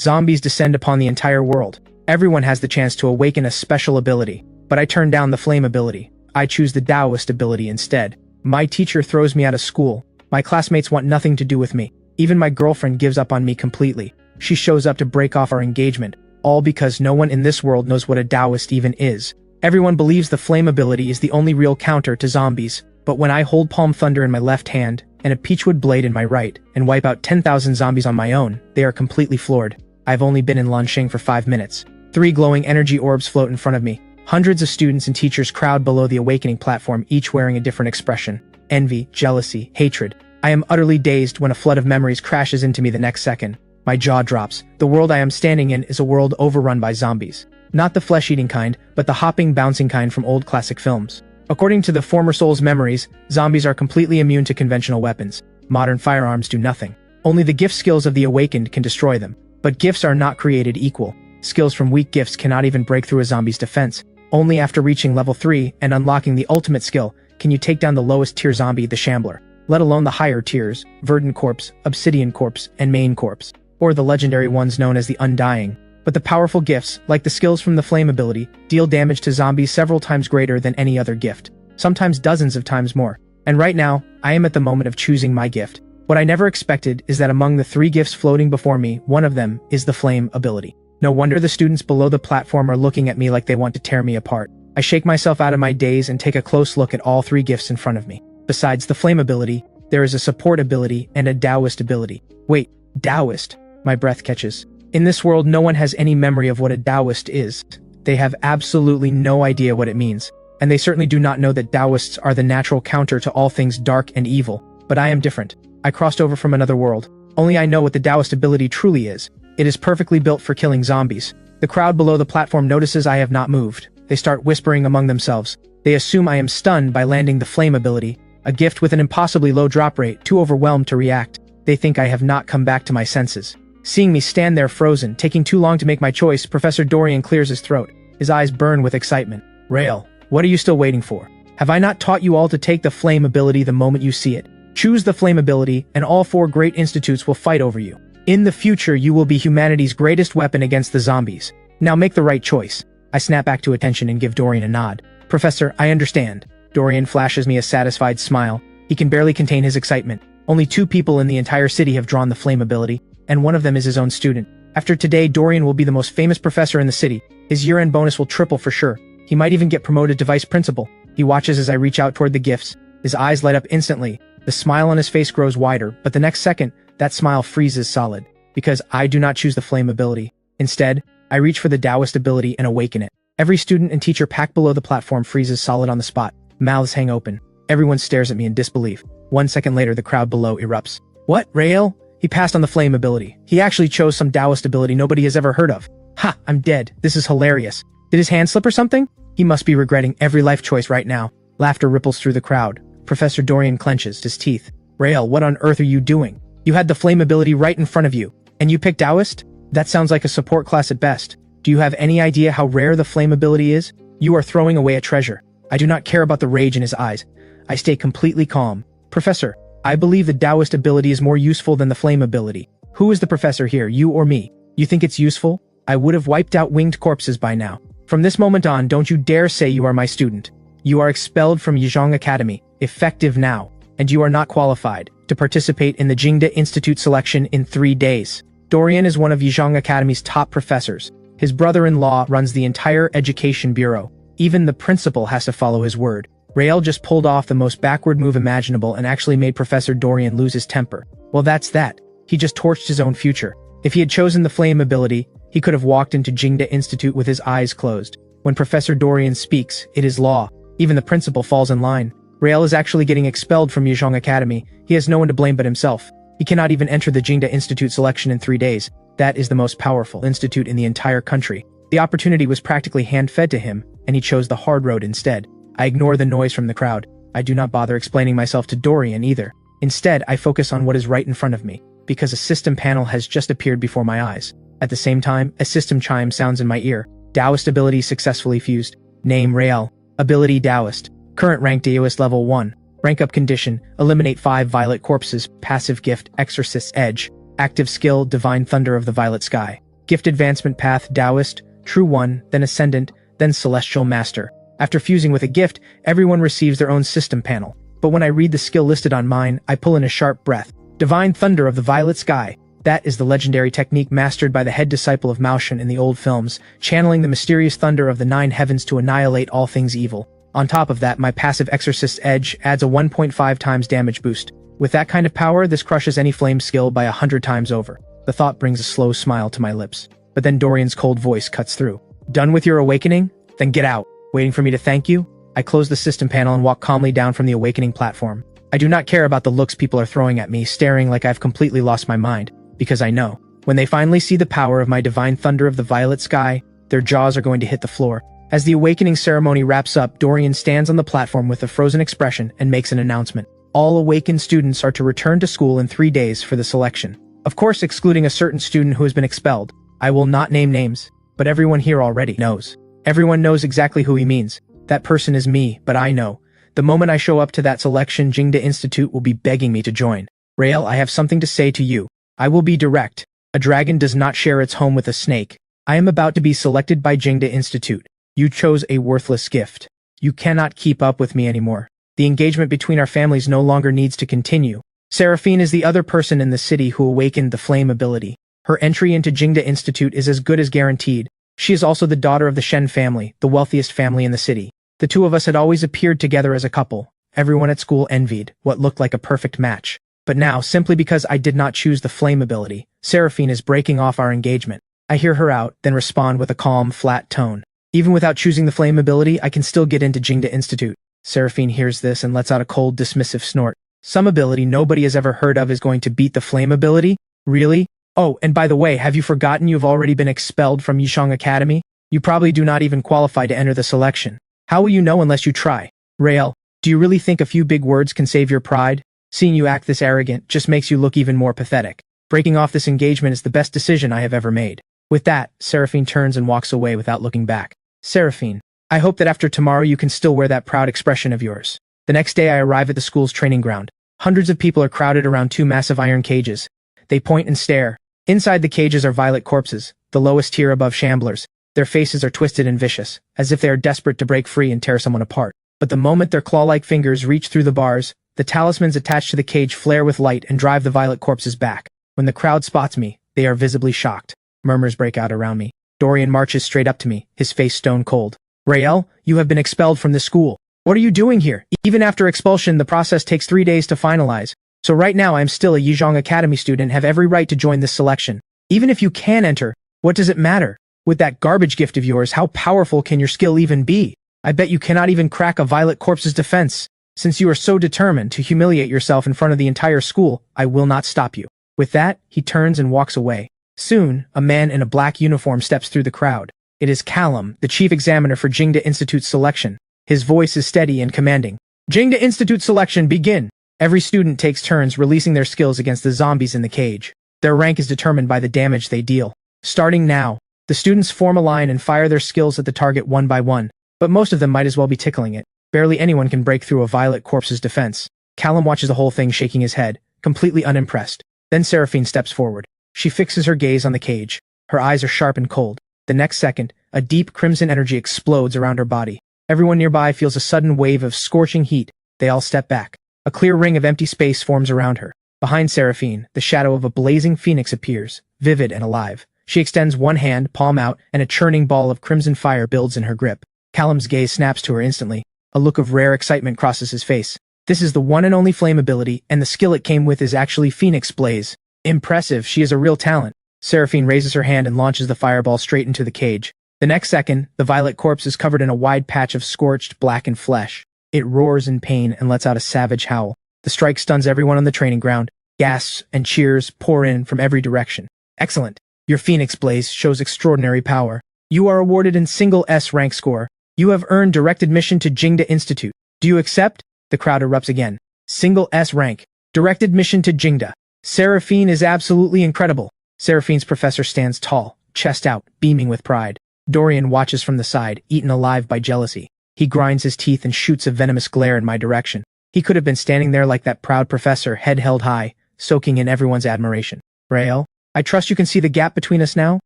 Zombies descend upon the entire world. Everyone has the chance to awaken a special ability, but I turn down the flame ability. I choose the Daoist ability instead. My teacher throws me out of school. My classmates want nothing to do with me. Even my girlfriend gives up on me completely. She shows up to break off our engagement, all because no one in this world knows what a Daoist even is. Everyone believes the flame ability is the only real counter to zombies, but when I hold Palm Thunder in my left hand and a Peachwood Blade in my right and wipe out 10,000 zombies on my own, they are completely floored. I've only been in Lanxing for 5 minutes. 3 glowing energy orbs float in front of me. Hundreds of students and teachers crowd below the awakening platform, each wearing a different expression. Envy, jealousy, hatred. I am utterly dazed when a flood of memories crashes into me the next second. My jaw drops. The world I am standing in is a world overrun by zombies. Not the flesh-eating kind, but the hopping, bouncing kind from old classic films. According to the former soul's memories, zombies are completely immune to conventional weapons. Modern firearms do nothing. Only the gift skills of the awakened can destroy them. But gifts are not created equal. Skills from weak gifts cannot even break through a zombie's defense. Only after reaching level 3 and unlocking the ultimate skill can you take down the lowest tier zombie, the Shambler, let alone the higher tiers, Verdant Corpse, Obsidian Corpse, and Main Corpse, or the legendary ones known as the Undying. But the powerful gifts, like the skills from the flame ability, deal damage to zombies several times greater than any other gift, sometimes dozens of times more. And right now, I am at the moment of choosing my gift. What I never expected is that among the 3 gifts floating before me, one of them is the flame ability. No wonder the students below the platform are looking at me like they want to tear me apart. I shake myself out of my daze and take a close look at all 3 gifts in front of me. Besides the flame ability, there is a support ability and a Daoist ability. Wait, Daoist? My breath catches. In this world, no one has any memory of what a Daoist is. They have absolutely no idea what it means. And they certainly do not know that Daoists are the natural counter to all things dark and evil. But I am different. I crossed over from another world. Only I know what the Daoist ability truly is. It is perfectly built for killing zombies. The crowd below the platform notices I have not moved. They start whispering among themselves. They assume I am stunned by landing the flame ability, a gift with an impossibly low drop rate, too overwhelmed to react. They think I have not come back to my senses. Seeing me stand there frozen, taking too long to make my choice, Professor Dorian clears his throat. His eyes burn with excitement. Rael, what are you still waiting for? Have I not taught you all to take the flame ability the moment you see it? Choose the flame ability, and all 4 great institutes will fight over you. In the future, you will be humanity's greatest weapon against the zombies. Now make the right choice. I snap back to attention and give Dorian a nod. Professor, I understand. Dorian flashes me a satisfied smile. He can barely contain his excitement. Only 2 people in the entire city have drawn the flame ability, and one of them is his own student. After today, Dorian will be the most famous professor in the city. His year-end bonus will triple for sure. He might even get promoted to vice principal. He watches as I reach out toward the gifts. His eyes light up instantly. The smile on his face grows wider, but the next second, that smile freezes solid, because I do not choose the flame ability. Instead, I reach for the Daoist ability and awaken it. Every student and teacher packed below the platform freezes solid on the spot. Mouths hang open. Everyone stares at me in disbelief. 1 second later, the crowd below erupts. What, Rael? He passed on the flame ability. He actually chose some Daoist ability nobody has ever heard of. Ha, I'm dead. This is hilarious. Did his hand slip or something? He must be regretting every life choice right now. Laughter ripples through the crowd. Professor Dorian clenches his teeth. Rael, what on earth are you doing? You had the flame ability right in front of you, and you picked Daoist? That sounds like a support class at best. Do you have any idea how rare the flame ability is? You are throwing away a treasure. I do not care about the rage in his eyes. I stay completely calm. Professor, I believe the Daoist ability is more useful than the flame ability. Who is the professor here, you or me? You think it's useful? I would have wiped out winged corpses by now. From this moment on, don't you dare say you are my student. You are expelled from Yizhong Academy, effective now, and you are not qualified to participate in the Jingda Institute selection in 3 days. Dorian is one of Yizhong Academy's top professors. His brother-in-law runs the entire education bureau. Even the principal has to follow his word. Rael just pulled off the most backward move imaginable and actually made Professor Dorian lose his temper. Well, that's that. He just torched his own future. If he had chosen the flame ability, he could have walked into Jingda Institute with his eyes closed. When Professor Dorian speaks, it is law. Even the principal falls in line. Rael is actually getting expelled from Yizhong Academy. He has no one to blame but himself. He cannot even enter the Jingda Institute selection in 3 days. That is the most powerful institute in the entire country. The opportunity was practically hand-fed to him, and he chose the hard road instead. I ignore the noise from the crowd. I do not bother explaining myself to Dorian either. Instead, I focus on what is right in front of me, because a system panel has just appeared before my eyes. At the same time, a system chime sounds in my ear. Daoist ability successfully fused. Name Rael. Ability Daoist. Current rank Daoist level 1. Rank up condition. Eliminate 5 violet corpses. Passive gift Exorcist's Edge. Active skill Divine Thunder of the Violet Sky. Gift advancement path, Daoist, true one, then ascendant, then celestial master. After fusing with a gift, everyone receives their own system panel. But when I read the skill listed on mine, I pull in a sharp breath. Divine Thunder of the Violet Sky. That is the legendary technique mastered by the head disciple of Maoshan in the old films, channeling the mysterious thunder of the 9 heavens to annihilate all things evil. On top of that, my passive Exorcist's Edge adds a 1.5 times damage boost. With that kind of power, this crushes any flame skill by 100 times over. The thought brings a slow smile to my lips. But then Dorian's cold voice cuts through. Done with your awakening? Then get out. Waiting for me to thank you? I close the system panel and walk calmly down from the awakening platform. I do not care about the looks people are throwing at me, staring like I've completely lost my mind. Because I know, when they finally see the power of my divine thunder of the violet sky, their jaws are going to hit the floor. As the awakening ceremony wraps up, Dorian stands on the platform with a frozen expression and makes an announcement. All awakened students are to return to school in 3 days for the selection. Of course, excluding a certain student who has been expelled. I will not name names, but everyone here already knows. Everyone knows exactly who he means. That person is me, but I know. The moment I show up to that selection, Jingda Institute will be begging me to join. Rael, I have something to say to you. I will be direct. A dragon does not share its home with a snake. I am about to be selected by Jingda Institute. You chose a worthless gift. You cannot keep up with me anymore. The engagement between our families no longer needs to continue. Seraphine is the other person in the city who awakened the flame ability. Her entry into Jingda Institute is as good as guaranteed. She is also the daughter of the Shen family, the wealthiest family in the city. The two of us had always appeared together as a couple. Everyone at school envied what looked like a perfect match. But now, simply because I did not choose the flame ability, Seraphine is breaking off our engagement. I hear her out, then respond with a calm, flat tone. Even without choosing the flame ability, I can still get into Jingda Institute. Seraphine hears this and lets out a cold, dismissive snort. Some ability nobody has ever heard of is going to beat the flame ability? Really? Oh, and by the way, have you forgotten you've already been expelled from Yishang Academy? You probably do not even qualify to enter the selection. How will you know unless you try? Rael, do you really think a few big words can save your pride? Seeing you act this arrogant just makes you look even more pathetic. Breaking off this engagement is the best decision I have ever made. With that, Seraphine turns and walks away without looking back. Seraphine, I hope that after tomorrow you can still wear that proud expression of yours. The next day I arrive at the school's training ground. Hundreds of people are crowded around 2 massive iron cages. They point and stare. Inside the cages are violet corpses, the lowest tier above shamblers. Their faces are twisted and vicious, as if they are desperate to break free and tear someone apart. But the moment their claw-like fingers reach through the bars, the talismans attached to the cage flare with light and drive the violet corpses back. When the crowd spots me, they are visibly shocked. Murmurs break out around me. Dorian marches straight up to me, his face stone cold. Rael, you have been expelled from this school. What are you doing here? Even after expulsion, the process takes 3 days to finalize. So right now I am still a Yizhong Academy student and have every right to join this selection. Even if you can enter, what does it matter? With that garbage gift of yours, how powerful can your skill even be? I bet you cannot even crack a violet corpse's defense. Since you are so determined to humiliate yourself in front of the entire school, I will not stop you. With that, he turns and walks away. Soon, a man in a black uniform steps through the crowd. It is Callum, the chief examiner for Jingda Institute's selection. His voice is steady and commanding. Jingda Institute selection, begin! Every student takes turns releasing their skills against the zombies in the cage. Their rank is determined by the damage they deal. Starting now, the students form a line and fire their skills at the target one by one, but most of them might as well be tickling it. Barely anyone can break through a violet corpse's defense. Callum watches the whole thing shaking his head, completely unimpressed. Then Seraphine steps forward. She fixes her gaze on the cage. Her eyes are sharp and cold. The next second, a deep crimson energy explodes around her body. Everyone nearby feels a sudden wave of scorching heat. They all step back. A clear ring of empty space forms around her. Behind Seraphine, the shadow of a blazing phoenix appears, vivid and alive. She extends one hand, palm out, and a churning ball of crimson fire builds in her grip. Callum's gaze snaps to her instantly. A look of rare excitement crosses his face. This is the one and only flame ability, and the skill it came with is actually Phoenix Blaze. Impressive, she is a real talent. Seraphine raises her hand and launches the fireball straight into the cage. The next second, the violet corpse is covered in a wide patch of scorched, blackened flesh. It roars in pain and lets out a savage howl. The strike stuns everyone on the training ground. Gasps and cheers pour in from every direction. Excellent. Your Phoenix Blaze shows extraordinary power. You are awarded in single S rank score. You have earned direct admission to Jingda Institute. Do you accept? The crowd erupts again. Single S rank. Direct admission to Jingda. Seraphine is absolutely incredible. Seraphine's professor stands tall, chest out, beaming with pride. Dorian watches from the side, eaten alive by jealousy. He grinds his teeth and shoots a venomous glare in my direction. He could have been standing there like that proud professor, head held high, soaking in everyone's admiration. Rael, I trust you can see the gap between us now?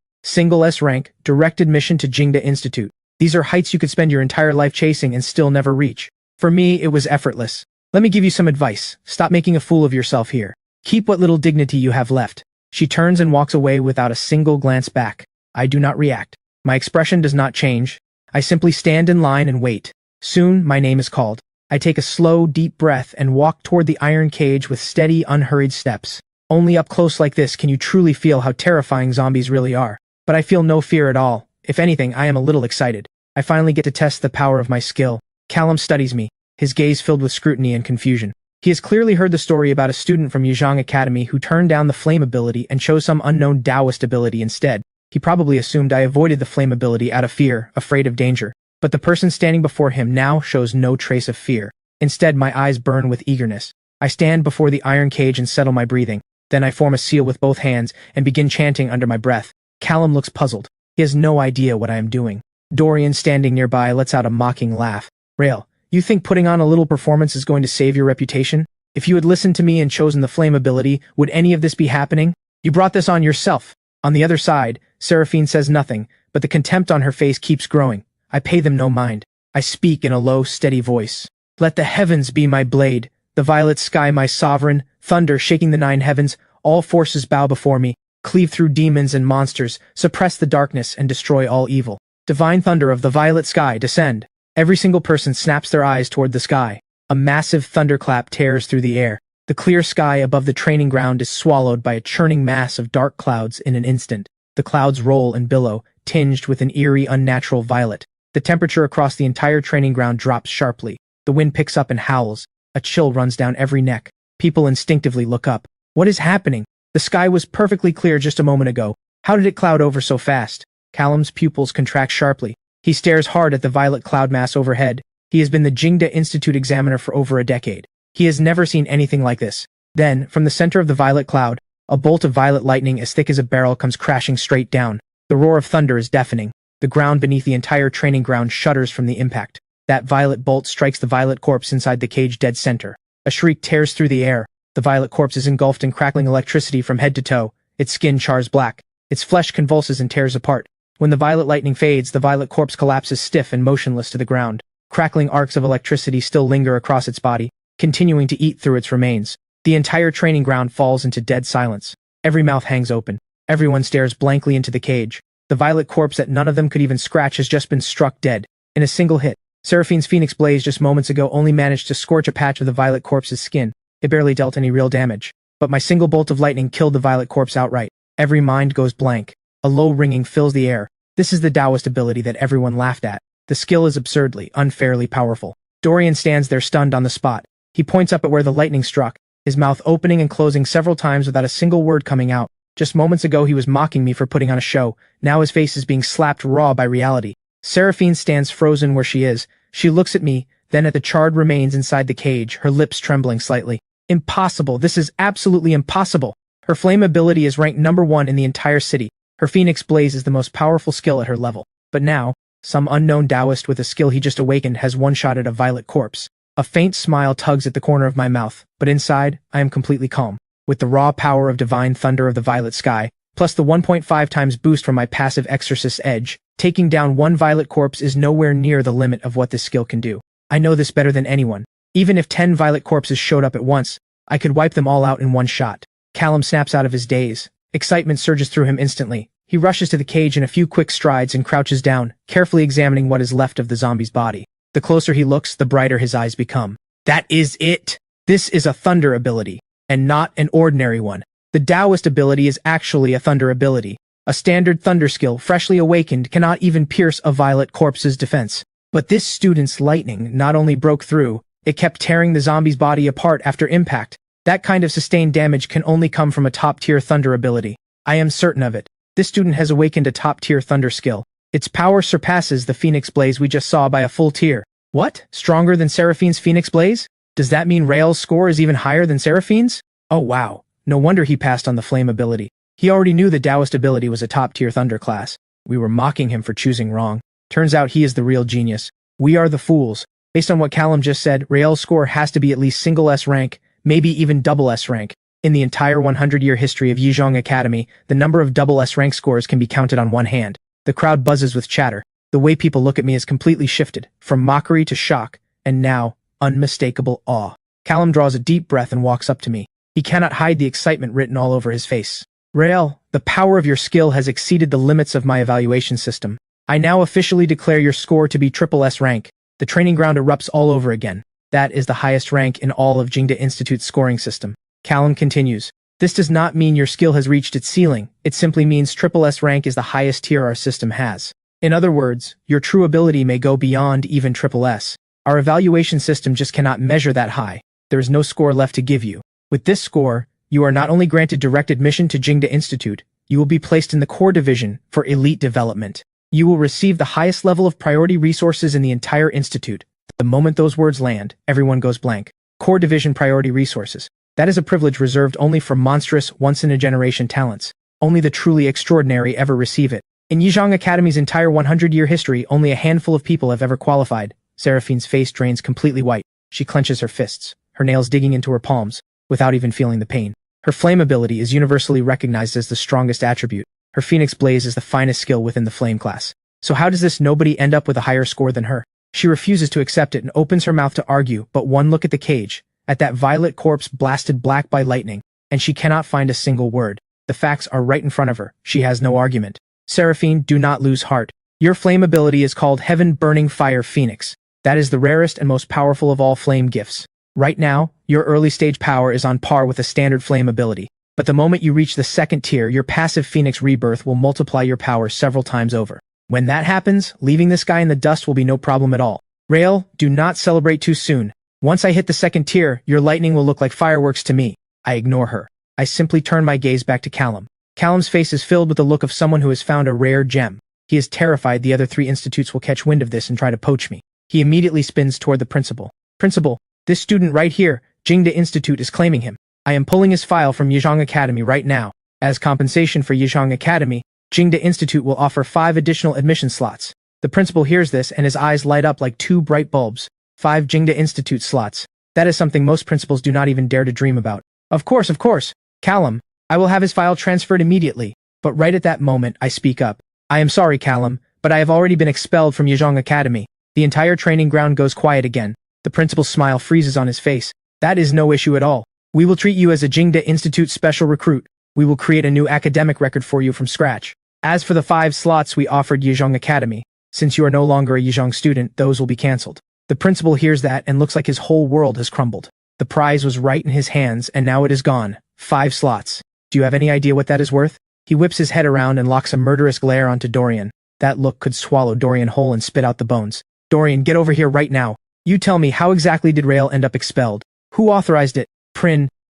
Single S rank, direct admission to Jingda Institute. These are heights you could spend your entire life chasing and still never reach. For me, it was effortless. Let me give you some advice. Stop making a fool of yourself here. Keep what little dignity you have left. She turns and walks away without a single glance back. I do not react. My expression does not change. I simply stand in line and wait. Soon, my name is called. I take a slow, deep breath and walk toward the iron cage with steady, unhurried steps. Only up close like this can you truly feel how terrifying zombies really are. But I feel no fear at all. If anything, I am a little excited. I finally get to test the power of my skill. Callum studies me, his gaze filled with scrutiny and confusion. He has clearly heard the story about a student from Yuzhang Academy who turned down the flame ability and chose some unknown Daoist ability instead. He probably assumed I avoided the flame ability out of fear, afraid of danger. But the person standing before him now shows no trace of fear. Instead, my eyes burn with eagerness. I stand before the iron cage and settle my breathing. Then I form a seal with both hands and begin chanting under my breath. Callum looks puzzled. He has no idea what I am doing. Dorian, standing nearby, lets out a mocking laugh. Rael, you think putting on a little performance is going to save your reputation? If you had listened to me and chosen the flame ability, would any of this be happening? You brought this on yourself. On the other side, Seraphine says nothing, but the contempt on her face keeps growing. I pay them no mind. I speak in a low, steady voice. Let the heavens be my blade, the violet sky my sovereign, thunder shaking the 9 heavens, all forces bow before me, cleave through demons and monsters, suppress the darkness and destroy all evil. Divine thunder of the violet sky, descend. Every single person snaps their eyes toward the sky. A massive thunderclap tears through the air. The clear sky above the training ground is swallowed by a churning mass of dark clouds in an instant. The clouds roll and billow, tinged with an eerie, unnatural violet. The temperature across the entire training ground drops sharply. The wind picks up and howls. A chill runs down every neck. People instinctively look up. What is happening? The sky was perfectly clear just a moment ago. How did it cloud over so fast? Callum's pupils contract sharply. He stares hard at the violet cloud mass overhead. He has been the Jingda Institute examiner for over a decade. He has never seen anything like this. Then, from the center of the violet cloud, a bolt of violet lightning as thick as a barrel comes crashing straight down. The roar of thunder is deafening. The ground beneath the entire training ground shudders from the impact. That violet bolt strikes the violet corpse inside the cage dead center. A shriek tears through the air. The violet corpse is engulfed in crackling electricity from head to toe. Its skin chars black. Its flesh convulses and tears apart. When the violet lightning fades, the violet corpse collapses stiff and motionless to the ground. Crackling arcs of electricity still linger across its body, continuing to eat through its remains. The entire training ground falls into dead silence. Every mouth hangs open. Everyone stares blankly into the cage. The violet corpse that none of them could even scratch has just been struck dead. In a single hit, Seraphine's phoenix blaze just moments ago only managed to scorch a patch of the violet corpse's skin. It barely dealt any real damage. But my single bolt of lightning killed the violet corpse outright. Every mind goes blank. A low ringing fills the air. This is the Daoist ability that everyone laughed at. The skill is absurdly, unfairly powerful. Dorian stands there stunned on the spot. He points up at where the lightning struck, his mouth opening and closing several times without a single word coming out. Just moments ago he was mocking me for putting on a show. Now his face is being slapped raw by reality. Seraphine stands frozen where she is. She looks at me, then at the charred remains inside the cage, her lips trembling slightly. Impossible. This is absolutely impossible. Her flame ability is ranked #1 in the entire city. Her phoenix blaze is the most powerful skill at her level. But now, some unknown Daoist with a skill he just awakened has one-shotted a violet corpse. A faint smile tugs at the corner of my mouth, but inside, I am completely calm. With the raw power of divine thunder of the violet sky, plus the 1.5 times boost from my passive exorcist edge, taking down one violet corpse is nowhere near the limit of what this skill can do. I know this better than anyone. Even if 10 violet corpses showed up at once, I could wipe them all out in one shot. Callum snaps out of his daze. Excitement surges through him instantly. He rushes to the cage in a few quick strides and crouches down, carefully examining what is left of the zombie's body. The closer he looks, the brighter his eyes become. That is it! This is a thunder ability, and not an ordinary one. The Daoist ability is actually a thunder ability. A standard thunder skill, freshly awakened, cannot even pierce a violet corpse's defense. But this student's lightning not only broke through, it kept tearing the zombie's body apart after impact. That kind of sustained damage can only come from a top-tier thunder ability. I am certain of it. This student has awakened a top-tier thunder skill. Its power surpasses the Phoenix Blaze we just saw by a full tier. What? Stronger than Seraphine's Phoenix Blaze? Does that mean Rael's score is even higher than Seraphine's? Oh wow. No wonder he passed on the flame ability. He already knew the Daoist ability was a top-tier thunder class. We were mocking him for choosing wrong. Turns out he is the real genius. We are the fools. Based on what Callum just said, Rael's score has to be at least single S rank, maybe even double S rank. In the entire 100-year history of Yizhong Academy, the number of double S rank scores can be counted on one hand. The crowd buzzes with chatter. The way people look at me has completely shifted, from mockery to shock, and now, unmistakable awe. Callum draws a deep breath and walks up to me. He cannot hide the excitement written all over his face. Rael, the power of your skill has exceeded the limits of my evaluation system. I now officially declare your score to be triple S rank. The training ground erupts all over again. That is the highest rank in all of Jingda Institute's scoring system. Callum continues. This does not mean your skill has reached its ceiling. It simply means triple S rank is the highest tier our system has. In other words, your true ability may go beyond even triple S. Our evaluation system just cannot measure that high. There is no score left to give you. With this score, you are not only granted direct admission to Jingda Institute, you will be placed in the core division for elite development. You will receive the highest level of priority resources in the entire institute. The moment those words land, everyone goes blank. Core division priority resources. That is a privilege reserved only for monstrous, once-in-a-generation talents. Only the truly extraordinary ever receive it. In Yizhong Academy's entire 100-year history, only a handful of people have ever qualified. Seraphine's face drains completely white. She clenches her fists, her nails digging into her palms, without even feeling the pain. Her flame ability is universally recognized as the strongest attribute. Her Phoenix Blaze is the finest skill within the flame class. So how does this nobody end up with a higher score than her? She refuses to accept it and opens her mouth to argue, but one look at the cage, at that violet corpse blasted black by lightning, and she cannot find a single word. The facts are right in front of her. She has no argument. Seraphine, do not lose heart. Your flame ability is called Heaven Burning Fire Phoenix. That is the rarest and most powerful of all flame gifts. Right now, your early stage power is on par with a standard flame ability. But the moment you reach the second tier, your passive Phoenix Rebirth will multiply your power several times over. When that happens, leaving this guy in the dust will be no problem at all. Rael, do not celebrate too soon. Once I hit the second tier, your lightning will look like fireworks to me. I ignore her. I simply turn my gaze back to Callum. Callum's face is filled with the look of someone who has found a rare gem. He is terrified the other 3 institutes will catch wind of this and try to poach me. He immediately spins toward the principal. Principal, this student right here, Jingda Institute is claiming him. I am pulling his file from Yizhong Academy right now. As compensation for Yizhong Academy, Jingda Institute will offer 5 additional admission slots. The principal hears this and his eyes light up like 2 bright bulbs. 5 Jingda Institute slots. That is something most principals do not even dare to dream about. Of course. Callum, I will have his file transferred immediately. But right at that moment, I speak up. I am sorry, Callum, but I have already been expelled from Yizhong Academy. The entire training ground goes quiet again. The principal's smile freezes on his face. That is no issue at all. We will treat you as a Jingda Institute special recruit. We will create a new academic record for you from scratch. As for the 5 slots we offered Yizhong Academy, since you are no longer a Yizhong student, those will be cancelled. The principal hears that and looks like his whole world has crumbled. The prize was right in his hands and now it is gone. 5 slots. Do you have any idea what that is worth? He whips his head around and locks a murderous glare onto Dorian. That look could swallow Dorian whole and spit out the bones. Dorian, get over here right now. You tell me, how exactly did Rael end up expelled? Who authorized it?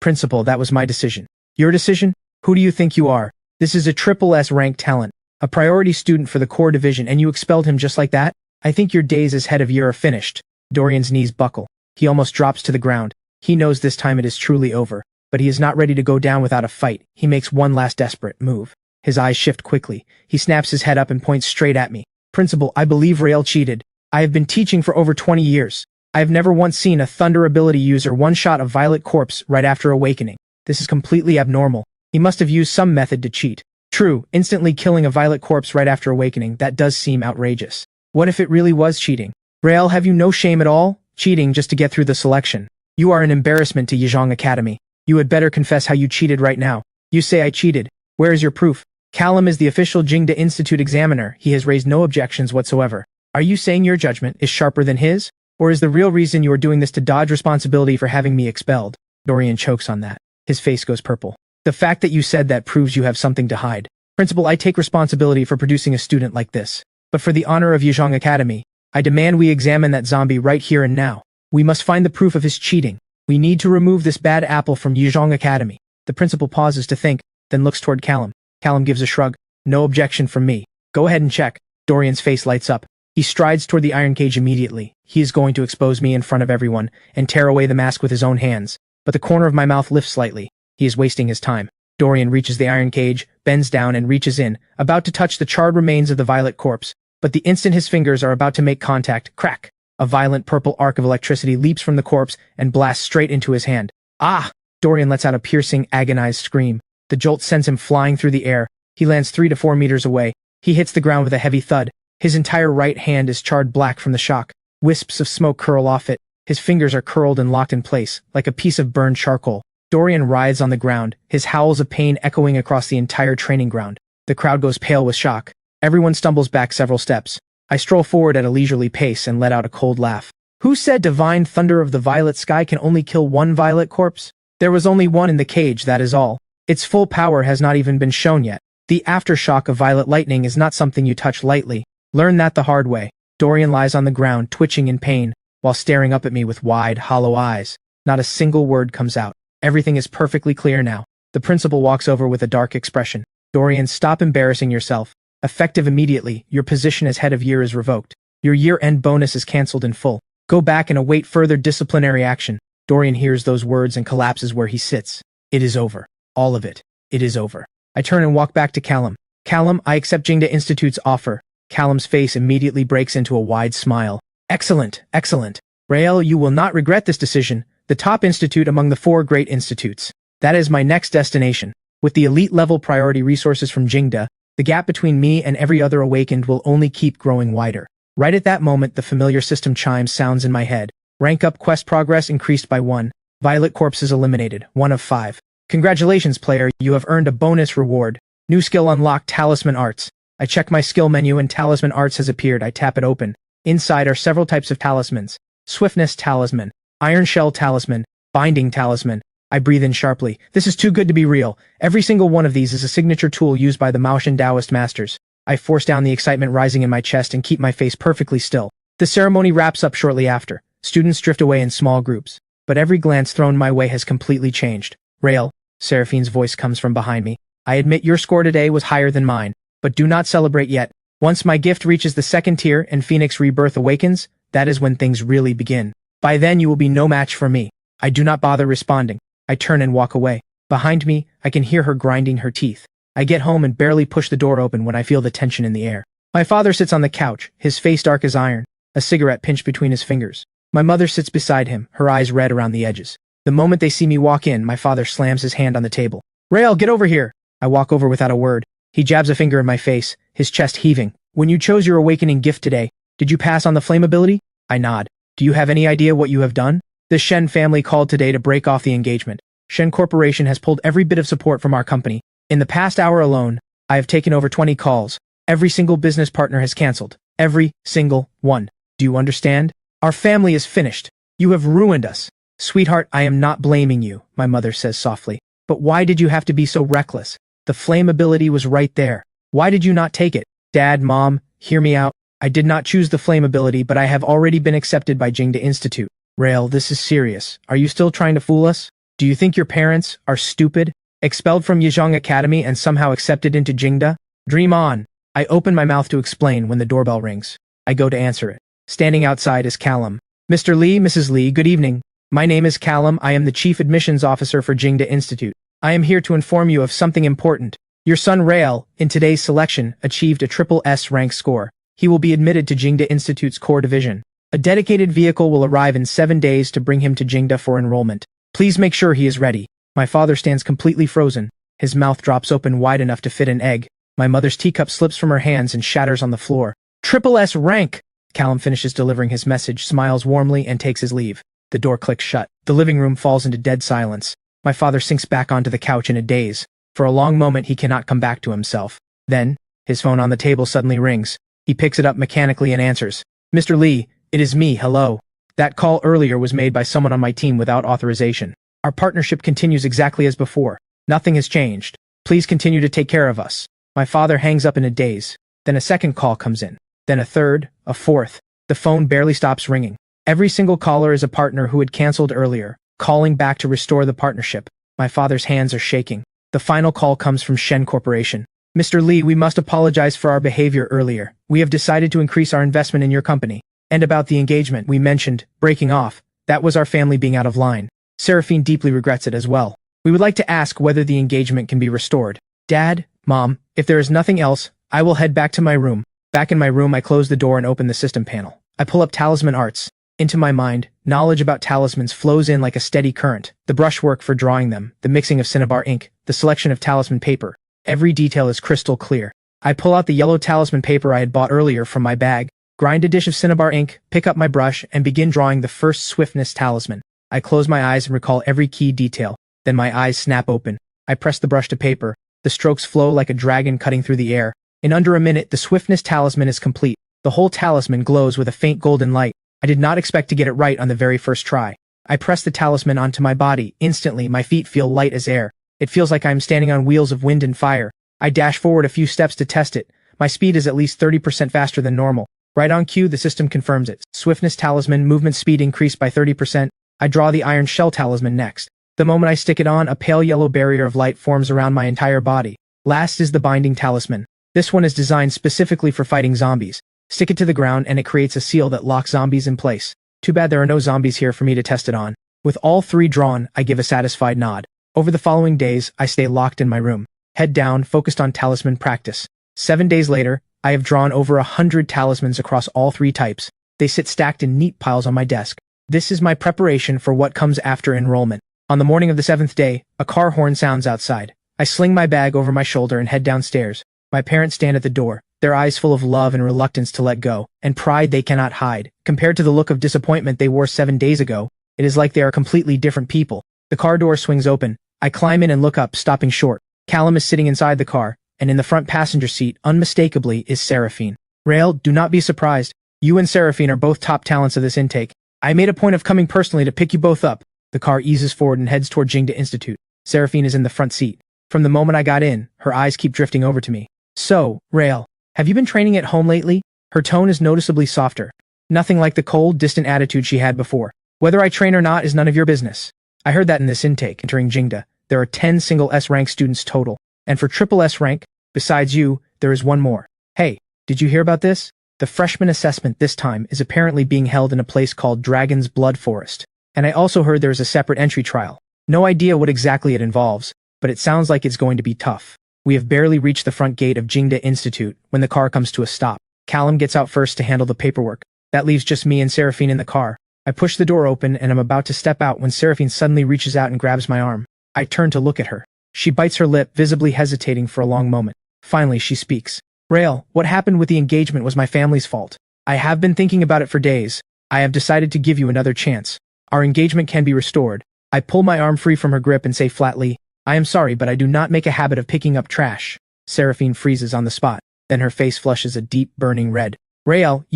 Principal, that was my decision. Your decision? Who do you think you are? This is a triple S ranked talent, a priority student for the core division, and you expelled him just like that? I think your days as head of year are finished. Dorian's knees buckle. He almost drops to the ground. He knows this time it is truly over, but he is not ready to go down without a fight. He makes one last desperate move. His eyes shift quickly. He snaps his head up and points straight at me. Principal, I believe Rael cheated. I have been teaching for over 20 years. I have never once seen a Thunder ability user one-shot a Violet Corpse right after awakening. This is completely abnormal. He must have used some method to cheat. True, instantly killing a Violet Corpse right after awakening, that does seem outrageous. What if it really was cheating? Rael, have you no shame at all? Cheating just to get through the selection. You are an embarrassment to Yizhong Academy. You had better confess how you cheated right now. You say I cheated. Where is your proof? Callum is the official Jingda Institute examiner. He has raised no objections whatsoever. Are you saying your judgment is sharper than his? Or is the real reason you are doing this to dodge responsibility for having me expelled? Dorian chokes on that. His face goes purple. The fact that you said that proves you have something to hide. Principal, I take responsibility for producing a student like this. But for the honor of Yizhong Academy, I demand we examine that zombie right here and now. We must find the proof of his cheating. We need to remove this bad apple from Yizhong Academy. The principal pauses to think, then looks toward Callum. Callum gives a shrug. No objection from me. Go ahead and check. Dorian's face lights up. He strides toward the iron cage immediately. He is going to expose me in front of everyone and tear away the mask with his own hands. But the corner of my mouth lifts slightly. He is wasting his time. Dorian reaches the iron cage, bends down and reaches in, about to touch the charred remains of the Violet Corpse. But the instant his fingers are about to make contact, crack! A violent purple arc of electricity leaps from the corpse and blasts straight into his hand. Ah! Dorian lets out a piercing, agonized scream. The jolt sends him flying through the air. He lands 3 to 4 meters away. He hits the ground with a heavy thud. His entire right hand is charred black from the shock. Wisps of smoke curl off it. His fingers are curled and locked in place, like a piece of burned charcoal. Dorian writhes on the ground, his howls of pain echoing across the entire training ground. The crowd goes pale with shock. Everyone stumbles back several steps. I stroll forward at a leisurely pace and let out a cold laugh. Who said divine thunder of the violet sky can only kill one violet corpse? There was only one in the cage, that is all. Its full power has not even been shown yet. The aftershock of violet lightning is not something you touch lightly. Learn that the hard way. Dorian lies on the ground, twitching in pain, while staring up at me with wide, hollow eyes. Not a single word comes out. Everything is perfectly clear now. The principal walks over with a dark expression. Dorian, stop embarrassing yourself. Effective immediately, your position as head of year is revoked. Your year-end bonus is cancelled in full. Go back and await further disciplinary action. Dorian hears those words and collapses where he sits. It is over. All of it. It is over. I turn and walk back to Callum. Callum, I accept Jingda Institute's offer. Callum's face immediately breaks into a wide smile. Excellent, excellent. Rael, you will not regret this decision. The top institute among the 4 great institutes. That is my next destination. With the elite-level priority resources from Jingda, the gap between me and every other awakened will only keep growing wider. Right at that moment, the familiar system chime sounds in my head. Rank up quest progress increased by 1. Violet corpses eliminated, 1 of 5. Congratulations, player, you have earned a bonus reward. New skill unlocked, Talisman Arts. I check my skill menu and Talisman Arts has appeared. I tap it open. Inside are several types of talismans. Swiftness Talisman, Iron Shell Talisman, Binding Talisman. I breathe in sharply. This is too good to be real. Every single one of these is a signature tool used by the Maotian Daoist masters. I force down the excitement rising in my chest and keep my face perfectly still. The ceremony wraps up shortly after. Students drift away in small groups. But every glance thrown my way has completely changed. Rael, Seraphine's voice comes from behind me. I admit your score today was higher than mine, but do not celebrate yet. Once my gift reaches the 2nd tier and Phoenix Rebirth awakens, that is when things really begin. By then you will be no match for me. I do not bother responding. I turn and walk away. Behind me, I can hear her grinding her teeth. I get home and barely push the door open when I feel the tension in the air. My father sits on the couch, his face dark as iron, a cigarette pinched between his fingers. My mother sits beside him, her eyes red around the edges. The moment they see me walk in, my father slams his hand on the table. Rael, get over here! I walk over without a word. He jabs a finger in my face, his chest heaving. When you chose your awakening gift today, did you pass on the flame ability? I nod. Do you have any idea what you have done? The Shen family called today to break off the engagement. Shen Corporation has pulled every bit of support from our company. In the past hour alone, I have taken over 20 calls. Every single business partner has cancelled. Every single one. Do you understand? Our family is finished. You have ruined us. Sweetheart, I am not blaming you, my mother says softly. But why did you have to be so reckless? The flame ability was right there. Why did you not take it? Dad, Mom, hear me out. I did not choose the flame ability, but I have already been accepted by Jingda Institute. Rael, this is serious. Are you still trying to fool us? Do you think your parents are stupid? Expelled from Yizhong Academy and somehow accepted into Jingda? Dream on. I open my mouth to explain when the doorbell rings. I go to answer it. Standing outside is Callum. Mr. Lee, Mrs. Lee, good evening. My name is Callum. I am the Chief Admissions Officer for Jingda Institute. I am here to inform you of something important. Your son Rael, in today's selection, achieved a triple S rank score. He will be admitted to Jingda Institute's core division. A dedicated vehicle will arrive in 7 days to bring him to Jingda for enrollment. Please make sure he is ready. My father stands completely frozen. His mouth drops open wide enough to fit an egg. My mother's teacup slips from her hands and shatters on the floor. Triple S rank! Callum finishes delivering his message, smiles warmly, and takes his leave. The door clicks shut. The living room falls into dead silence. My father sinks back onto the couch in a daze. For a long moment he cannot come back to himself. Then, his phone on the table suddenly rings. He picks it up mechanically and answers. Mr. Lee, it is me, hello. That call earlier was made by someone on my team without authorization. Our partnership continues exactly as before. Nothing has changed. Please continue to take care of us. My father hangs up in a daze. Then a second call comes in. Then a third, a fourth. The phone barely stops ringing. Every single caller is a partner who had cancelled earlier, calling back to restore the partnership. My father's hands are shaking. The final call comes from Shen Corporation. Mr. Lee, we must apologize for our behavior earlier. We have decided to increase our investment in your company. And about the engagement we mentioned, breaking off, that was our family being out of line. Seraphine deeply regrets it as well. We would like to ask whether the engagement can be restored. Dad, Mom, if there is nothing else, I will head back to my room. Back in my room, I close the door and open the system panel. I pull up Talisman Arts. Into my mind, knowledge about talismans flows in like a steady current. The brushwork for drawing them, the mixing of cinnabar ink, the selection of talisman paper. Every detail is crystal clear. I pull out the yellow talisman paper I had bought earlier from my bag, grind a dish of cinnabar ink, pick up my brush, and begin drawing the first swiftness talisman. I close my eyes and recall every key detail. Then my eyes snap open. I press the brush to paper. The strokes flow like a dragon cutting through the air. In under a minute, the swiftness talisman is complete. The whole talisman glows with a faint golden light. I did not expect to get it right on the very first try. I press the talisman onto my body. Instantly, my feet feel light as air. It feels like I am standing on wheels of wind and fire. I dash forward a few steps to test it. My speed is at least 30% faster than normal. Right on cue, the system confirms it. Swiftness talisman, movement speed increased by 30%. I draw the iron shell talisman next. The moment I stick it on, a pale yellow barrier of light forms around my entire body. Last is the binding talisman. This one is designed specifically for fighting zombies. Stick it to the ground and it creates a seal that locks zombies in place. Too bad there are no zombies here for me to test it on. With all three drawn, I give a satisfied nod. Over the following days, I stay locked in my room. Head down, focused on talisman practice. 7 days later, I have drawn over 100 talismans across all three types. They sit stacked in neat piles on my desk. This is my preparation for what comes after enrollment. On the morning of the 7th day, a car horn sounds outside. I sling my bag over my shoulder and head downstairs. My parents stand at the door, their eyes full of love and reluctance to let go, and pride they cannot hide. Compared to the look of disappointment they wore 7 days ago, it is like they are completely different people. The car door swings open. I climb in and look up, stopping short. Callum is sitting inside the car, and in the front passenger seat, unmistakably, is Seraphine. Rael, do not be surprised. You and Seraphine are both top talents of this intake. I made a point of coming personally to pick you both up. The car eases forward and heads toward Jingda Institute. Seraphine is in the front seat. From the moment I got in, her eyes keep drifting over to me. So, Rael, have you been training at home lately? Her tone is noticeably softer. Nothing like the cold, distant attitude she had before. Whether I train or not is none of your business. I heard that in this intake. Entering Jingda, there are 10 single S rank students total. And for triple S rank, besides you, there is one more. Hey, did you hear about this? The freshman assessment this time is apparently being held in a place called Dragon's Blood Forest. And I also heard there is a separate entry trial. No idea what exactly it involves, but it sounds like it's going to be tough. We have barely reached the front gate of Jingda Institute when the car comes to a stop. Callum gets out first to handle the paperwork. That leaves just me and Seraphine in the car. I push the door open and I'm about to step out when Seraphine suddenly reaches out and grabs my arm. I turn to look at her. She bites her lip, visibly hesitating for a long moment. Finally, she speaks. Rael, what happened with the engagement was my family's fault. I have been thinking about it for days. I have decided to give you another chance. Our engagement can be restored. I pull my arm free from her grip and say flatly, I am sorry, but I do not make a habit of picking up trash. Seraphine freezes on the spot. Then her face flushes a deep, burning red. Rael,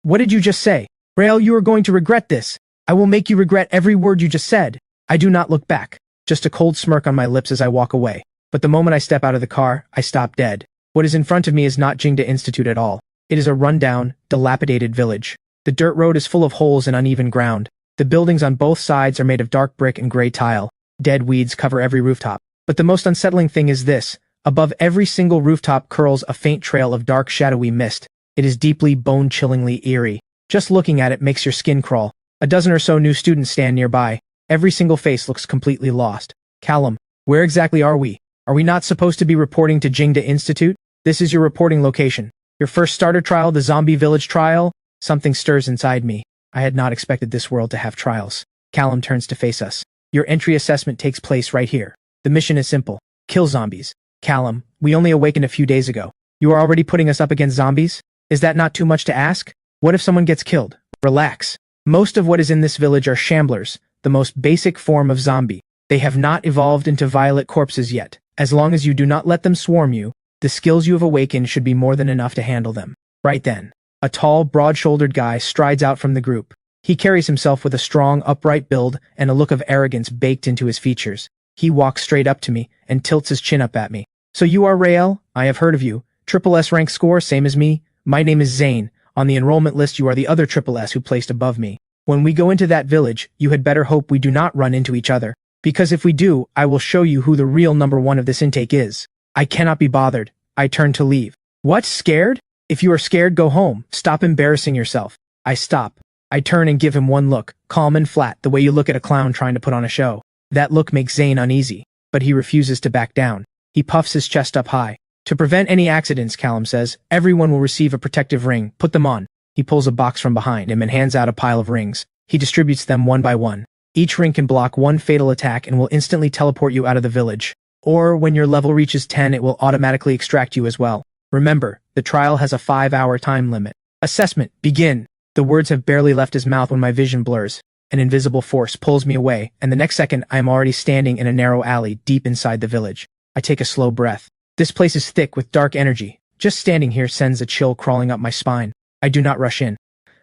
what did you just say? Rael, you are going to regret this. I will make you regret every word you just said. I do not look back. Just a cold smirk on my lips as I walk away. But the moment I step out of the car, I stop dead. What is in front of me is not Jingda Institute at all. It is a rundown, dilapidated village. The dirt road is full of holes and uneven ground. The buildings on both sides are made of dark brick and gray tile. Dead weeds cover every rooftop. But the most unsettling thing is this. Above every single rooftop curls a faint trail of dark shadowy mist. It is deeply, bone-chillingly eerie. Just looking at it makes your skin crawl. A dozen or so new students stand nearby. Every single face looks completely lost. Callum, where exactly are we? Are we not supposed to be reporting to Jingda Institute? This is your reporting location. Your first starter trial, the zombie village trial? Something stirs inside me. I had not expected this world to have trials. Callum turns to face us. Your entry assessment takes place right here. The mission is simple. Kill zombies. Callum, we only awakened a few days ago. You are already putting us up against zombies? Is that not too much to ask? What if someone gets killed? Relax. Most of what is in this village are shamblers, the most basic form of zombie. They have not evolved into violet corpses yet. As long as you do not let them swarm you, the skills you have awakened should be more than enough to handle them. Right then, a tall, broad-shouldered guy strides out from the group. He carries himself with a strong, upright build and a look of arrogance baked into his features. He walks straight up to me and tilts his chin up at me. So you are Rael? I have heard of you. Triple S rank score, same as me. My name is Zane. On the enrollment list you are the other Triple S who placed above me. When we go into that village, you had better hope we do not run into each other. Because if we do, I will show you who the real number one of this intake is. I cannot be bothered. I turn to leave. What, scared? If you are scared, go home. Stop embarrassing yourself. I stop. I turn and give him one look, calm and flat, the way you look at a clown trying to put on a show. That look makes Zane uneasy, but he refuses to back down. He puffs his chest up high. To prevent any accidents, Callum says, everyone will receive a protective ring. Put them on. He pulls a box from behind him and hands out a pile of rings. He distributes them one by one. Each ring can block one fatal attack and will instantly teleport you out of the village. Or, when your level reaches 10, it will automatically extract you as well. Remember, the trial has a 5-hour time limit. Assessment, begin. The words have barely left his mouth when my vision blurs. An invisible force pulls me away, and the next second I am already standing in a narrow alley deep inside the village. I take a slow breath. This place is thick with dark energy. Just standing here sends a chill crawling up my spine. I do not rush in.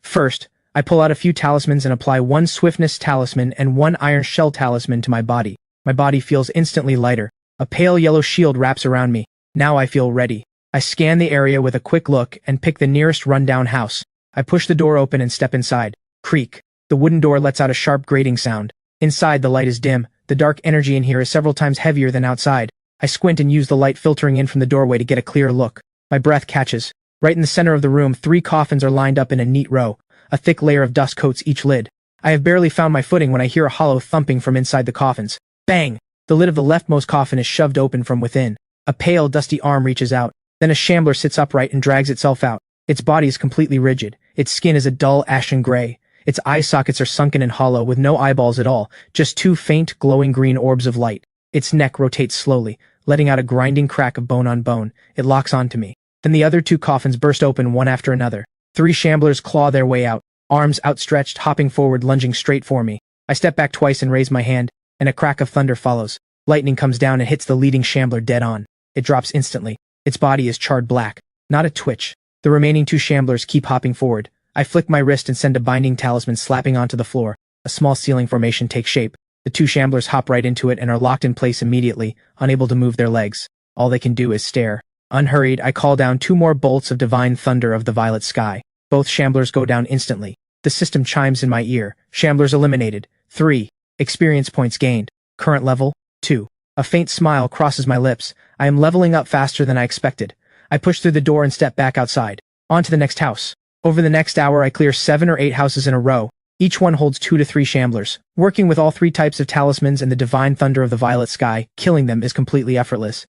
First, I pull out a few talismans and apply one swiftness talisman and one iron shell talisman to my body. My body feels instantly lighter. A pale yellow shield wraps around me. Now I feel ready. I scan the area with a quick look and pick the nearest rundown house. I push the door open and step inside. Creak. The wooden door lets out a sharp grating sound. Inside, the light is dim. The dark energy in here is several times heavier than outside. I squint and use the light filtering in from the doorway to get a clear look. My breath catches. Right in the center of the room, 3 coffins are lined up in a neat row. A thick layer of dust coats each lid. I have barely found my footing when I hear a hollow thumping from inside the coffins. Bang! The lid of the leftmost coffin is shoved open from within. A pale, dusty arm reaches out. Then a shambler sits upright and drags itself out. Its body is completely rigid. Its skin is a dull ashen gray. Its eye sockets are sunken and hollow with no eyeballs at all, just 2 faint, glowing green orbs of light. Its neck rotates slowly, letting out a grinding crack of bone on bone. It locks onto me. Then the other 2 coffins burst open one after another. 3 shamblers claw their way out, arms outstretched, hopping forward, lunging straight for me. I step back twice and raise my hand, and a crack of thunder follows. Lightning comes down and hits the leading shambler dead on. It drops instantly. Its body is charred black. Not a twitch. The remaining 2 shamblers keep hopping forward. I flick my wrist and send a binding talisman slapping onto the floor. A small ceiling formation takes shape. The 2 shamblers hop right into it and are locked in place immediately, unable to move their legs. All they can do is stare. Unhurried, I call down 2 more bolts of divine thunder of the violet sky. Both shamblers go down instantly. The system chimes in my ear. Shamblers eliminated. 3. Experience points gained. Current level, 2. A faint smile crosses my lips. I am leveling up faster than I expected. I push through the door and step back outside. On to the next house. Over the next hour, I clear 7 or 8 houses in a row. Each one holds 2 to 3 shamblers. Working with all 3 types of talismans and the divine thunder of the violet sky, killing them is completely effortless.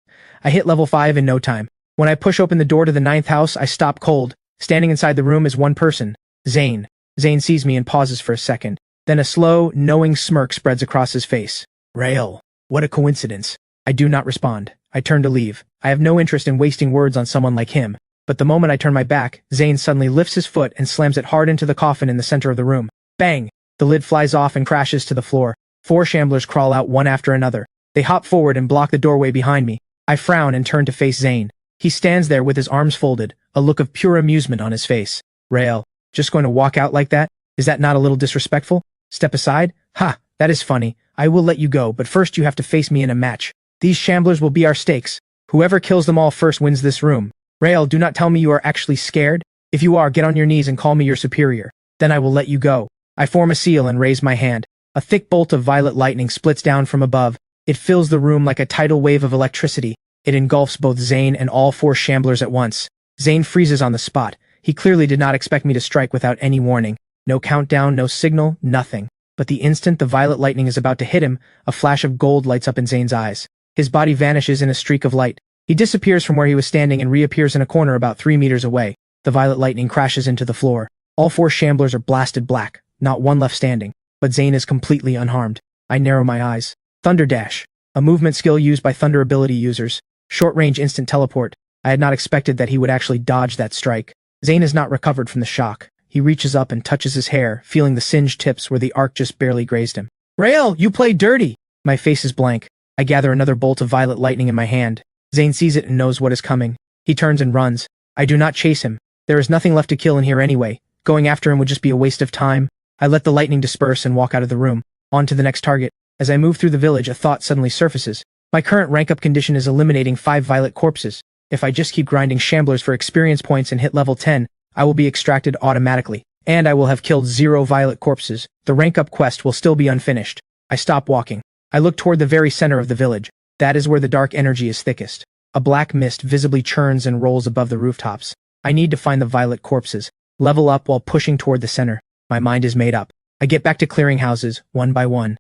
I hit level 5 in no time. When I push open the door to the 9th house, I stop cold. Standing inside the room is one person. Zane. Zane sees me and pauses for a second. Then a slow, knowing smirk spreads across his face. Rael. What a coincidence. I do not respond. I turn to leave. I have no interest in wasting words on someone like him. But the moment I turn my back, Zane suddenly lifts his foot and slams it hard into the coffin in the center of the room. Bang! The lid flies off and crashes to the floor. 4 shamblers crawl out one after another. They hop forward and block the doorway behind me. I frown and turn to face Zane. He stands there with his arms folded, a look of pure amusement on his face. Rael, just going to walk out like that? Is that not a little disrespectful? Step aside? Ha, that is funny. I will let you go, but first you have to face me in a match. These shamblers will be our stakes. Whoever kills them all first wins this room. Rael, do not tell me you are actually scared. If you are, get on your knees and call me your superior. Then I will let you go. I form a seal and raise my hand. A thick bolt of violet lightning splits down from above. It fills the room like a tidal wave of electricity. It engulfs both Zane and all 4 shamblers at once. Zane freezes on the spot. He clearly did not expect me to strike without any warning. No countdown, no signal, nothing. But the instant the violet lightning is about to hit him, a flash of gold lights up in Zane's eyes. His body vanishes in a streak of light. He disappears from where he was standing and reappears in a corner about 3 meters away. The violet lightning crashes into the floor. All 4 shamblers are blasted black, not one left standing. But Zane is completely unharmed. I narrow my eyes. Thunder Dash, a movement skill used by Thunder ability users. Short-range instant teleport. I had not expected that he would actually dodge that strike. Zane has not recovered from the shock. He reaches up and touches his hair, feeling the singed tips where the arc just barely grazed him. Rael, you played dirty! My face is blank. I gather another bolt of violet lightning in my hand. Zane sees it and knows what is coming. He turns and runs. I do not chase him. There is nothing left to kill in here anyway. Going after him would just be a waste of time. I let the lightning disperse and walk out of the room. On to the next target. As I move through the village, a thought suddenly surfaces. My current rank-up condition is eliminating 5 violet corpses. If I just keep grinding shamblers for experience points and hit level 10, I will be extracted automatically. And I will have killed 0 violet corpses. The rank-up quest will still be unfinished. I stop walking. I look toward the very center of the village. That is where the dark energy is thickest. A black mist visibly churns and rolls above the rooftops. I need to find the violet corpses. Level up while pushing toward the center. My mind is made up. I get back to clearing houses, one by one.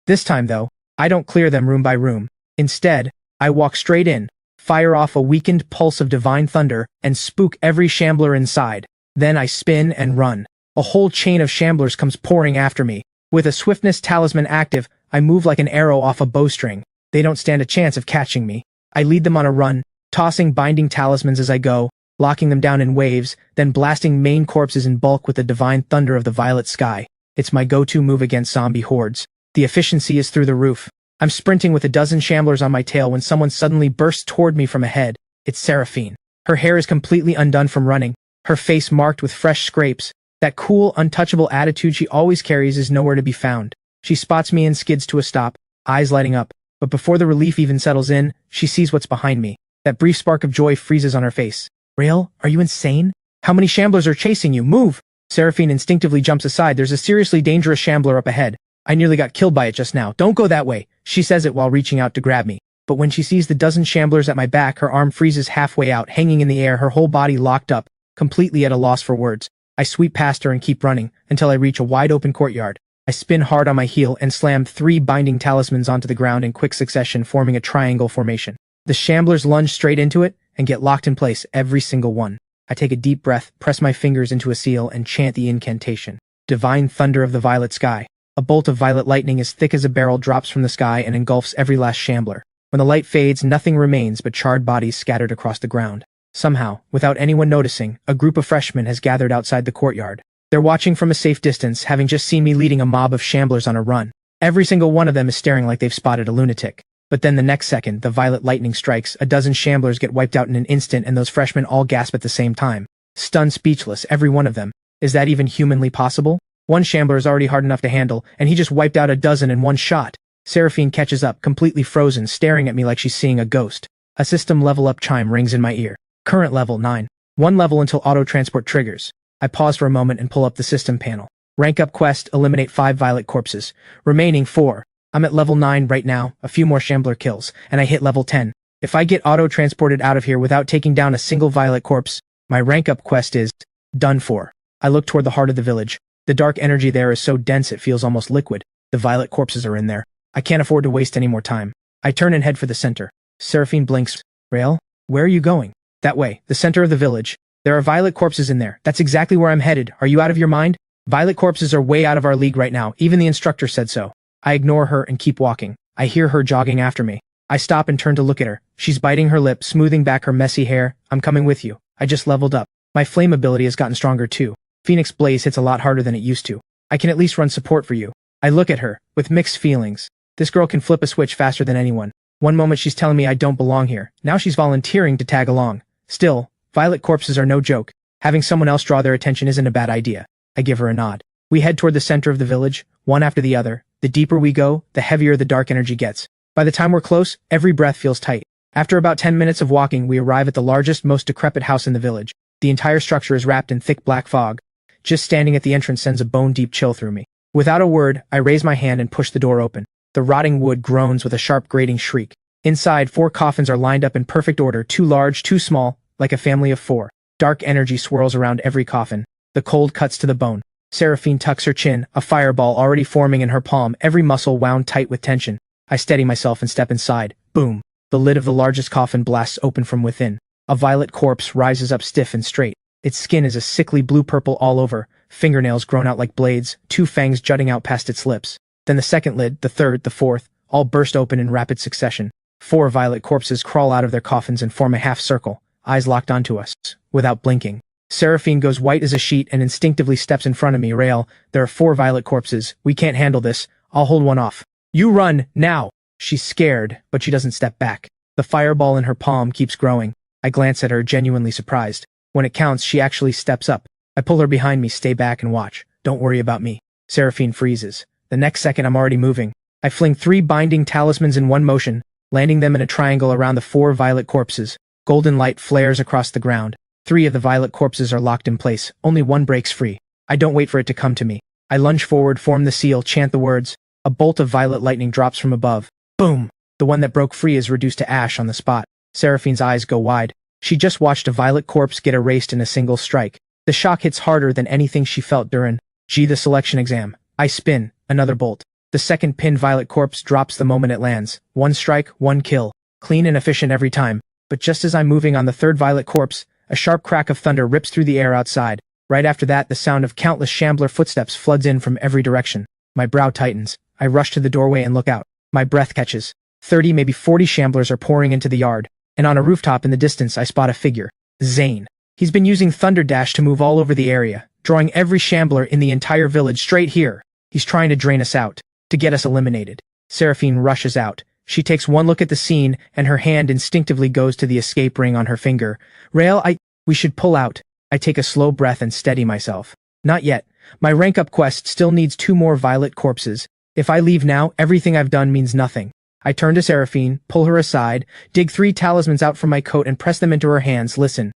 This time, though, I don't clear them room by room. Instead, I walk straight in, fire off a weakened pulse of divine thunder, and spook every shambler inside. Then I spin and run. A whole chain of shamblers comes pouring after me. With a swiftness talisman active, I move like an arrow off a bowstring. They don't stand a chance of catching me. I lead them on a run, tossing binding talismans as I go, locking them down in waves, then blasting main corpses in bulk with the divine thunder of the violet sky. It's my go-to move against zombie hordes. The efficiency is through the roof. I'm sprinting with a dozen shamblers on my tail when someone suddenly bursts toward me from ahead. It's Seraphine. Her hair is completely undone from running, her face marked with fresh scrapes. That cool, untouchable attitude she always carries is nowhere to be found. She spots me and skids to a stop, eyes lighting up. But before the relief even settles in, she sees what's behind me. That brief spark of joy freezes on her face. Rael, are you insane? How many shamblers are chasing you? Move! Seraphine instinctively jumps aside. There's a seriously dangerous shambler up ahead. I nearly got killed by it just now. Don't go that way. She says it while reaching out to grab me. But when she sees the dozen shamblers at my back, her arm freezes halfway out, hanging in the air, her whole body locked up, completely at a loss for words. I sweep past her and keep running, until I reach a wide-open courtyard. I spin hard on my heel and slam 3 binding talismans onto the ground in quick succession, forming a triangle formation. The shamblers lunge straight into it and get locked in place, every single one. I take a deep breath, press my fingers into a seal, and chant the incantation. Divine thunder of the violet sky. A bolt of violet lightning as thick as a barrel drops from the sky and engulfs every last shambler. When the light fades, nothing remains but charred bodies scattered across the ground. Somehow, without anyone noticing, a group of freshmen has gathered outside the courtyard. They're watching from a safe distance, having just seen me leading a mob of shamblers on a run. Every single one of them is staring like they've spotted a lunatic. But then the next second, the violet lightning strikes, a dozen shamblers get wiped out in an instant, and those freshmen all gasp at the same time. Stunned speechless, every one of them. Is that even humanly possible? One shambler is already hard enough to handle, and he just wiped out a dozen in one shot. Seraphine catches up, completely frozen, staring at me like she's seeing a ghost. A system level up chime rings in my ear. Current level 9. 1 level until auto-transport triggers. I pause for a moment and pull up the system panel. Rank up quest, eliminate 5 violet corpses. Remaining 4. I'm at level 9 right now, a few more shambler kills, and I hit level 10. If I get auto-transported out of here without taking down a single violet corpse, my rank up quest is done for. I look toward the heart of the village. The dark energy there is so dense it feels almost liquid. The violet corpses are in there. I can't afford to waste any more time. I turn and head for the center. Seraphine blinks. Rael, where are you going? That way, the center of the village. There are violet corpses in there. That's exactly where I'm headed. Are you out of your mind? Violet corpses are way out of our league right now. Even the instructor said so. I ignore her and keep walking. I hear her jogging after me. I stop and turn to look at her. She's biting her lip, smoothing back her messy hair. I'm coming with you. I just leveled up. My flame ability has gotten stronger too. Phoenix Blaze hits a lot harder than it used to. I can at least run support for you. I look at her, with mixed feelings. This girl can flip a switch faster than anyone. One moment she's telling me I don't belong here. Now she's volunteering to tag along. Still, violet corpses are no joke. Having someone else draw their attention isn't a bad idea. I give her a nod. We head toward the center of the village, one after the other. The deeper we go, the heavier the dark energy gets. By the time we're close, every breath feels tight. After about 10 minutes of walking, we arrive at the largest, most decrepit house in the village. The entire structure is wrapped in thick black fog. Just standing at the entrance sends a bone-deep chill through me. Without a word, I raise my hand and push the door open. The rotting wood groans with a sharp grating shriek. Inside, 4 coffins are lined up in perfect order, 2 large, 2 small, like a family of 4. Dark energy swirls around every coffin. The cold cuts to the bone. Seraphine tucks her chin, a fireball already forming in her palm, every muscle wound tight with tension. I steady myself and step inside. Boom. The lid of the largest coffin blasts open from within. A violet corpse rises up stiff and straight. Its skin is a sickly blue-purple all over, fingernails grown out like blades, 2 fangs jutting out past its lips. Then the second lid, the third, the fourth, all burst open in rapid succession. 4 violet corpses crawl out of their coffins and form a half circle, eyes locked onto us, without blinking. Seraphine goes white as a sheet and instinctively steps in front of me. Rael, there are 4 violet corpses. We can't handle this. I'll hold one off. You run, now! She's scared, but she doesn't step back. The fireball in her palm keeps growing. I glance at her, genuinely surprised. When it counts, she actually steps up. I pull her behind me, stay back and watch. Don't worry about me. Seraphine freezes. The next second, I'm already moving. I fling 3 binding talismans in one motion, landing them in a triangle around the 4 violet corpses. Golden light flares across the ground. 3 of the violet corpses are locked in place. Only one breaks free. I don't wait for it to come to me. I lunge forward, form the seal, chant the words. A bolt of violet lightning drops from above. Boom! The one that broke free is reduced to ash on the spot. Seraphine's eyes go wide. She just watched a violet corpse get erased in a single strike. The shock hits harder than anything she felt during the selection exam. I spin. Another bolt. The second pinned violet corpse drops the moment it lands. 1 strike, 1 kill. Clean and efficient every time. But just as I'm moving on the 3rd violet corpse, a sharp crack of thunder rips through the air outside. Right after that, the sound of countless shambler footsteps floods in from every direction. My brow tightens. I rush to the doorway and look out. My breath catches. 30, maybe 40 shamblers are pouring into the yard, and on a rooftop in the distance I spot a figure. Zane. He's been using Thunder Dash to move all over the area, drawing every shambler in the entire village straight here. He's trying to drain us out, to get us eliminated. Seraphine rushes out. She takes one look at the scene, and her hand instinctively goes to the escape ring on her finger. Rael, we should pull out. I take a slow breath and steady myself. Not yet. My rank-up quest still needs 2 more violet corpses. If I leave now, everything I've done means nothing. I turn to Seraphine, pull her aside, dig 3 talismans out from my coat and press them into her hands. Listen.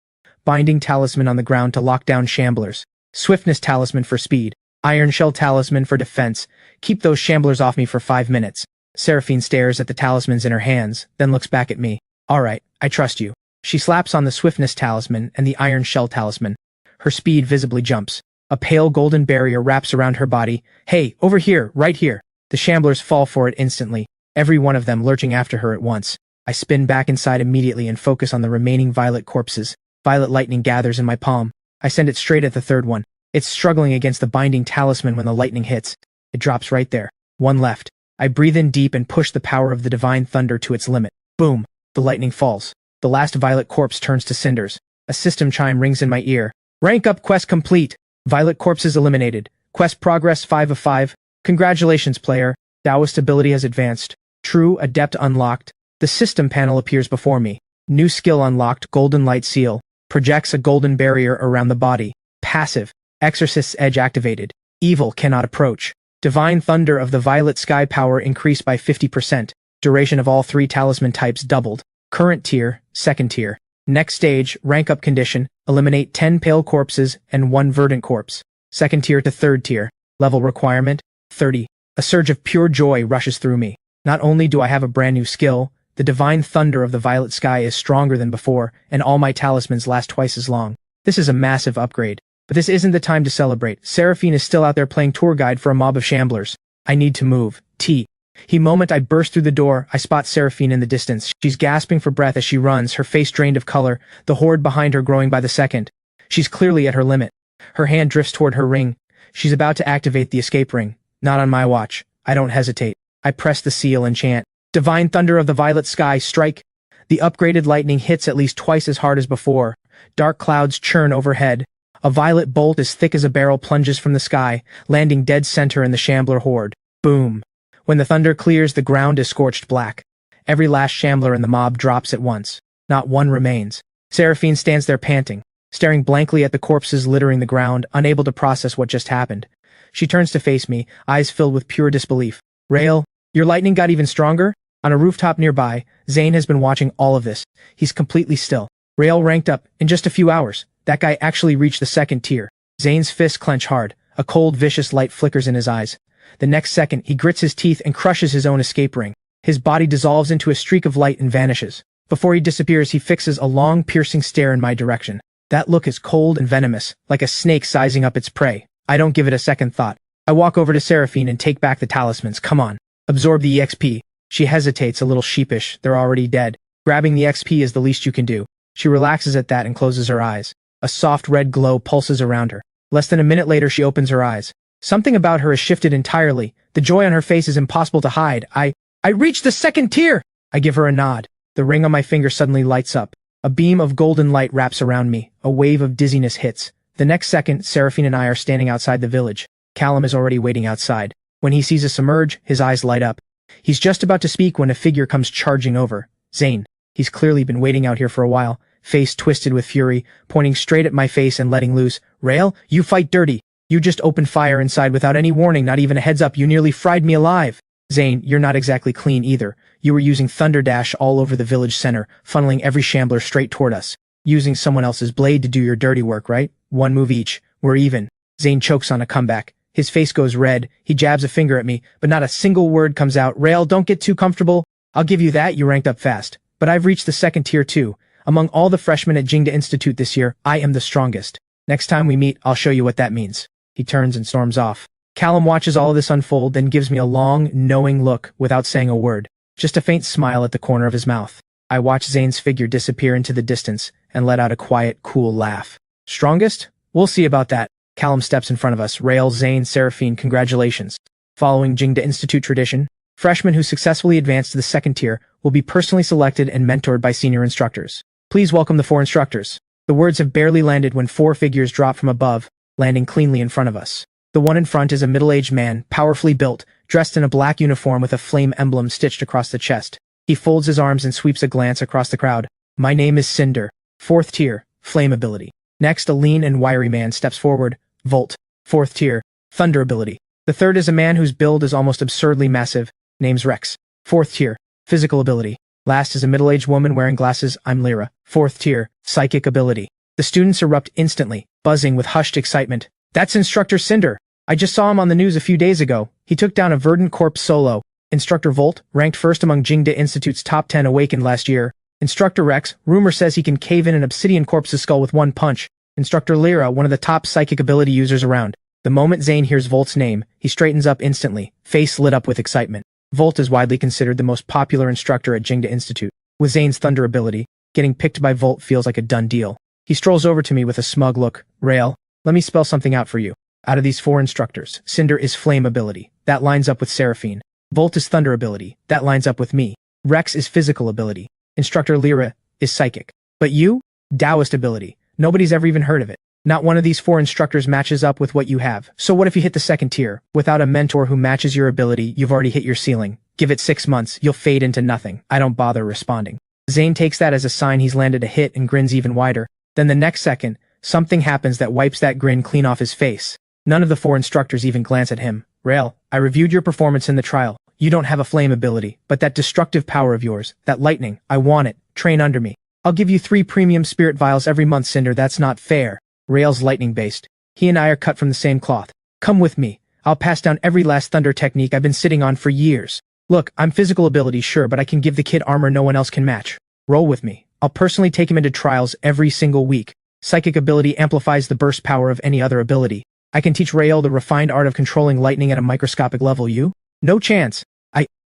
Binding talisman on the ground to lock down shamblers. Swiftness talisman for speed. Iron shell talisman for defense. Keep those shamblers off me for 5 minutes. Seraphine stares at the talismans in her hands, then looks back at me. All right, I trust you. She slaps on the swiftness talisman and the iron shell talisman. Her speed visibly jumps. A pale golden barrier wraps around her body. Hey, over here, right here. The shamblers fall for it instantly, every one of them lurching after her at once. I spin back inside immediately and focus on the remaining violet corpses. Violet lightning gathers in my palm. I send it straight at the third one. It's struggling against the binding talisman when the lightning hits. It drops right there. One left. I breathe in deep and push the power of the divine thunder to its limit. Boom! The lightning falls. The last violet corpse turns to cinders. A system chime rings in my ear. Rank up quest complete. Violet corpses eliminated. Quest progress 5 of 5. Congratulations, player. Daoist ability has advanced. True Adept unlocked. The system panel appears before me. New skill unlocked. Golden light seal. Projects a golden barrier around the body. Passive. Exorcist's edge activated. Evil cannot approach. Divine thunder of the violet sky power increased by 50%. Duration of all 3 talisman types doubled. Current tier, second tier. Next stage, rank up condition, eliminate 10 pale corpses and 1 verdant corpse. Second tier to third tier. Level requirement, 30. A surge of pure joy rushes through me. Not only do I have a brand new skill, the divine thunder of the violet sky is stronger than before, and all my talismans last twice as long. This is a massive upgrade. But this isn't the time to celebrate. Seraphine is still out there playing tour guide for a mob of shamblers. I need to move. The moment I burst through the door, I spot Seraphine in the distance. She's gasping for breath as she runs, her face drained of color, the horde behind her growing by the second. She's clearly at her limit. Her hand drifts toward her ring. She's about to activate the escape ring. Not on my watch. I don't hesitate. I press the seal and chant. Divine thunder of the violet sky, strike. The upgraded lightning hits at least twice as hard as before. Dark clouds churn overhead. A violet bolt as thick as a barrel plunges from the sky, landing dead center in the shambler horde. Boom. When the thunder clears, the ground is scorched black. Every last shambler in the mob drops at once. Not one remains. Seraphine stands there panting, staring blankly at the corpses littering the ground, unable to process what just happened. She turns to face me, eyes filled with pure disbelief. Rael, your lightning got even stronger? On a rooftop nearby, Zane has been watching all of this. He's completely still. Rael ranked up in just a few hours. That guy actually reached the second tier. Zane's fists clench hard. A cold, vicious light flickers in his eyes. The next second, he grits his teeth and crushes his own escape ring. His body dissolves into a streak of light and vanishes. Before he disappears, he fixes a long, piercing stare in my direction. That look is cold and venomous, like a snake sizing up its prey. I don't give it a second thought. I walk over to Seraphine and take back the talismans. Come on. Absorb the EXP. She hesitates, a little sheepish. They're already dead. Grabbing the XP is the least you can do. She relaxes at that and closes her eyes. A soft red glow pulses around her. Less than a minute later, she opens her eyes. Something about her has shifted entirely. The joy on her face is impossible to hide. I reached the second tier! I give her a nod. The ring on my finger suddenly lights up. A beam of golden light wraps around me. A wave of dizziness hits. The next second, Seraphine and I are standing outside the village. Callum is already waiting outside. When he sees us emerge, his eyes light up. He's just about to speak when a figure comes charging over. Zane. He's clearly been waiting out here for a while. Face twisted with fury, pointing straight at my face and letting loose. Rael, you fight dirty. You just opened fire inside without any warning, not even a heads up. You nearly fried me alive. Zane, you're not exactly clean either. You were using Thunder Dash all over the village center, funneling every shambler straight toward us. Using someone else's blade to do your dirty work, right? 1 move each. We're even. Zane chokes on a comeback. His face goes red. He jabs a finger at me, but not a single word comes out. Rael, don't get too comfortable. I'll give you that, you ranked up fast. But I've reached the second tier too. Among all the freshmen at Jingda Institute this year, I am the strongest. Next time we meet, I'll show you what that means. He turns and storms off. Callum watches all of this unfold, then gives me a long, knowing look without saying a word. Just a faint smile at the corner of his mouth. I watch Zane's figure disappear into the distance and let out a quiet, cool laugh. Strongest? We'll see about that. Callum steps in front of us. Rael, Zane, Seraphine, congratulations. Following Jingda Institute tradition, freshmen who successfully advance to the second tier will be personally selected and mentored by senior instructors. Please welcome the 4 instructors. The words have barely landed when 4 figures drop from above, landing cleanly in front of us. The one in front is a middle-aged man, powerfully built, dressed in a black uniform with a flame emblem stitched across the chest. He folds his arms and sweeps a glance across the crowd. My name is Cinder, 4th tier, flame ability. Next, a lean and wiry man steps forward, Volt, 4th tier, thunder ability. The third is a man whose build is almost absurdly massive, name's Rex, 4th tier, physical ability. Last is a middle-aged woman wearing glasses, I'm Lyra, 4th tier, psychic ability. The students erupt instantly, buzzing with hushed excitement. That's Instructor Cinder. I just saw him on the news a few days ago. He took down a Verdant Corps solo. Instructor Volt, ranked first among Jingda Institute's top 10 awakened last year. Instructor Rex, rumor says he can cave in an obsidian corpse's skull with one punch. Instructor Lyra, one of the top psychic ability users around. The moment Zane hears Volt's name, he straightens up instantly, face lit up with excitement. Volt is widely considered the most popular instructor at Jingda Institute. With Zane's thunder ability, getting picked by Volt feels like a done deal. He strolls over to me with a smug look. Rael, let me spell something out for you. Out of these 4 instructors, Cinder is flame ability. That lines up with Seraphine. Volt is thunder ability. That lines up with me. Rex is physical ability. Instructor Lyra is psychic. But you? Daoist ability. Nobody's ever even heard of it. Not one of these 4 instructors matches up with what you have. So what if you hit the second tier? Without a mentor who matches your ability, you've already hit your ceiling. Give it 6 months, you'll fade into nothing. I don't bother responding. Zane takes that as a sign he's landed a hit and grins even wider. Then the next second, something happens that wipes that grin clean off his face. None of the 4 instructors even glance at him. Rael, I reviewed your performance in the trial. You don't have a flame ability, but that destructive power of yours, that lightning, I want it. Train under me. I'll give you 3 premium spirit vials every month, Cinder. That's not fair. Rael's lightning-based. He and I are cut from the same cloth. Come with me. I'll pass down every last thunder technique I've been sitting on for years. Look, I'm physical ability, sure, but I can give the kid armor no one else can match. Roll with me. I'll personally take him into trials every single week. Psychic ability amplifies the burst power of any other ability. I can teach Rael the refined art of controlling lightning at a microscopic level. You? No chance.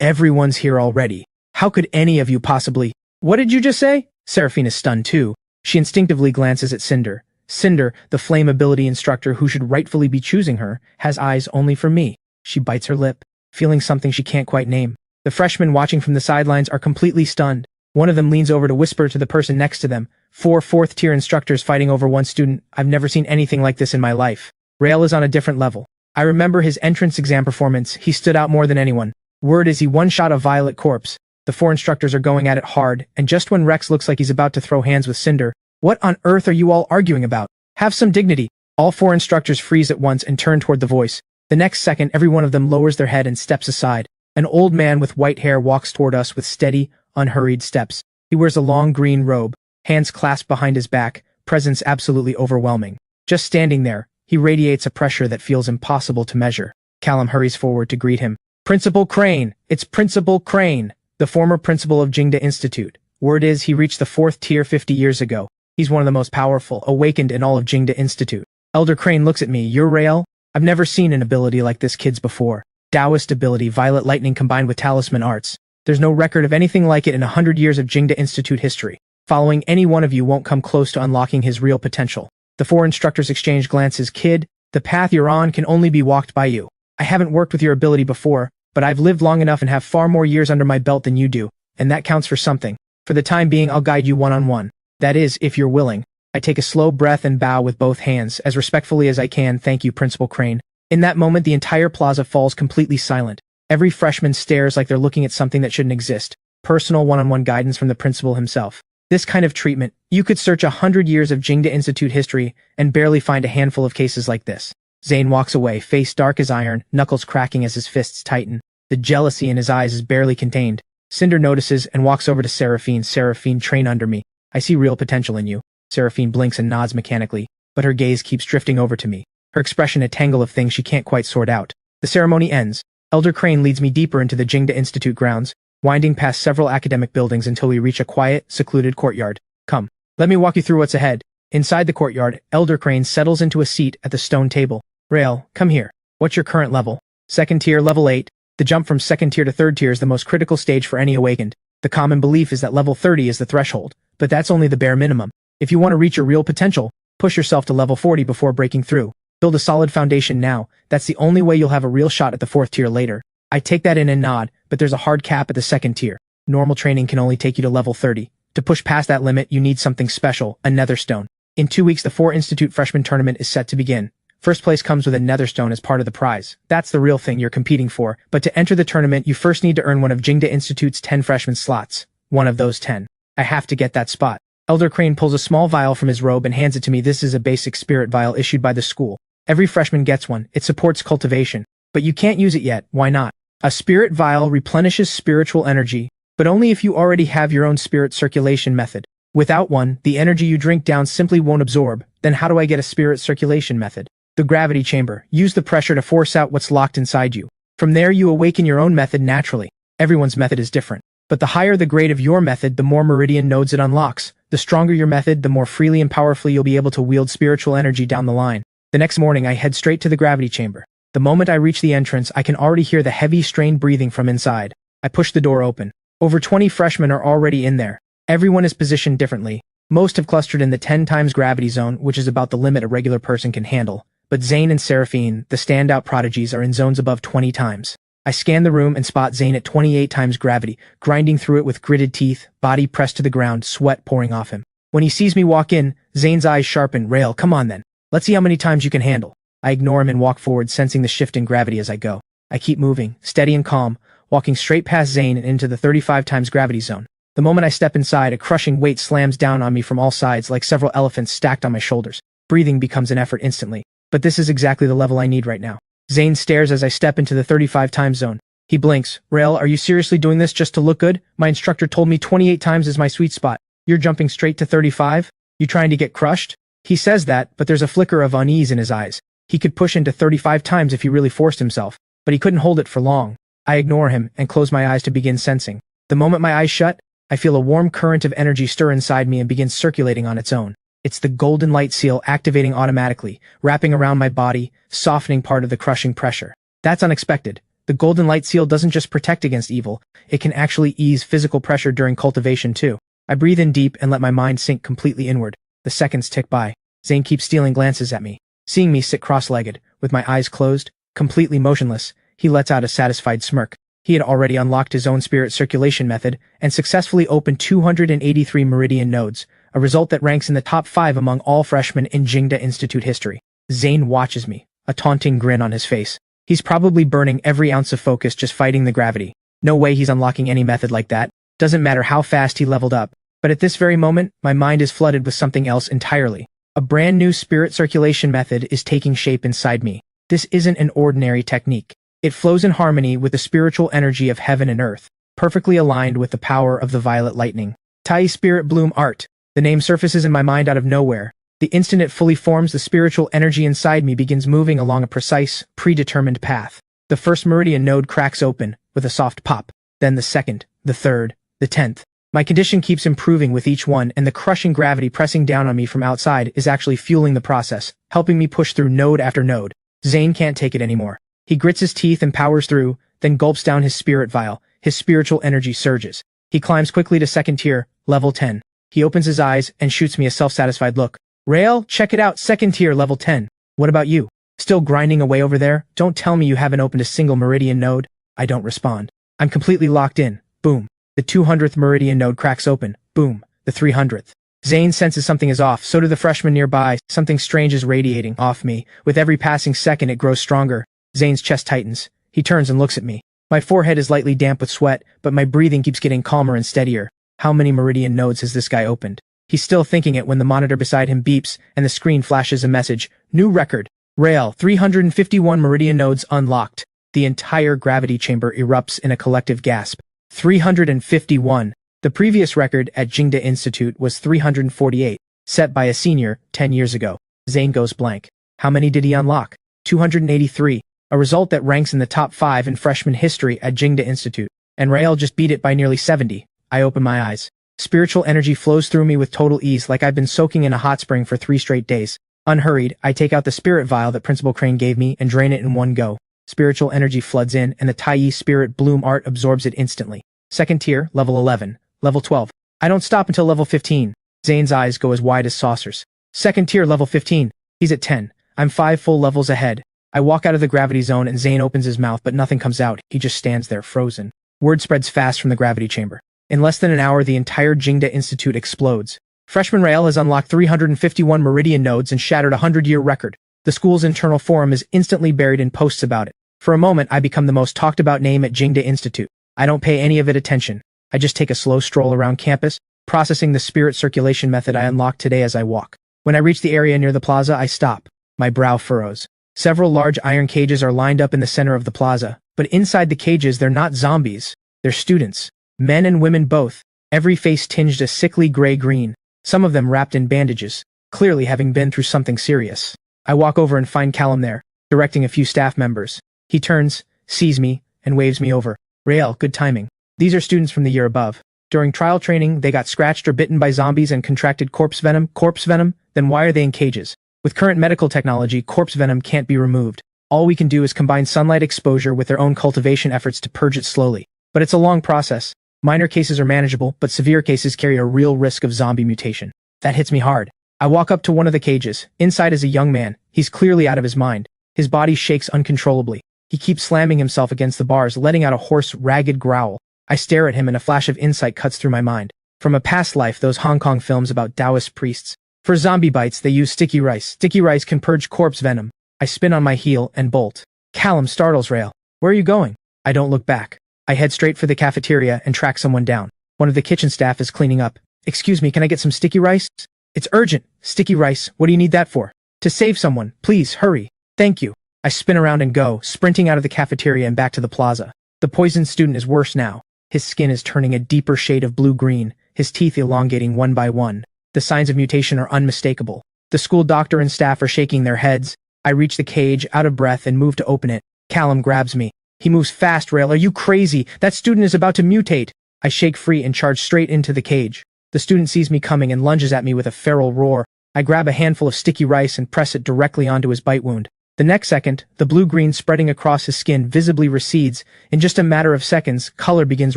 Everyone's here already. How could any of you possibly— What did you just say? Seraphine is stunned too. She instinctively glances at Cinder. Cinder, the flame ability instructor who should rightfully be choosing her, has eyes only for me. She bites her lip, feeling something she can't quite name. The freshmen watching from the sidelines are completely stunned. One of them leans over to whisper to the person next to them. 4 4th-tier instructors fighting over one student. I've never seen anything like this in my life. Rael is on a different level. I remember his entrance exam performance. He stood out more than anyone. Word is he one-shot a violet corpse. The 4 instructors are going at it hard, and just when Rex looks like he's about to throw hands with Cinder, what on earth are you all arguing about? Have some dignity. All 4 instructors freeze at once and turn toward the voice. The next second, every one of them lowers their head and steps aside. An old man with white hair walks toward us with steady, unhurried steps. He wears a long green robe, hands clasped behind his back, presence absolutely overwhelming. Just standing there, he radiates a pressure that feels impossible to measure. Callum hurries forward to greet him. Principal Crane! It's Principal Crane! The former principal of Jingda Institute. Word is he reached the 4th tier 50 years ago. He's one of the most powerful, awakened in all of Jingda Institute. Elder Crane looks at me. You're Rael? I've never seen an ability like this kid's before. Daoist ability, violet lightning combined with talisman arts. There's no record of anything like it in 100 years of Jingda Institute history. Following any one of you won't come close to unlocking his real potential. The 4 instructors exchange glances. Kid, the path you're on can only be walked by you. I haven't worked with your ability before, but I've lived long enough and have far more years under my belt than you do, and that counts for something. For the time being, I'll guide you one-on-one. That is, if you're willing. I take a slow breath and bow with both hands, as respectfully as I can. Thank you, Principal Crane. In that moment, the entire plaza falls completely silent. Every freshman stares like they're looking at something that shouldn't exist. Personal one-on-one guidance from the principal himself. This kind of treatment, you could search 100 years of Jingda Institute history and barely find a handful of cases like this. Zane walks away, face dark as iron, knuckles cracking as his fists tighten. The jealousy in his eyes is barely contained. Cinder notices and walks over to Seraphine. Seraphine, train under me. I see real potential in you. Seraphine blinks and nods mechanically, but her gaze keeps drifting over to me. Her expression a tangle of things she can't quite sort out. The ceremony ends. Elder Crane leads me deeper into the Jingda Institute grounds, winding past several academic buildings until we reach a quiet, secluded courtyard. Come, let me walk you through what's ahead. Inside the courtyard, Elder Crane settles into a seat at the stone table. Rael, come here. What's your current level? 2nd tier, level 8. The jump from 2nd tier to 3rd tier is the most critical stage for any awakened. The common belief is that level 30 is the threshold, but that's only the bare minimum. If you want to reach your real potential, Push yourself to level 40 before breaking through. Build a solid foundation now. That's the only way you'll have a real shot at the 4th tier later. I take that in and nod, but there's a hard cap at the 2nd tier. Normal training can only take you to level 30. To push past that limit, you need something special, a netherstone. In 2 weeks, the 4 Institute Freshman Tournament is set to begin. First place comes with a netherstone as part of the prize. That's the real thing you're competing for, but to enter the tournament, you first need to earn one of Jingda Institute's 10 freshman slots. One of those 10. I have to get that spot. Elder Crane pulls a small vial from his robe and hands it to me. This is a basic spirit vial issued by the school. Every freshman gets one. It supports cultivation. But you can't use it yet. Why not? A spirit vial replenishes spiritual energy, but only if you already have your own spirit circulation method. Without one, the energy you drink down simply won't absorb. Then how do I get a spirit circulation method? The gravity chamber. Use the pressure to force out what's locked inside you. From there, you awaken your own method naturally. Everyone's method is different. But the higher the grade of your method, the more meridian nodes it unlocks. The stronger your method, the more freely and powerfully you'll be able to wield spiritual energy down the line. The next morning, I head straight to the gravity chamber. The moment I reach the entrance, I can already hear the heavy, strained breathing from inside. I push the door open. Over 20 freshmen are already in there. Everyone is positioned differently. Most have clustered in the 10 times gravity zone, which is about the limit a regular person can handle. But Zane and Seraphine, the standout prodigies, are in zones above 20 times. I scan the room and spot Zane at 28 times gravity, grinding through it with gritted teeth, body pressed to the ground, sweat pouring off him. When he sees me walk in, Zane's eyes sharpen. Rail, come on then. Let's see how many times you can handle. I ignore him and walk forward, sensing the shift in gravity as I go. I keep moving, steady and calm, walking straight past Zane and into the 35 times gravity zone. The moment I step inside, a crushing weight slams down on me from all sides like several elephants stacked on my shoulders. Breathing becomes an effort instantly. But this is exactly the level I need right now. Zane stares as I step into the 35 time zone. He blinks. Rail, are you seriously doing this just to look good? My instructor told me 28 times is my sweet spot. You're jumping straight to 35? You trying to get crushed? He says that, but there's a flicker of unease in his eyes. He could push into 35 times if he really forced himself, but he couldn't hold it for long. I ignore him and close my eyes to begin sensing. The moment my eyes shut, I feel a warm current of energy stir inside me and begin circulating on its own. It's the golden light seal activating automatically, wrapping around my body, softening part of the crushing pressure. That's unexpected. The golden light seal doesn't just protect against evil, it can actually ease physical pressure during cultivation too. I breathe in deep and let my mind sink completely inward. The seconds tick by. Zane keeps stealing glances at me. Seeing me sit cross-legged, with my eyes closed, completely motionless, he lets out a satisfied smirk. He had already unlocked his own spirit circulation method and successfully opened 283 meridian nodes, a result that ranks in the top 5 among all freshmen in Jingda Institute history. Zane watches me, a taunting grin on his face. He's probably burning every ounce of focus just fighting the gravity. No way he's unlocking any method like that. Doesn't matter how fast he leveled up. But at this very moment, my mind is flooded with something else entirely. A brand new spirit circulation method is taking shape inside me. This isn't an ordinary technique. It flows in harmony with the spiritual energy of heaven and earth, perfectly aligned with the power of the violet lightning. Tai Spirit Bloom Art. The name surfaces in my mind out of nowhere. The instant it fully forms, the spiritual energy inside me begins moving along a precise, predetermined path. The first meridian node cracks open, with a soft pop. Then the second, the third, the 10th. My condition keeps improving with each one, and the crushing gravity pressing down on me from outside is actually fueling the process, helping me push through node after node. Zane can't take it anymore. He grits his teeth and powers through, then gulps down his spirit vial. His spiritual energy surges. He climbs quickly to 2nd tier, level 10. He opens his eyes and shoots me a self-satisfied look. Rail, check it out, 2nd tier, level 10. What about you? Still grinding away over there? Don't tell me you haven't opened a single meridian node. I don't respond. I'm completely locked in. Boom. The 200th meridian node cracks open. Boom. The 300th. Zane senses something is off, so do the freshmen nearby. Something strange is radiating off me. With every passing second, it grows stronger. Zane's chest tightens. He turns and looks at me. My forehead is lightly damp with sweat, but my breathing keeps getting calmer and steadier. How many meridian nodes has this guy opened? He's still thinking it when the monitor beside him beeps and the screen flashes a message. New record. Rail, 351 meridian nodes unlocked. The entire gravity chamber erupts in a collective gasp. 351. The previous record at Jingda Institute was 348, set by a senior 10 years ago. Zane goes blank. How many did he unlock? 283. A result that ranks in the top 5 in freshman history at Jingda Institute. And Rael just beat it by nearly 70. I open my eyes. Spiritual energy flows through me with total ease like I've been soaking in a hot spring for 3 straight days. Unhurried, I take out the spirit vial that Principal Crane gave me and drain it in one go. Spiritual energy floods in, and the Tai Spirit Bloom Art absorbs it instantly. 2nd tier, level 11. Level 12. I don't stop until level 15. Zane's eyes go as wide as saucers. Second tier, level 15. He's at 10. I'm 5 full levels ahead. I walk out of the gravity zone and Zane opens his mouth but nothing comes out. He just stands there, frozen. Word spreads fast from the gravity chamber. In less than an hour, the entire Jingda Institute explodes. Freshman Rael has unlocked 351 Meridian nodes and shattered a 100-year record. The school's internal forum is instantly buried in posts about it. For a moment, I become the most talked about name at Jingda Institute. I don't pay any of it attention. I just take a slow stroll around campus, processing the spirit circulation method I unlocked today as I walk. When I reach the area near the plaza, I stop. My brow furrows. Several large iron cages are lined up in the center of the plaza, but inside the cages they're not zombies. They're students. Men and women both. Every face tinged a sickly gray-green. Some of them wrapped in bandages, clearly having been through something serious. I walk over and find Callum there, directing a few staff members. He turns, sees me, and waves me over. Rael, good timing. These are students from the year above. During trial training, they got scratched or bitten by zombies and contracted corpse venom. Corpse venom? Then why are they in cages? With current medical technology, corpse venom can't be removed. All we can do is combine sunlight exposure with their own cultivation efforts to purge it slowly. But it's a long process. Minor cases are manageable, but severe cases carry a real risk of zombie mutation. That hits me hard. I walk up to one of the cages. Inside is a young man. He's clearly out of his mind. His body shakes uncontrollably. He keeps slamming himself against the bars, letting out a hoarse, ragged growl. I stare at him and a flash of insight cuts through my mind. From a past life, those Hong Kong films about Daoist priests. For zombie bites, they use sticky rice. Sticky rice can purge corpse venom. I spin on my heel and bolt. Callum startles Rael. Where are you going? I don't look back. I head straight for the cafeteria and track someone down. One of the kitchen staff is cleaning up. Excuse me, can I get some sticky rice? It's urgent. Sticky rice, what do you need that for? To save someone. Please, hurry. Thank you. I spin around and go, sprinting out of the cafeteria and back to the plaza. The poisoned student is worse now. His skin is turning a deeper shade of blue-green, his teeth elongating one by one. The signs of mutation are unmistakable. The school doctor and staff are shaking their heads. I reach the cage, out of breath, and move to open it. Callum grabs me. He moves fast, Rael. Are you crazy? That student is about to mutate. I shake free and charge straight into the cage. The student sees me coming and lunges at me with a feral roar. I grab a handful of sticky rice and press it directly onto his bite wound. The next second, the blue-green spreading across his skin visibly recedes. In just a matter of seconds, color begins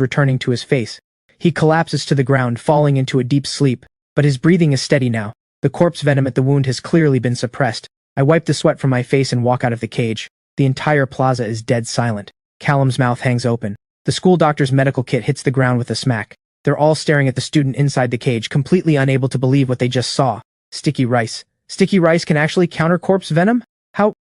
returning to his face. He collapses to the ground, falling into a deep sleep. But his breathing is steady now. The corpse venom at the wound has clearly been suppressed. I wipe the sweat from my face and walk out of the cage. The entire plaza is dead silent. Callum's mouth hangs open. The school doctor's medical kit hits the ground with a smack. They're all staring at the student inside the cage, completely unable to believe what they just saw. Sticky rice. Sticky rice can actually counter corpse venom?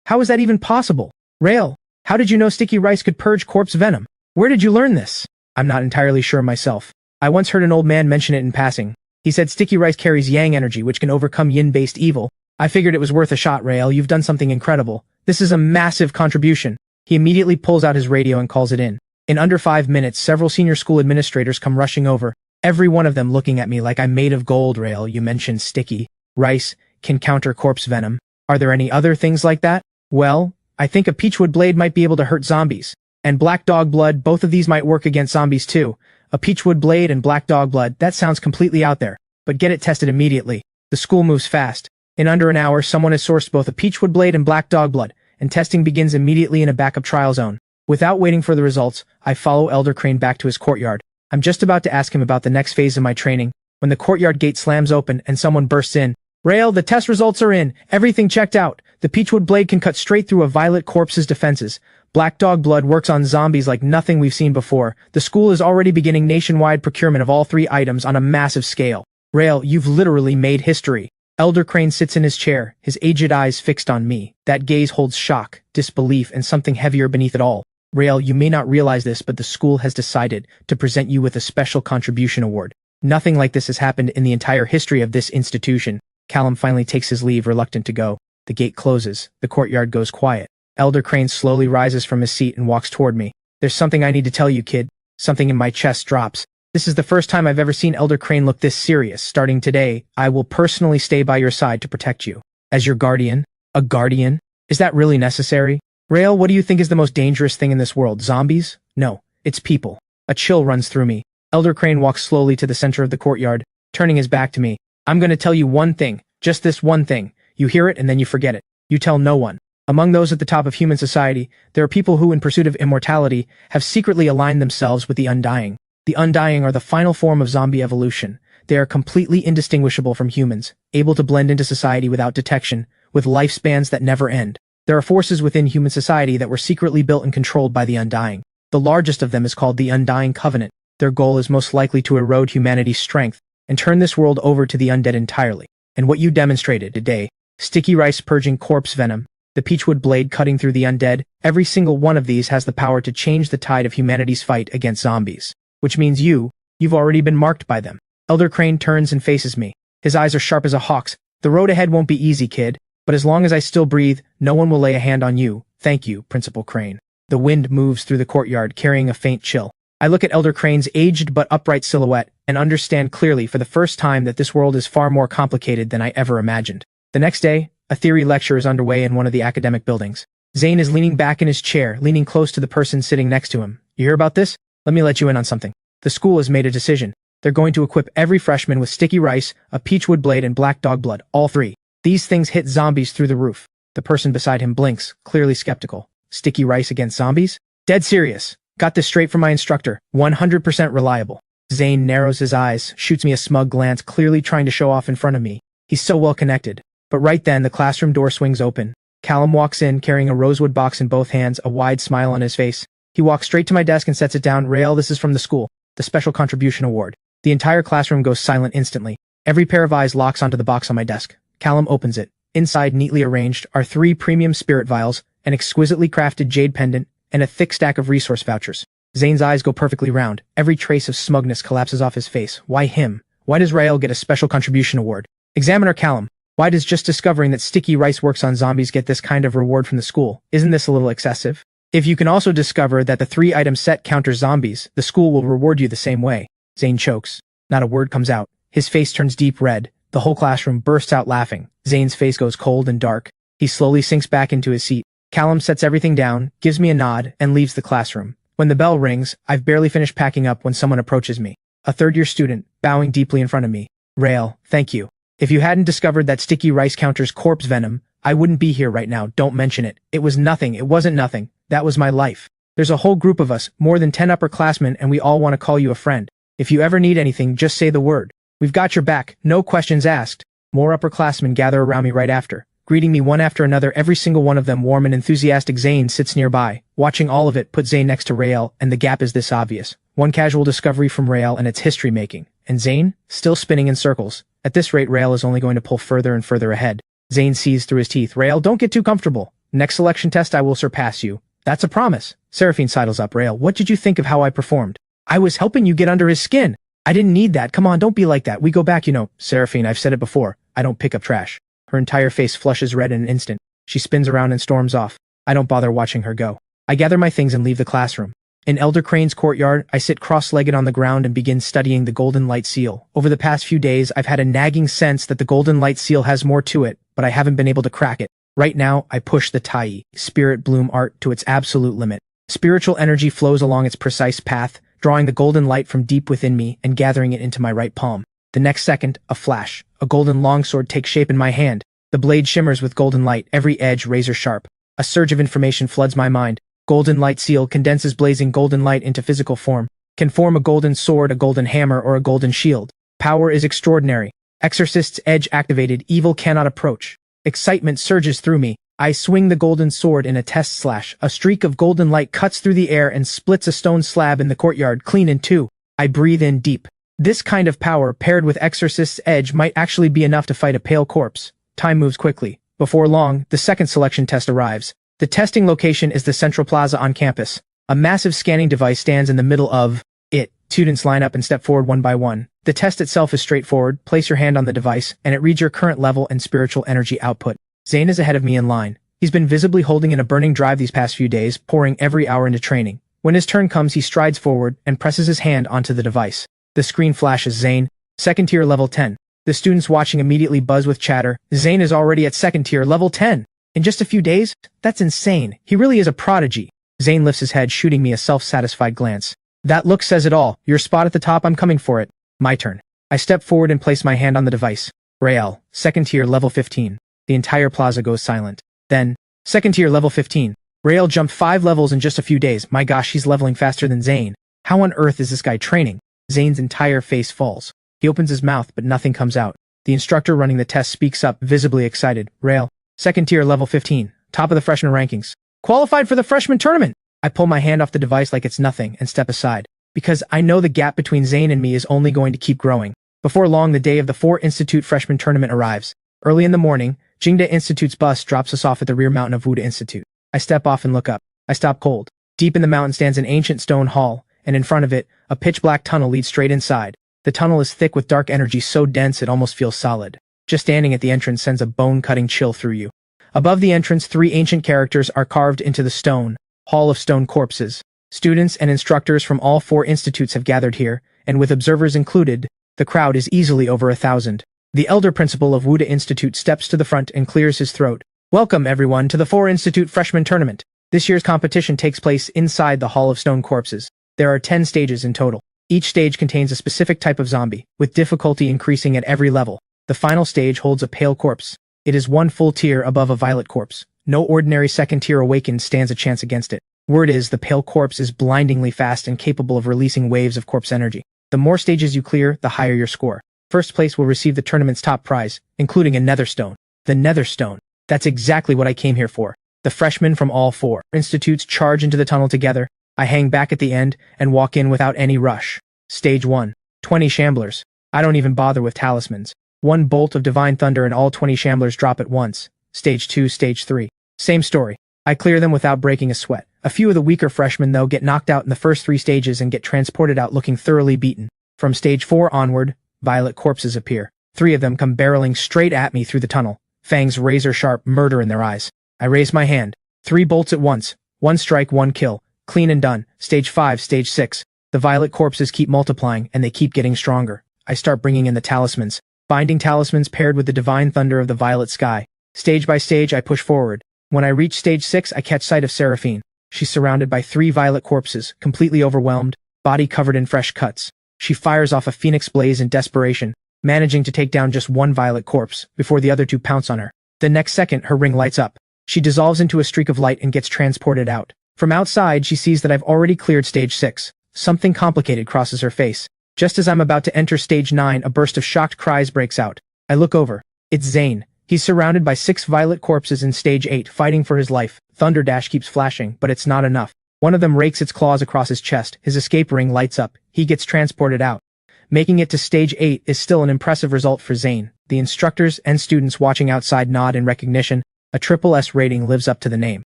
How is that even possible? Rael, how did you know sticky rice could purge corpse venom? Where did you learn this? I'm not entirely sure myself. I once heard an old man mention it in passing. He said sticky rice carries yang energy, which can overcome yin-based evil. I figured it was worth a shot, Rael. You've done something incredible. This is a massive contribution. He immediately pulls out his radio and calls it in. In under 5 minutes, several senior school administrators come rushing over, every one of them looking at me like I'm made of gold. Rael, you mentioned sticky rice can counter corpse venom. Are there any other things like that? Well, I think a peachwood blade might be able to hurt zombies. And black dog blood, both of these might work against zombies too. A peachwood blade and black dog blood, that sounds completely out there. But get it tested immediately. The school moves fast. In under an hour, someone has sourced both a peachwood blade and black dog blood, and testing begins immediately in a backup trial zone. Without waiting for the results, I follow Elder Crane back to his courtyard. I'm just about to ask him about the next phase of my training, when the courtyard gate slams open and someone bursts in. Rael, the test results are in. Everything checked out. The peachwood blade can cut straight through a violet corpse's defenses. Black dog blood works on zombies like nothing we've seen before. The school is already beginning nationwide procurement of all 3 items on a massive scale. Rael, you've literally made history. Elder Crane sits in his chair, his aged eyes fixed on me. That gaze holds shock, disbelief, and something heavier beneath it all. Rael, you may not realize this, but the school has decided to present you with a special contribution award. Nothing like this has happened in the entire history of this institution. Callum finally takes his leave, reluctant to go. The gate closes. The courtyard goes quiet. Elder Crane slowly rises from his seat and walks toward me. There's something I need to tell you, kid. Something in my chest drops. This is the first time I've ever seen Elder Crane look this serious. Starting today, I will personally stay by your side to protect you. As your guardian? A guardian? Is that really necessary? Rael, what do you think is the most dangerous thing in this world? Zombies? No, it's people. A chill runs through me. Elder Crane walks slowly to the center of the courtyard, turning his back to me. I'm going to tell you one thing. Just this one thing. You hear it and then you forget it. You tell no one. Among those at the top of human society, there are people who, in pursuit of immortality, have secretly aligned themselves with the Undying. The Undying are the final form of zombie evolution. They are completely indistinguishable from humans, able to blend into society without detection, with lifespans that never end. There are forces within human society that were secretly built and controlled by the Undying. The largest of them is called the Undying Covenant. Their goal is most likely to erode humanity's strength and turn this world over to the undead entirely. And what you demonstrated today, sticky rice purging corpse venom, the peachwood blade cutting through the undead, every single one of these has the power to change the tide of humanity's fight against zombies. Which means you've already been marked by them. Elder Crane turns and faces me. His eyes are sharp as a hawk's. The road ahead won't be easy, kid, but as long as I still breathe, no one will lay a hand on you. Thank you, Principal Crane. The wind moves through the courtyard, carrying a faint chill. I look at Elder Crane's aged but upright silhouette and understand clearly for the first time that this world is far more complicated than I ever imagined. The next day, a theory lecture is underway in one of the academic buildings. Zane is leaning back in his chair, leaning close to the person sitting next to him. You hear about this? Let me let you in on something. The school has made a decision. They're going to equip every freshman with sticky rice, a peachwood blade, and black dog blood, all three. These things hit zombies through the roof. The person beside him blinks, clearly skeptical. Sticky rice against zombies? Dead serious. Got this straight from my instructor. 100% reliable. Zane narrows his eyes, shoots me a smug glance, clearly trying to show off in front of me. He's so well connected. But right then, the classroom door swings open. Callum walks in, carrying a rosewood box in both hands, a wide smile on his face. He walks straight to my desk and sets it down. Rael, this is from the school. The Special Contribution Award. The entire classroom goes silent instantly. Every pair of eyes locks onto the box on my desk. Callum opens it. Inside, neatly arranged, are 3 premium spirit vials, an exquisitely crafted jade pendant, and a thick stack of resource vouchers. Zane's eyes go perfectly round. Every trace of smugness collapses off his face. Why him? Why does Rael get a Special Contribution Award? Examiner Callum. Why does just discovering that sticky rice works on zombies get this kind of reward from the school? Isn't this a little excessive? If you can also discover that the 3-item set counters zombies, the school will reward you the same way. Zane chokes. Not a word comes out. His face turns deep red. The whole classroom bursts out laughing. Zane's face goes cold and dark. He slowly sinks back into his seat. Callum sets everything down, gives me a nod, and leaves the classroom. When the bell rings, I've barely finished packing up when someone approaches me. A third-year student, bowing deeply in front of me. Rael, thank you. If you hadn't discovered that sticky rice counters corpse venom, I wouldn't be here right now. Don't mention it. It was nothing. It wasn't nothing. That was my life. There's a whole group of us, more than 10 upperclassmen, and we all want to call you a friend. If you ever need anything, just say the word. We've got your back, no questions asked. More upperclassmen gather around me right after, greeting me one after another, every single one of them warm and enthusiastic. Zane sits nearby, watching all of it. Put Zane next to Rael, and the gap is this obvious. One casual discovery from Rael and it's history-making. And Zane, still spinning in circles. At this rate, Rael is only going to pull further and further ahead. Zane sees through his teeth. Rael, don't get too comfortable. Next selection test I will surpass you. That's a promise. Seraphine sidles up. Rael, what did you think of how I performed? I was helping you get under his skin. I didn't need that. Come on, don't be like that. We go back, you know. Seraphine, I've said it before. I don't pick up trash. Her entire face flushes red in an instant. She spins around and storms off. I don't bother watching her go. I gather my things and leave the classroom. In Elder Crane's courtyard, I sit cross-legged on the ground and begin studying the Golden Light Seal. Over the past few days, I've had a nagging sense that the Golden Light Seal has more to it, but I haven't been able to crack it. Right now, I push the Tai, Spirit Bloom art, to its absolute limit. Spiritual energy flows along its precise path, drawing the golden light from deep within me and gathering it into my right palm. The next second, a flash. A golden longsword takes shape in my hand. The blade shimmers with golden light, every edge razor sharp. A surge of information floods my mind. Golden Light Seal condenses blazing golden light into physical form. Can form a golden sword, a golden hammer, or a golden shield. Power is extraordinary. Exorcist's edge activated, evil cannot approach. Excitement surges through me. I swing the golden sword in a test slash. A streak of golden light cuts through the air and splits a stone slab in the courtyard clean in two. I breathe in deep. This kind of power, paired with Exorcist's edge, might actually be enough to fight a pale corpse. Time moves quickly. Before long, the second selection test arrives. The testing location is the Central Plaza on campus. A massive scanning device stands in the middle of it. Students line up and step forward one by one. The test itself is straightforward. Place your hand on the device, and it reads your current level and spiritual energy output. Zane is ahead of me in line. He's been visibly holding in a burning drive these past few days, pouring every hour into training. When his turn comes, he strides forward and presses his hand onto the device. The screen flashes. Zane, second tier level 10. The students watching immediately buzz with chatter. Zane is already at second tier level 10. In just a few days? That's insane. He really is a prodigy. Zane lifts his head, shooting me a self-satisfied glance. That look says it all. Your spot at the top, I'm coming for it. My turn. I step forward and place my hand on the device. Rael, second tier level 15. The entire plaza goes silent. Then, second tier level 15. Rael jumped 5 levels in just a few days. My gosh, he's leveling faster than Zane. How on earth is this guy training? Zane's entire face falls. He opens his mouth, but nothing comes out. The instructor running the test speaks up, visibly excited. Rail. Second tier, level 15. Top of the freshman rankings. Qualified for the freshman tournament! I pull my hand off the device like it's nothing and step aside, because I know the gap between Zane and me is only going to keep growing. Before long, the day of the 4 Institute freshman tournament arrives. Early in the morning, Jingda Institute's bus drops us off at the rear mountain of Wuda Institute. I step off and look up. I stop cold. Deep in the mountain stands an ancient stone hall, and in front of it, a pitch-black tunnel leads straight inside. The tunnel is thick with dark energy so dense it almost feels solid. Just standing at the entrance sends a bone-cutting chill through you. Above the entrance, 3 ancient characters are carved into the stone, Hall of Stone Corpses. Students and instructors from all 4 institutes have gathered here, and with observers included, the crowd is easily over 1,000. The elder principal of Wuda Institute steps to the front and clears his throat. Welcome, everyone, to the 4 Institute Freshman Tournament. This year's competition takes place inside the Hall of Stone Corpses. There are 10 stages in total. Each stage contains a specific type of zombie, with difficulty increasing at every level. The final stage holds a pale corpse. It is 1 full tier above a violet corpse. No ordinary second-tier awakened stands a chance against it. Word is, the pale corpse is blindingly fast and capable of releasing waves of corpse energy. The more stages you clear, the higher your score. First place will receive the tournament's top prize, including a netherstone. The netherstone. That's exactly what I came here for. The freshmen from all 4 institutes charge into the tunnel together. I hang back at the end and walk in without any rush. Stage 1. 20 shamblers. I don't even bother with talismans. 1 bolt of divine thunder and all 20 shamblers drop at once. Stage 2, Stage 3. Same story. I clear them without breaking a sweat. A few of the weaker freshmen, though, get knocked out in the first 3 stages and get transported out looking thoroughly beaten. From Stage 4 onward, violet corpses appear. 3 of them come barreling straight at me through the tunnel, fangs razor-sharp, murder in their eyes. I raise my hand. 3 bolts at once. 1 strike, 1 kill. Clean and done. Stage 5, Stage 6. The violet corpses keep multiplying, and they keep getting stronger. I start bringing in the talismans. Binding talismans paired with the divine thunder of the violet sky. Stage by stage, I push forward. When I reach Stage 6, I catch sight of Seraphine. She's surrounded by 3 violet corpses, completely overwhelmed, body covered in fresh cuts. She fires off a phoenix blaze in desperation, managing to take down just 1 violet corpse, before the other 2 pounce on her. The next second, her ring lights up. She dissolves into a streak of light and gets transported out. From outside, she sees that I've already cleared Stage 6. Something complicated crosses her face. Just as I'm about to enter Stage 9, a burst of shocked cries breaks out. I look over. It's Zane. He's surrounded by 6 violet corpses in Stage 8, fighting for his life. Thunder Dash keeps flashing, but it's not enough. One of them rakes its claws across his chest. His escape ring lights up. He gets transported out. Making it to Stage 8 is still an impressive result for Zane. The instructors and students watching outside nod in recognition. A triple S rating lives up to the name.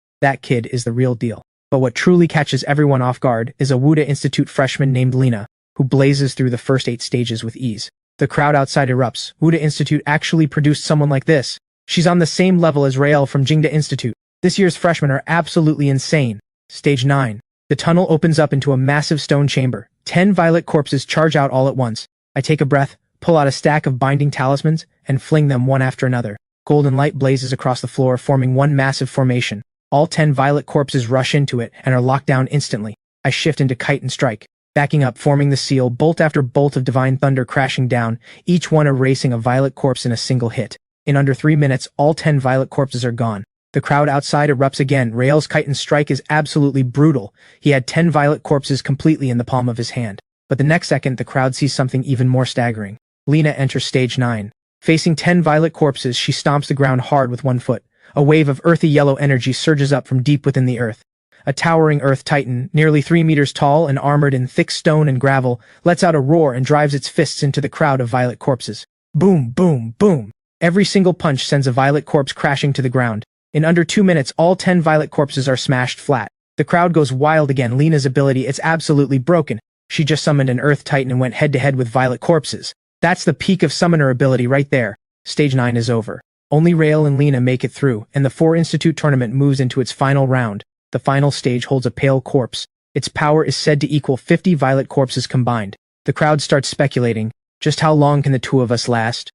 That kid is the real deal. But what truly catches everyone off guard is a Wuda Institute freshman named Lena, who blazes through the first 8 stages with ease. The crowd outside erupts. Wuda Institute actually produced someone like this. She's on the same level as Rael from Jingda Institute. This year's freshmen are absolutely insane. Stage 9. The tunnel opens up into a massive stone chamber. 10 violet corpses charge out all at once. I take a breath, pull out a stack of binding talismans, and fling them one after another. Golden light blazes across the floor, forming one massive formation. All 10 violet corpses rush into it and are locked down instantly. I shift into kite and strike. Backing up, forming the seal, bolt after bolt of divine thunder crashing down, each one erasing a violet corpse in a single hit. In under 3 minutes, all 10 violet corpses are gone. The crowd outside erupts again. Rael's kite and strike is absolutely brutal. He had 10 violet corpses completely in the palm of his hand. But the next second, the crowd sees something even more staggering. Lena enters Stage 9. Facing 10 violet corpses, she stomps the ground hard with 1 foot. A wave of earthy yellow energy surges up from deep within the earth. A towering earth titan, nearly 3 meters tall and armored in thick stone and gravel, lets out a roar and drives its fists into the crowd of violet corpses. Boom, boom, boom. Every single punch sends a violet corpse crashing to the ground. In under 2 minutes, all 10 violet corpses are smashed flat. The crowd goes wild again. Lena's ability, it's absolutely broken. She just summoned an earth titan and went head-to-head with violet corpses. That's the peak of summoner ability right there. Stage 9 is over. Only Rael and Lena make it through, and the 4 Institute tournament moves into its final round. The final stage holds a pale corpse. Its power is said to equal 50 violet corpses combined. The crowd starts speculating. Just how long can the 2 of us last?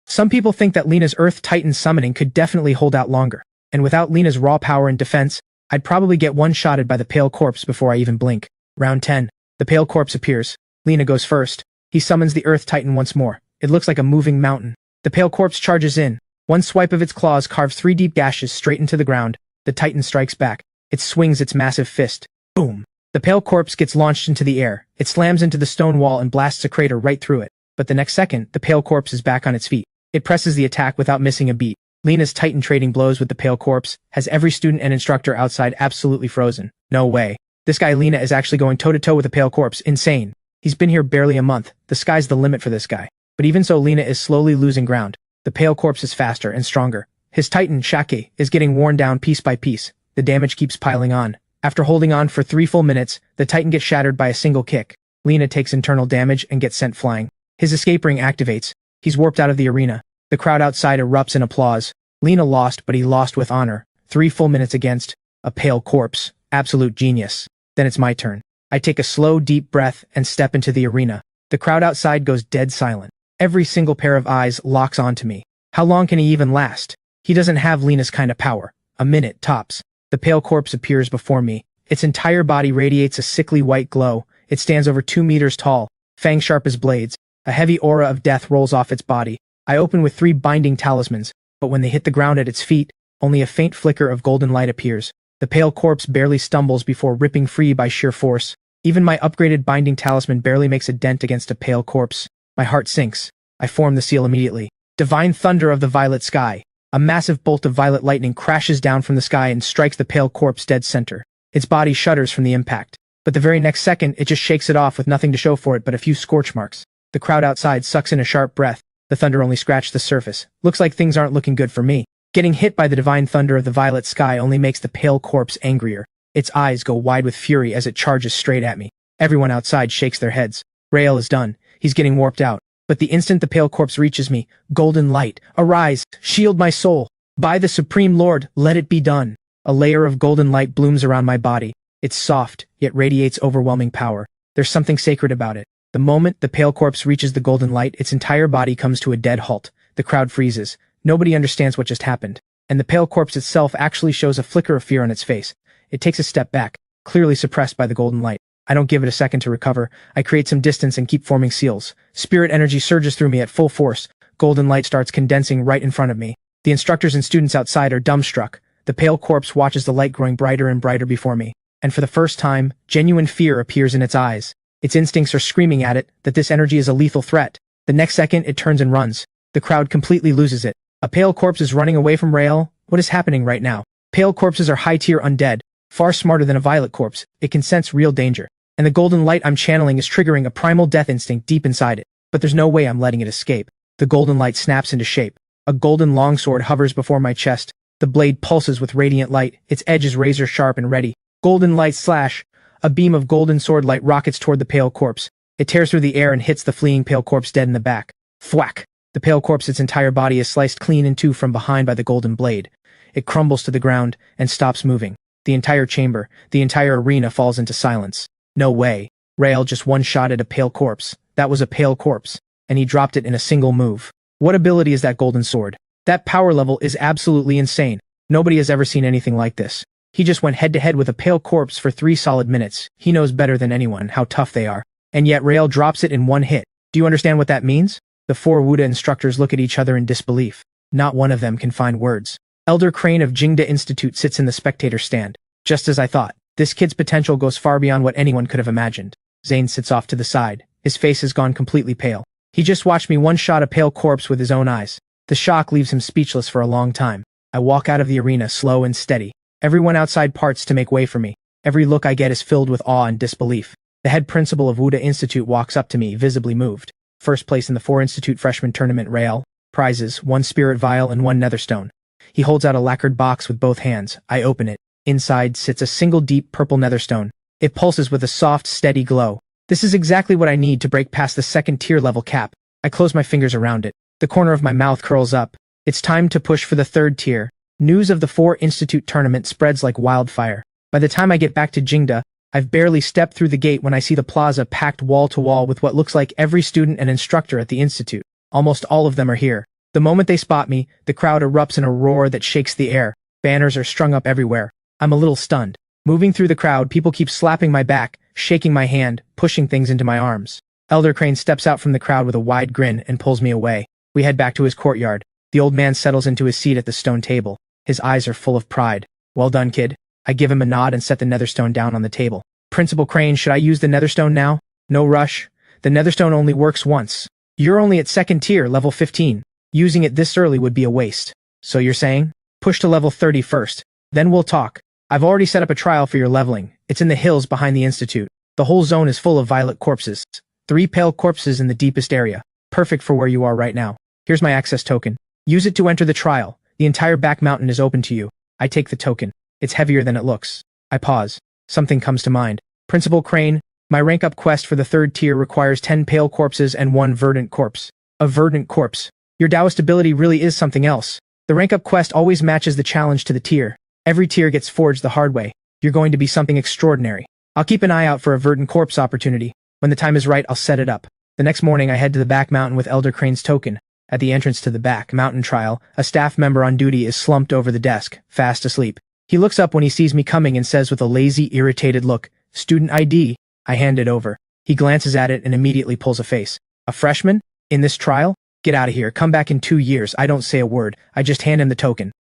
Some people think that Lena's Earth Titan summoning could definitely hold out longer. And without Lena's raw power and defense, I'd probably get one-shotted by the pale corpse before I even blink. Round 10. The pale corpse appears. Lena goes first. He summons the Earth Titan once more. It looks like a moving mountain. The pale corpse charges in. One swipe of its claws carves 3 deep gashes straight into the ground. The Titan strikes back. It swings its massive fist. Boom. The pale corpse gets launched into the air. It slams into the stone wall and blasts a crater right through it. But the next second, the pale corpse is back on its feet. It presses the attack without missing a beat. Lena's titan trading blows with the pale corpse has every student and instructor outside absolutely frozen. No way. This guy Lena is actually going toe-to-toe with the pale corpse. Insane. He's been here barely a month. The sky's the limit for this guy. But even so, Lena is slowly losing ground. The pale corpse is faster and stronger. His titan, Shake, is getting worn down piece by piece. The damage keeps piling on. After holding on for 3 full minutes, the titan gets shattered by a single kick. Lena takes internal damage and gets sent flying. His escape ring activates. He's warped out of the arena. The crowd outside erupts in applause. Lena lost, but he lost with honor. 3 full minutes against a pale corpse. Absolute genius. Then it's my turn. I take a slow, deep breath and step into the arena. The crowd outside goes dead silent. Every single pair of eyes locks onto me. How long can he even last? He doesn't have Lena's kind of power. A minute, tops. The pale corpse appears before me. Its entire body radiates a sickly white glow. It stands over 2 meters tall, fangs sharp as blades. A heavy aura of death rolls off its body. I open with 3 binding talismans, but when they hit the ground at its feet, only a faint flicker of golden light appears. The pale corpse barely stumbles before ripping free by sheer force. Even my upgraded binding talisman barely makes a dent against a pale corpse. My heart sinks. I form the seal immediately. Divine thunder of the violet sky. A massive bolt of violet lightning crashes down from the sky and strikes the pale corpse dead center. Its body shudders from the impact. But the very next second, it just shakes it off with nothing to show for it but a few scorch marks. The crowd outside sucks in a sharp breath. The thunder only scratched the surface. Looks like things aren't looking good for me. Getting hit by the divine thunder of the violet sky only makes the pale corpse angrier. Its eyes go wide with fury as it charges straight at me. Everyone outside shakes their heads. Rael is done. He's getting warped out. But the instant the pale corpse reaches me, golden light, arise, shield my soul. By the Supreme Lord, let it be done. A layer of golden light blooms around my body. It's soft, yet radiates overwhelming power. There's something sacred about it. The moment the pale corpse reaches the golden light, its entire body comes to a dead halt. The crowd freezes. Nobody understands what just happened. And the pale corpse itself actually shows a flicker of fear on its face. It takes a step back, clearly suppressed by the golden light. I don't give it a second to recover. I create some distance and keep forming seals. Spirit energy surges through me at full force. Golden light starts condensing right in front of me. The instructors and students outside are dumbstruck. The pale corpse watches the light growing brighter and brighter before me. And for the first time, genuine fear appears in its eyes. Its instincts are screaming at it that this energy is a lethal threat. The next second, it turns and runs. The crowd completely loses it. A pale corpse is running away from Rael. What is happening right now? Pale corpses are high-tier undead, far smarter than a violet corpse. It can sense real danger. And the golden light I'm channeling is triggering a primal death instinct deep inside it. But there's no way I'm letting it escape. The golden light snaps into shape. A golden longsword hovers before my chest. The blade pulses with radiant light. Its edge is razor sharp and ready. Golden light slash. A beam of golden sword light rockets toward the pale corpse. It tears through the air and hits the fleeing pale corpse dead in the back. Thwack! The pale corpse, its entire body is sliced clean in two from behind by the golden blade. It crumbles to the ground and stops moving. The entire chamber, the entire arena falls into silence. No way. Rael just one-shotted a pale corpse. That was a pale corpse. And he dropped it in a single move. What ability is that golden sword? That power level is absolutely insane. Nobody has ever seen anything like this. He just went head-to-head with a pale corpse for 3 solid minutes. He knows better than anyone how tough they are. And yet Rael drops it in one hit. Do you understand what that means? The 4 Wuda instructors look at each other in disbelief. Not one of them can find words. Elder Crane of Jingda Institute sits in the spectator stand. Just as I thought. This kid's potential goes far beyond what anyone could have imagined. Zane sits off to the side. His face has gone completely pale. He just watched me one-shot a pale corpse with his own eyes. The shock leaves him speechless for a long time. I walk out of the arena slow and steady. Everyone outside parts to make way for me. Every look I get is filled with awe and disbelief. The head principal of Wuda Institute walks up to me, visibly moved. First place in the 4 Institute freshman tournament, Rael. Prizes, 1 spirit vial and 1 netherstone. He holds out a lacquered box with both hands. I open it. Inside sits a single deep purple netherstone. It pulses with a soft, steady glow. This is exactly what I need to break past the 2nd tier level cap. I close my fingers around it. The corner of my mouth curls up. It's time to push for the 3rd tier. News of the 4 Institute tournament spreads like wildfire. By the time I get back to Jingda, I've barely stepped through the gate when I see the plaza packed wall to wall with what looks like every student and instructor at the institute. Almost all of them are here. The moment they spot me, the crowd erupts in a roar that shakes the air. Banners are strung up everywhere. I'm a little stunned. Moving through the crowd, people keep slapping my back, shaking my hand, pushing things into my arms. Elder Crane steps out from the crowd with a wide grin and pulls me away. We head back to his courtyard. The old man settles into his seat at the stone table. His eyes are full of pride. Well done, kid. I give him a nod and set the netherstone down on the table. Principal Crane, should I use the netherstone now? No rush. The netherstone only works once. You're only at second tier, level 15. Using it this early would be a waste. So you're saying? Push to level 30 first. Then we'll talk. I've already set up a trial for your leveling. It's in the hills behind the institute. The whole zone is full of violet corpses. 3 pale corpses in the deepest area. Perfect for where you are right now. Here's my access token. Use it to enter the trial. The entire back mountain is open to you. I take the token. It's heavier than it looks. I pause. Something comes to mind. Principal Crane, my rank up quest for the 3rd tier requires 10 pale corpses and 1 verdant corpse. A verdant corpse. Your Daoist ability really is something else. The rank up quest always matches the challenge to the tier. Every tier gets forged the hard way. You're going to be something extraordinary. I'll keep an eye out for a verdant corpse opportunity. When the time is right, I'll set it up. The next morning I head to the back mountain with Elder Crane's token. At the entrance to the back mountain trial, a staff member on duty is slumped over the desk, fast asleep. He looks up when he sees me coming and says with a lazy, irritated look, "Student ID." I hand it over. He glances at it and immediately pulls a face. "A freshman? In this trial? Get out of here. Come back in 2 years." I don't say a word. I just hand him the token.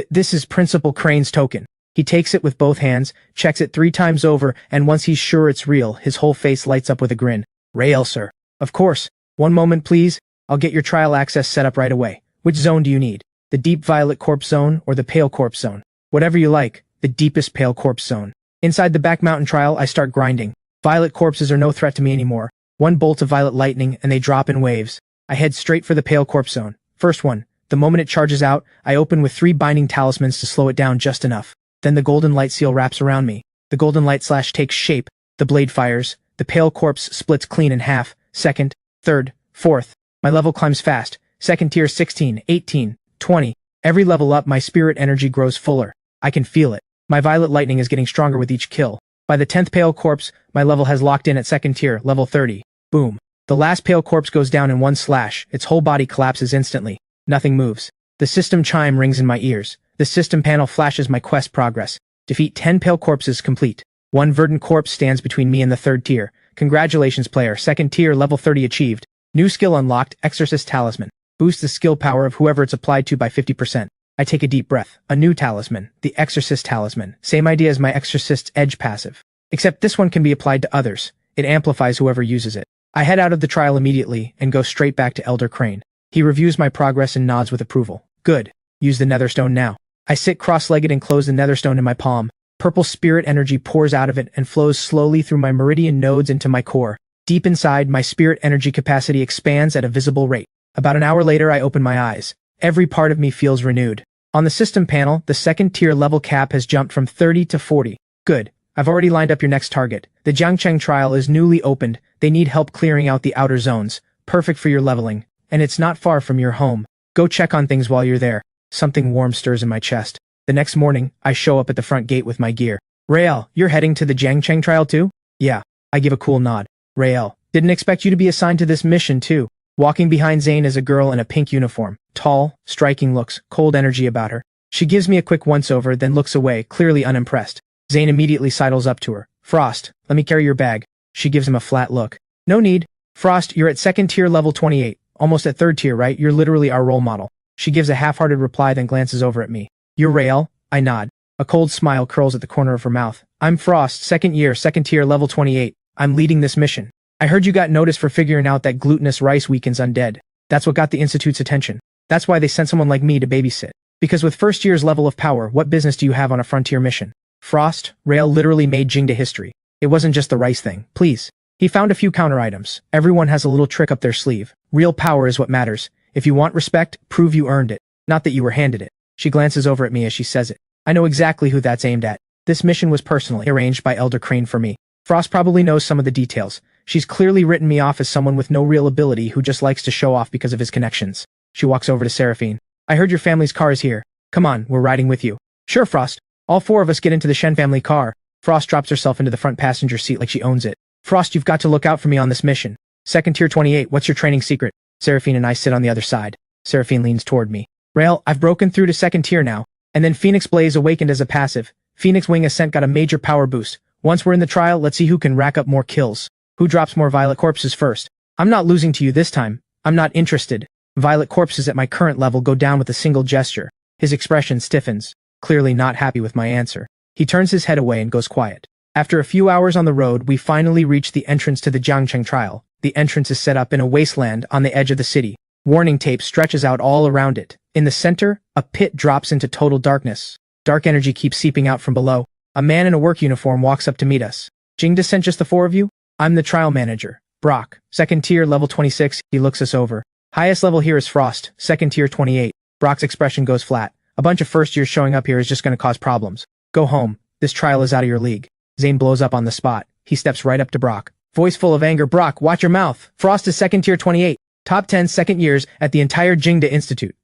This is Principal Crane's token. He takes it with both hands, checks it 3 times over, and once he's sure it's real, his whole face lights up with a grin. "Rael, sir." "Of course. One moment, please. I'll get your trial access set up right away. Which zone do you need? The deep violet corpse zone or the pale corpse zone?" "Whatever you like. The deepest pale corpse zone." Inside the back mountain trial, I start grinding. Violet corpses are no threat to me anymore. 1 bolt of violet lightning and they drop in waves. I head straight for the pale corpse zone. First one. The moment it charges out, I open with 3 binding talismans to slow it down just enough. Then the golden light seal wraps around me. The golden light slash takes shape. The blade fires. The pale corpse splits clean in half. 2nd, 3rd, 4th. My level climbs fast. 2nd tier 16, 18, 20. Every level up, my spirit energy grows fuller. I can feel it. My violet lightning is getting stronger with each kill. By the 10th pale corpse, my level has locked in at 2nd tier, level 30. Boom. The last pale corpse goes down in 1 slash. Its whole body collapses instantly. Nothing moves. The system chime rings in my ears. The system panel flashes my quest progress. Defeat 10 pale corpses complete. 1 verdant corpse stands between me and the 3rd tier. Congratulations, player. 2nd tier, level 30 achieved. New skill unlocked, Exorcist Talisman. Boosts the skill power of whoever it's applied to by 50%. I take a deep breath. A new talisman, the Exorcist Talisman. Same idea as my Exorcist's Edge passive. Except this one can be applied to others. It amplifies whoever uses it. I head out of the trial immediately and go straight back to Elder Crane. He reviews my progress and nods with approval. Good. Use the netherstone now. I sit cross-legged and close the netherstone in my palm. Purple spirit energy pours out of it and flows slowly through my meridian nodes into my core. Deep inside, my spirit energy capacity expands at a visible rate. About an hour later, I open my eyes. Every part of me feels renewed. On the system panel, the 2nd tier level cap has jumped from 30 to 40. Good. I've already lined up your next target. The Jiangcheng trial is newly opened. They need help clearing out the outer zones. Perfect for your leveling. And it's not far from your home. Go check on things while you're there. Something warm stirs in my chest. The next morning, I show up at the front gate with my gear. Rael, you're heading to the Jiangcheng trial too? Yeah. I give a cool nod. Rael, didn't expect you to be assigned to this mission too. Walking behind Zane is a girl in a pink uniform. Tall, striking looks, cold energy about her. She gives me a quick once-over, then looks away, clearly unimpressed. Zane immediately sidles up to her. Frost, let me carry your bag. She gives him a flat look. No need. Frost, you're at 2nd tier level 28. Almost at 3rd tier, right? You're literally our role model. She gives a half-hearted reply, then glances over at me. You're Rael? I nod. A cold smile curls at the corner of her mouth. I'm Frost, 2nd year, 2nd tier, level 28. I'm leading this mission. I heard you got noticed for figuring out that glutinous rice weakens undead. That's what got the Institute's attention. That's why they sent someone like me to babysit. Because with 1st year's level of power, what business do you have on a frontier mission? Frost, Rael literally made Jingda history. It wasn't just the rice thing. Please. He found a few counter items. Everyone has a little trick up their sleeve. Real power is what matters. If you want respect, prove you earned it. Not that you were handed it. She glances over at me as she says it. I know exactly who that's aimed at. This mission was personally arranged by Elder Crane for me. Frost probably knows some of the details. She's clearly written me off as someone with no real ability who just likes to show off because of his connections. She walks over to Seraphine. I heard your family's car is here. Come on, we're riding with you. Sure, Frost. All 4 of us get into the Shen family car. Frost drops herself into the front passenger seat like she owns it. Frost, you've got to look out for me on this mission. 2nd tier 28, what's your training secret? Seraphine and I sit on the other side. Seraphine leans toward me. Rael, I've broken through to 2nd tier now. And then Phoenix Blaze awakened as a passive. Phoenix Wing Ascent got a major power boost. Once we're in the trial, let's see who can rack up more kills. Who drops more violet corpses first? I'm not losing to you this time. I'm not interested. Violet corpses at my current level go down with a single gesture. His expression stiffens, clearly not happy with my answer. He turns his head away and goes quiet. After a few hours on the road, we finally reach the entrance to the Jiangcheng trial. The entrance is set up in a wasteland on the edge of the city. Warning tape stretches out all around it. In the center, a pit drops into total darkness. Dark energy keeps seeping out from below. A man in a work uniform walks up to meet us. Jingda sent just the four of you? I'm the trial manager. Brock, second tier, level 26. He looks us over. Highest level here is Frost, second tier, 28. Brock's expression goes flat. A bunch of first years showing up here is just going to cause problems. Go home. This trial is out of your league. Zane blows up on the spot. He steps right up to Brock. Voice full of anger. Brock, watch your mouth. Frost is second tier, 28. Top 10 second years at the entire Jingda Institute.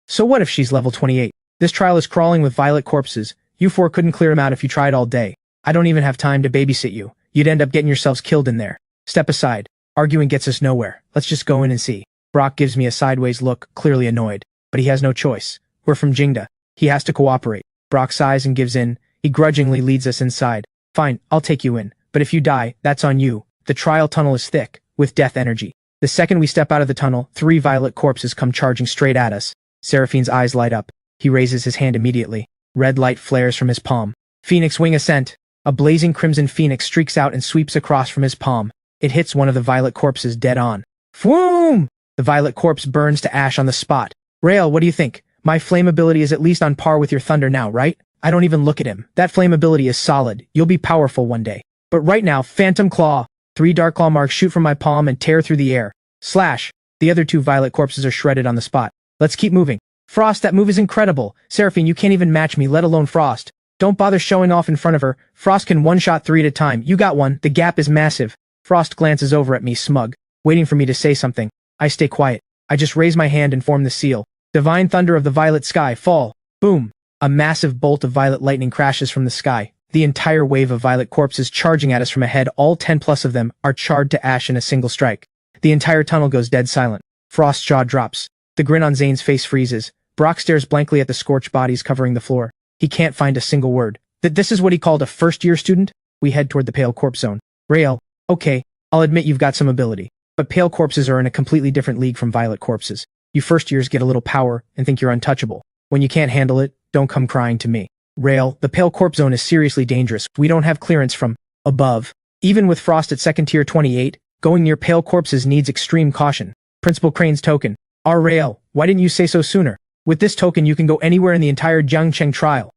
So what if she's level 28? This trial is crawling with violet corpses. You four couldn't clear them out if you tried all day. I don't even have time to babysit you. You'd end up getting yourselves killed in there. Step aside. Arguing gets us nowhere. Let's just go in and see. Brock gives me a sideways look, clearly annoyed. But he has no choice. We're from Jingda. He has to cooperate. Brock sighs and gives in. He grudgingly leads us inside. Fine, I'll take you in. But if you die, that's on you. The trial tunnel is thick, with death energy. The second we step out of the tunnel, 3 violet corpses come charging straight at us. Seraphine's eyes light up. He raises his hand immediately. Red light flares from his palm. Phoenix wing ascent. A blazing crimson phoenix streaks out and sweeps across from his palm. It hits one of the violet corpses dead on. Fwoom! The violet corpse burns to ash on the spot. Rael, what do you think? My flame ability is at least on par with your thunder now, right? I don't even look at him. That flame ability is solid. You'll be powerful one day. But right now, Phantom Claw. 3 dark claw marks shoot from my palm and tear through the air. Slash. The other 2 violet corpses are shredded on the spot. Let's keep moving. Frost, that move is incredible. Seraphine, you can't even match me, let alone Frost. Don't bother showing off in front of her. Frost can one-shot 3 at a time. You got one. The gap is massive. Frost glances over at me, smug, waiting for me to say something. I stay quiet. I just raise my hand and form the seal. Divine thunder of the violet sky, fall. Boom. A massive bolt of violet lightning crashes from the sky. The entire wave of violet corpses charging at us from ahead, all 10 plus of them, are charred to ash in a single strike. The entire tunnel goes dead silent. Frost's jaw drops. The grin on Zane's face freezes. Brock stares blankly at the scorched bodies covering the floor. He can't find a single word. This is what he called a first-year student? We head toward the pale corpse zone. Rael, okay, I'll admit you've got some ability. But pale corpses are in a completely different league from violet corpses. You first-years get a little power and think you're untouchable. When you can't handle it, don't come crying to me. Rael, the pale corpse zone is seriously dangerous. We don't have clearance from above. Even with Frost at second tier 28, going near pale corpses needs extreme caution. Principal Crane's token. Rael, why didn't you say so sooner? With this token you can go anywhere in the entire Jiangcheng trial.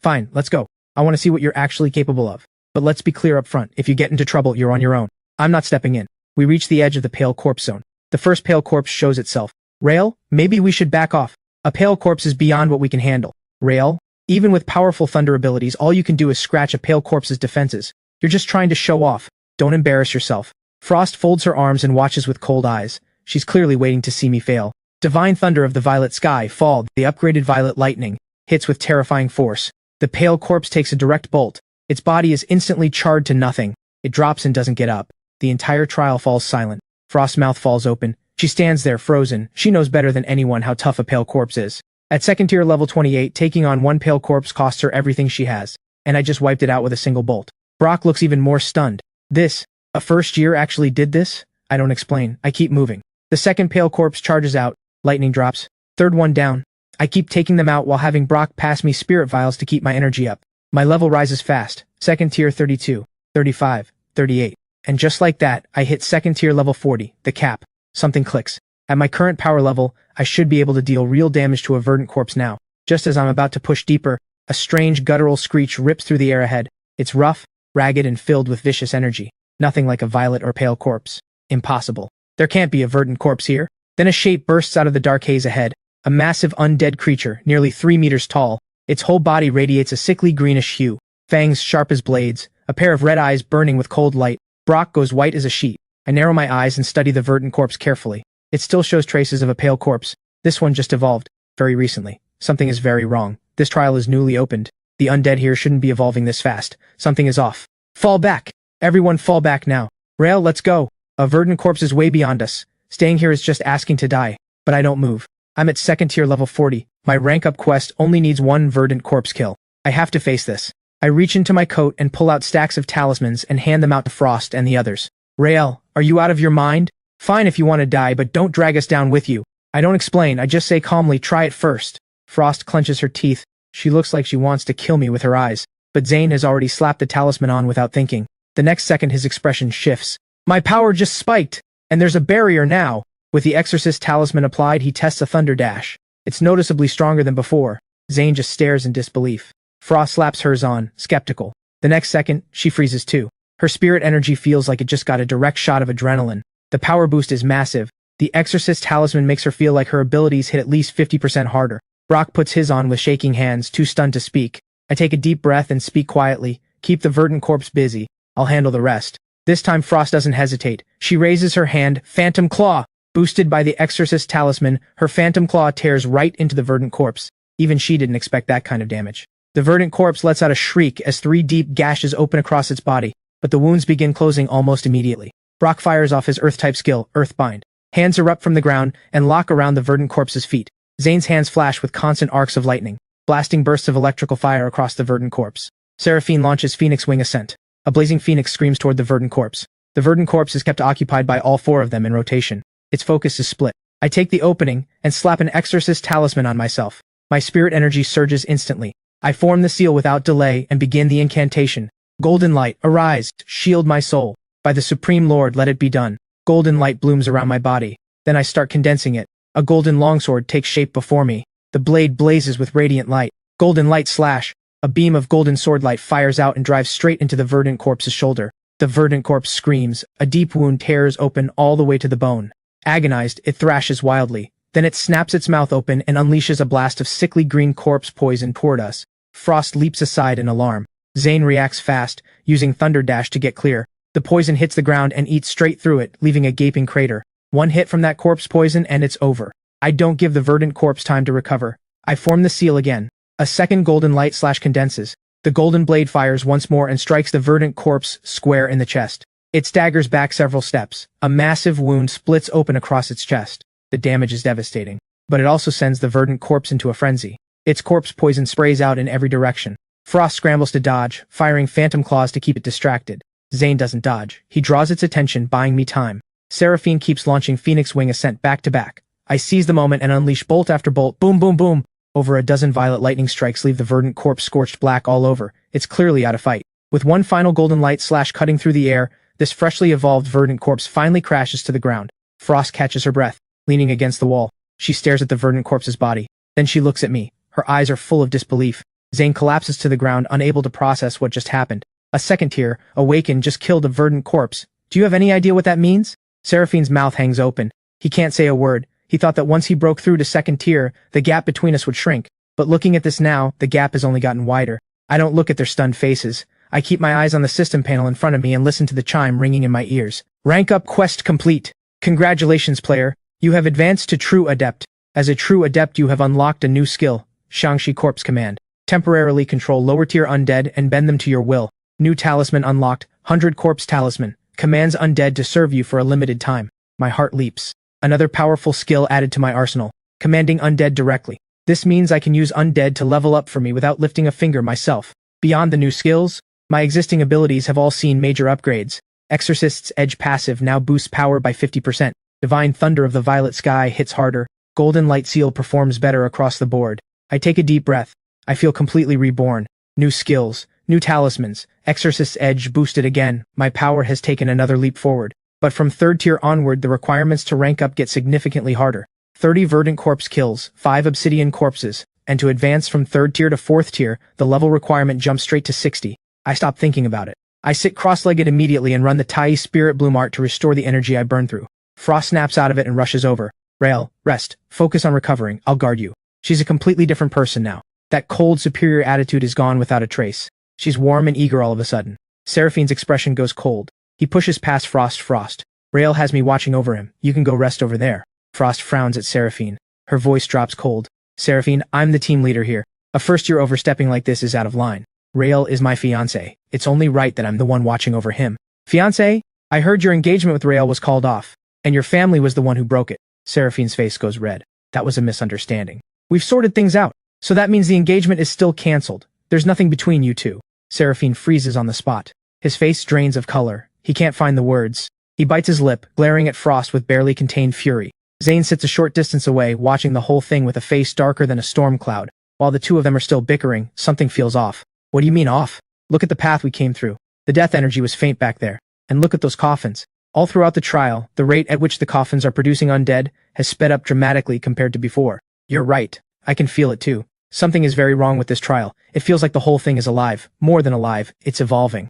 Fine, let's go. I want to see what you're actually capable of. But let's be clear up front, if you get into trouble, you're on your own. I'm not stepping in. We reach the edge of the pale corpse zone. The first pale corpse shows itself. Rael, maybe we should back off. A pale corpse is beyond what we can handle. Rael, even with powerful thunder abilities, all you can do is scratch a pale corpse's defenses. You're just trying to show off. Don't embarrass yourself. Frost folds her arms and watches with cold eyes. She's clearly waiting to see me fail. Divine thunder of the violet sky, fall. The upgraded violet lightning hits with terrifying force. The pale corpse takes a direct bolt. Its body is instantly charred to nothing. It drops and doesn't get up. The entire trial falls silent. Frost's mouth falls open. She stands there frozen. She knows better than anyone how tough a pale corpse is. At second tier level 28, taking on one pale corpse costs her everything she has. And I just wiped it out with a single bolt. Brock looks even more stunned. A first year actually did this? I don't explain. I keep moving. The second pale corpse charges out. Lightning drops. Third one down. I keep taking them out while having Brock pass me spirit vials to keep my energy up. My level rises fast. Second tier 32, 35, 38. And just like that, I hit second tier level 40, the cap. Something clicks. At my current power level, I should be able to deal real damage to a verdant corpse now. Just as I'm about to push deeper, a strange guttural screech rips through the air ahead. It's rough, ragged, and filled with vicious energy. Nothing like a violet or pale corpse. Impossible. There can't be a verdant corpse here. Then a shape bursts out of the dark haze ahead. A massive undead creature, nearly 3 meters tall. Its whole body radiates a sickly greenish hue. Fangs sharp as blades. A pair of red eyes burning with cold light. Brock goes white as a sheet. I narrow my eyes and study the verdant corpse carefully. It still shows traces of a pale corpse. This one just evolved. Very recently. Something is very wrong. This trial is newly opened. The undead here shouldn't be evolving this fast. Something is off. Fall back! Everyone fall back now. Rael, let's go. A verdant corpse is way beyond us. Staying here is just asking to die. But I don't move. I'm at second tier level 40. My rank up quest only needs one verdant corpse kill. I have to face this. I reach into my coat and pull out stacks of talismans and hand them out to Frost and the others. Rael, are you out of your mind? Fine if you want to die, but don't drag us down with you. I don't explain, I just say calmly, try it first. Frost clenches her teeth. She looks like she wants to kill me with her eyes. But Zane has already slapped the talisman on without thinking. The next second his expression shifts. My power just spiked, and there's a barrier now. With the Exorcist talisman applied, he tests a thunder dash. It's noticeably stronger than before. Zane just stares in disbelief. Frost slaps hers on, skeptical. The next second, she freezes too. Her spirit energy feels like it just got a direct shot of adrenaline. The power boost is massive. The Exorcist talisman makes her feel like her abilities hit at least 50% harder. Brock puts his on with shaking hands, too stunned to speak. I take a deep breath and speak quietly. Keep the verdant corpse busy. I'll handle the rest. This time Frost doesn't hesitate. She raises her hand, Phantom Claw. Boosted by the Exorcist talisman, her Phantom Claw tears right into the verdant corpse. Even she didn't expect that kind of damage. The verdant corpse lets out a shriek as 3 deep gashes open across its body, but the wounds begin closing almost immediately. Brock fires off his Earth-type skill, Earthbind. Hands erupt from the ground and lock around the verdant corpse's feet. Zane's hands flash with constant arcs of lightning, blasting bursts of electrical fire across the verdant corpse. Seraphine launches Phoenix Wing Ascent. A blazing phoenix screams toward the verdant corpse. The verdant corpse is kept occupied by all 4 of them in rotation. Its focus is split. I take the opening and slap an Exorcist talisman on myself. My spirit energy surges instantly. I form the seal without delay and begin the incantation. Golden light, arise, shield my soul. By the Supreme Lord, let it be done. Golden light blooms around my body. Then I start condensing it. A golden longsword takes shape before me. The blade blazes with radiant light. Golden light slash. A beam of golden sword light fires out and drives straight into the verdant corpse's shoulder. The verdant corpse screams. A deep wound tears open all the way to the bone. Agonized, it thrashes wildly. Then it snaps its mouth open and unleashes a blast of sickly green corpse poison toward us. Frost leaps aside in alarm. Zane reacts fast, using Thunder Dash to get clear. The poison hits the ground and eats straight through it, leaving a gaping crater. One hit from that corpse poison and it's over. I don't give the verdant corpse time to recover. I form the seal again. A second golden light slash condenses. The golden blade fires once more and strikes the verdant corpse square in the chest. It staggers back several steps. A massive wound splits open across its chest. The damage is devastating. But it also sends the verdant corpse into a frenzy. Its corpse poison sprays out in every direction. Frost scrambles to dodge, firing phantom claws to keep it distracted. Zane doesn't dodge. He draws its attention, buying me time. Seraphine keeps launching Phoenix Wing Ascent back to back. I seize the moment and unleash bolt after bolt. Boom, boom, boom. Over a dozen violet lightning strikes leave the verdant corpse scorched black all over. It's clearly out of fight. With one final golden light slash cutting through the air, this freshly evolved verdant corpse finally crashes to the ground. Frost catches her breath, leaning against the wall. She stares at the verdant corpse's body. Then she looks at me. Her eyes are full of disbelief. Zane collapses to the ground, unable to process what just happened. A second tier, awaken, just killed a verdant corpse. Do you have any idea what that means? Seraphine's mouth hangs open. He can't say a word. He thought that once he broke through to second tier, the gap between us would shrink. But looking at this now, the gap has only gotten wider. I don't look at their stunned faces. I keep my eyes on the system panel in front of me and listen to the chime ringing in my ears. Rank up quest complete. Congratulations, player. You have advanced to True Adept. As a True Adept, you have unlocked a new skill, Shang-Chi Corpse Command. Temporarily control lower-tier undead and bend them to your will. New talisman unlocked, 100 Corpse Talisman. Commands undead to serve you for a limited time. My heart leaps. Another powerful skill added to my arsenal. Commanding undead directly. This means I can use undead to level up for me without lifting a finger myself. Beyond the new skills, my existing abilities have all seen major upgrades. Exorcist's Edge passive now boosts power by 50%. Divine Thunder of the Violet Sky hits harder. Golden Light Seal performs better across the board. I take a deep breath. I feel completely reborn. New skills, new talismans, Exorcist's Edge boosted again. My power has taken another leap forward. But from 3rd tier onward, the requirements to rank up get significantly harder. 30 verdant corpse kills, 5 obsidian corpses, and to advance from 3rd tier to 4th tier, the level requirement jumps straight to 60. I stop thinking about it. I sit cross-legged immediately and run the Tai Spirit Bloom art to restore the energy I burned through. Frost snaps out of it and rushes over. Rael, rest, focus on recovering, I'll guard you. She's a completely different person now. That cold, superior attitude is gone without a trace. She's warm and eager all of a sudden. Seraphine's expression goes cold. He pushes past Frost. Rael has me watching over him. You can go rest over there. Frost frowns at Seraphine. Her voice drops cold. Seraphine, I'm the team leader here. A first-year overstepping like this is out of line. Rael is my fiancé. It's only right that I'm the one watching over him. Fiancé? I heard your engagement with Rael was called off, and your family was the one who broke it. Seraphine's face goes red. That was a misunderstanding. We've sorted things out, so that means the engagement is still cancelled. There's nothing between you two. Seraphine freezes on the spot. His face drains of color. He can't find the words. He bites his lip, glaring at Frost with barely contained fury. Zane sits a short distance away, watching the whole thing with a face darker than a storm cloud. While the two of them are still bickering, something feels off. What do you mean off? Look at the path we came through. The death energy was faint back there. And look at those coffins. All throughout the trial, the rate at which the coffins are producing undead has sped up dramatically compared to before. You're right. I can feel it too. Something is very wrong with this trial. It feels like the whole thing is alive. More than alive, it's evolving.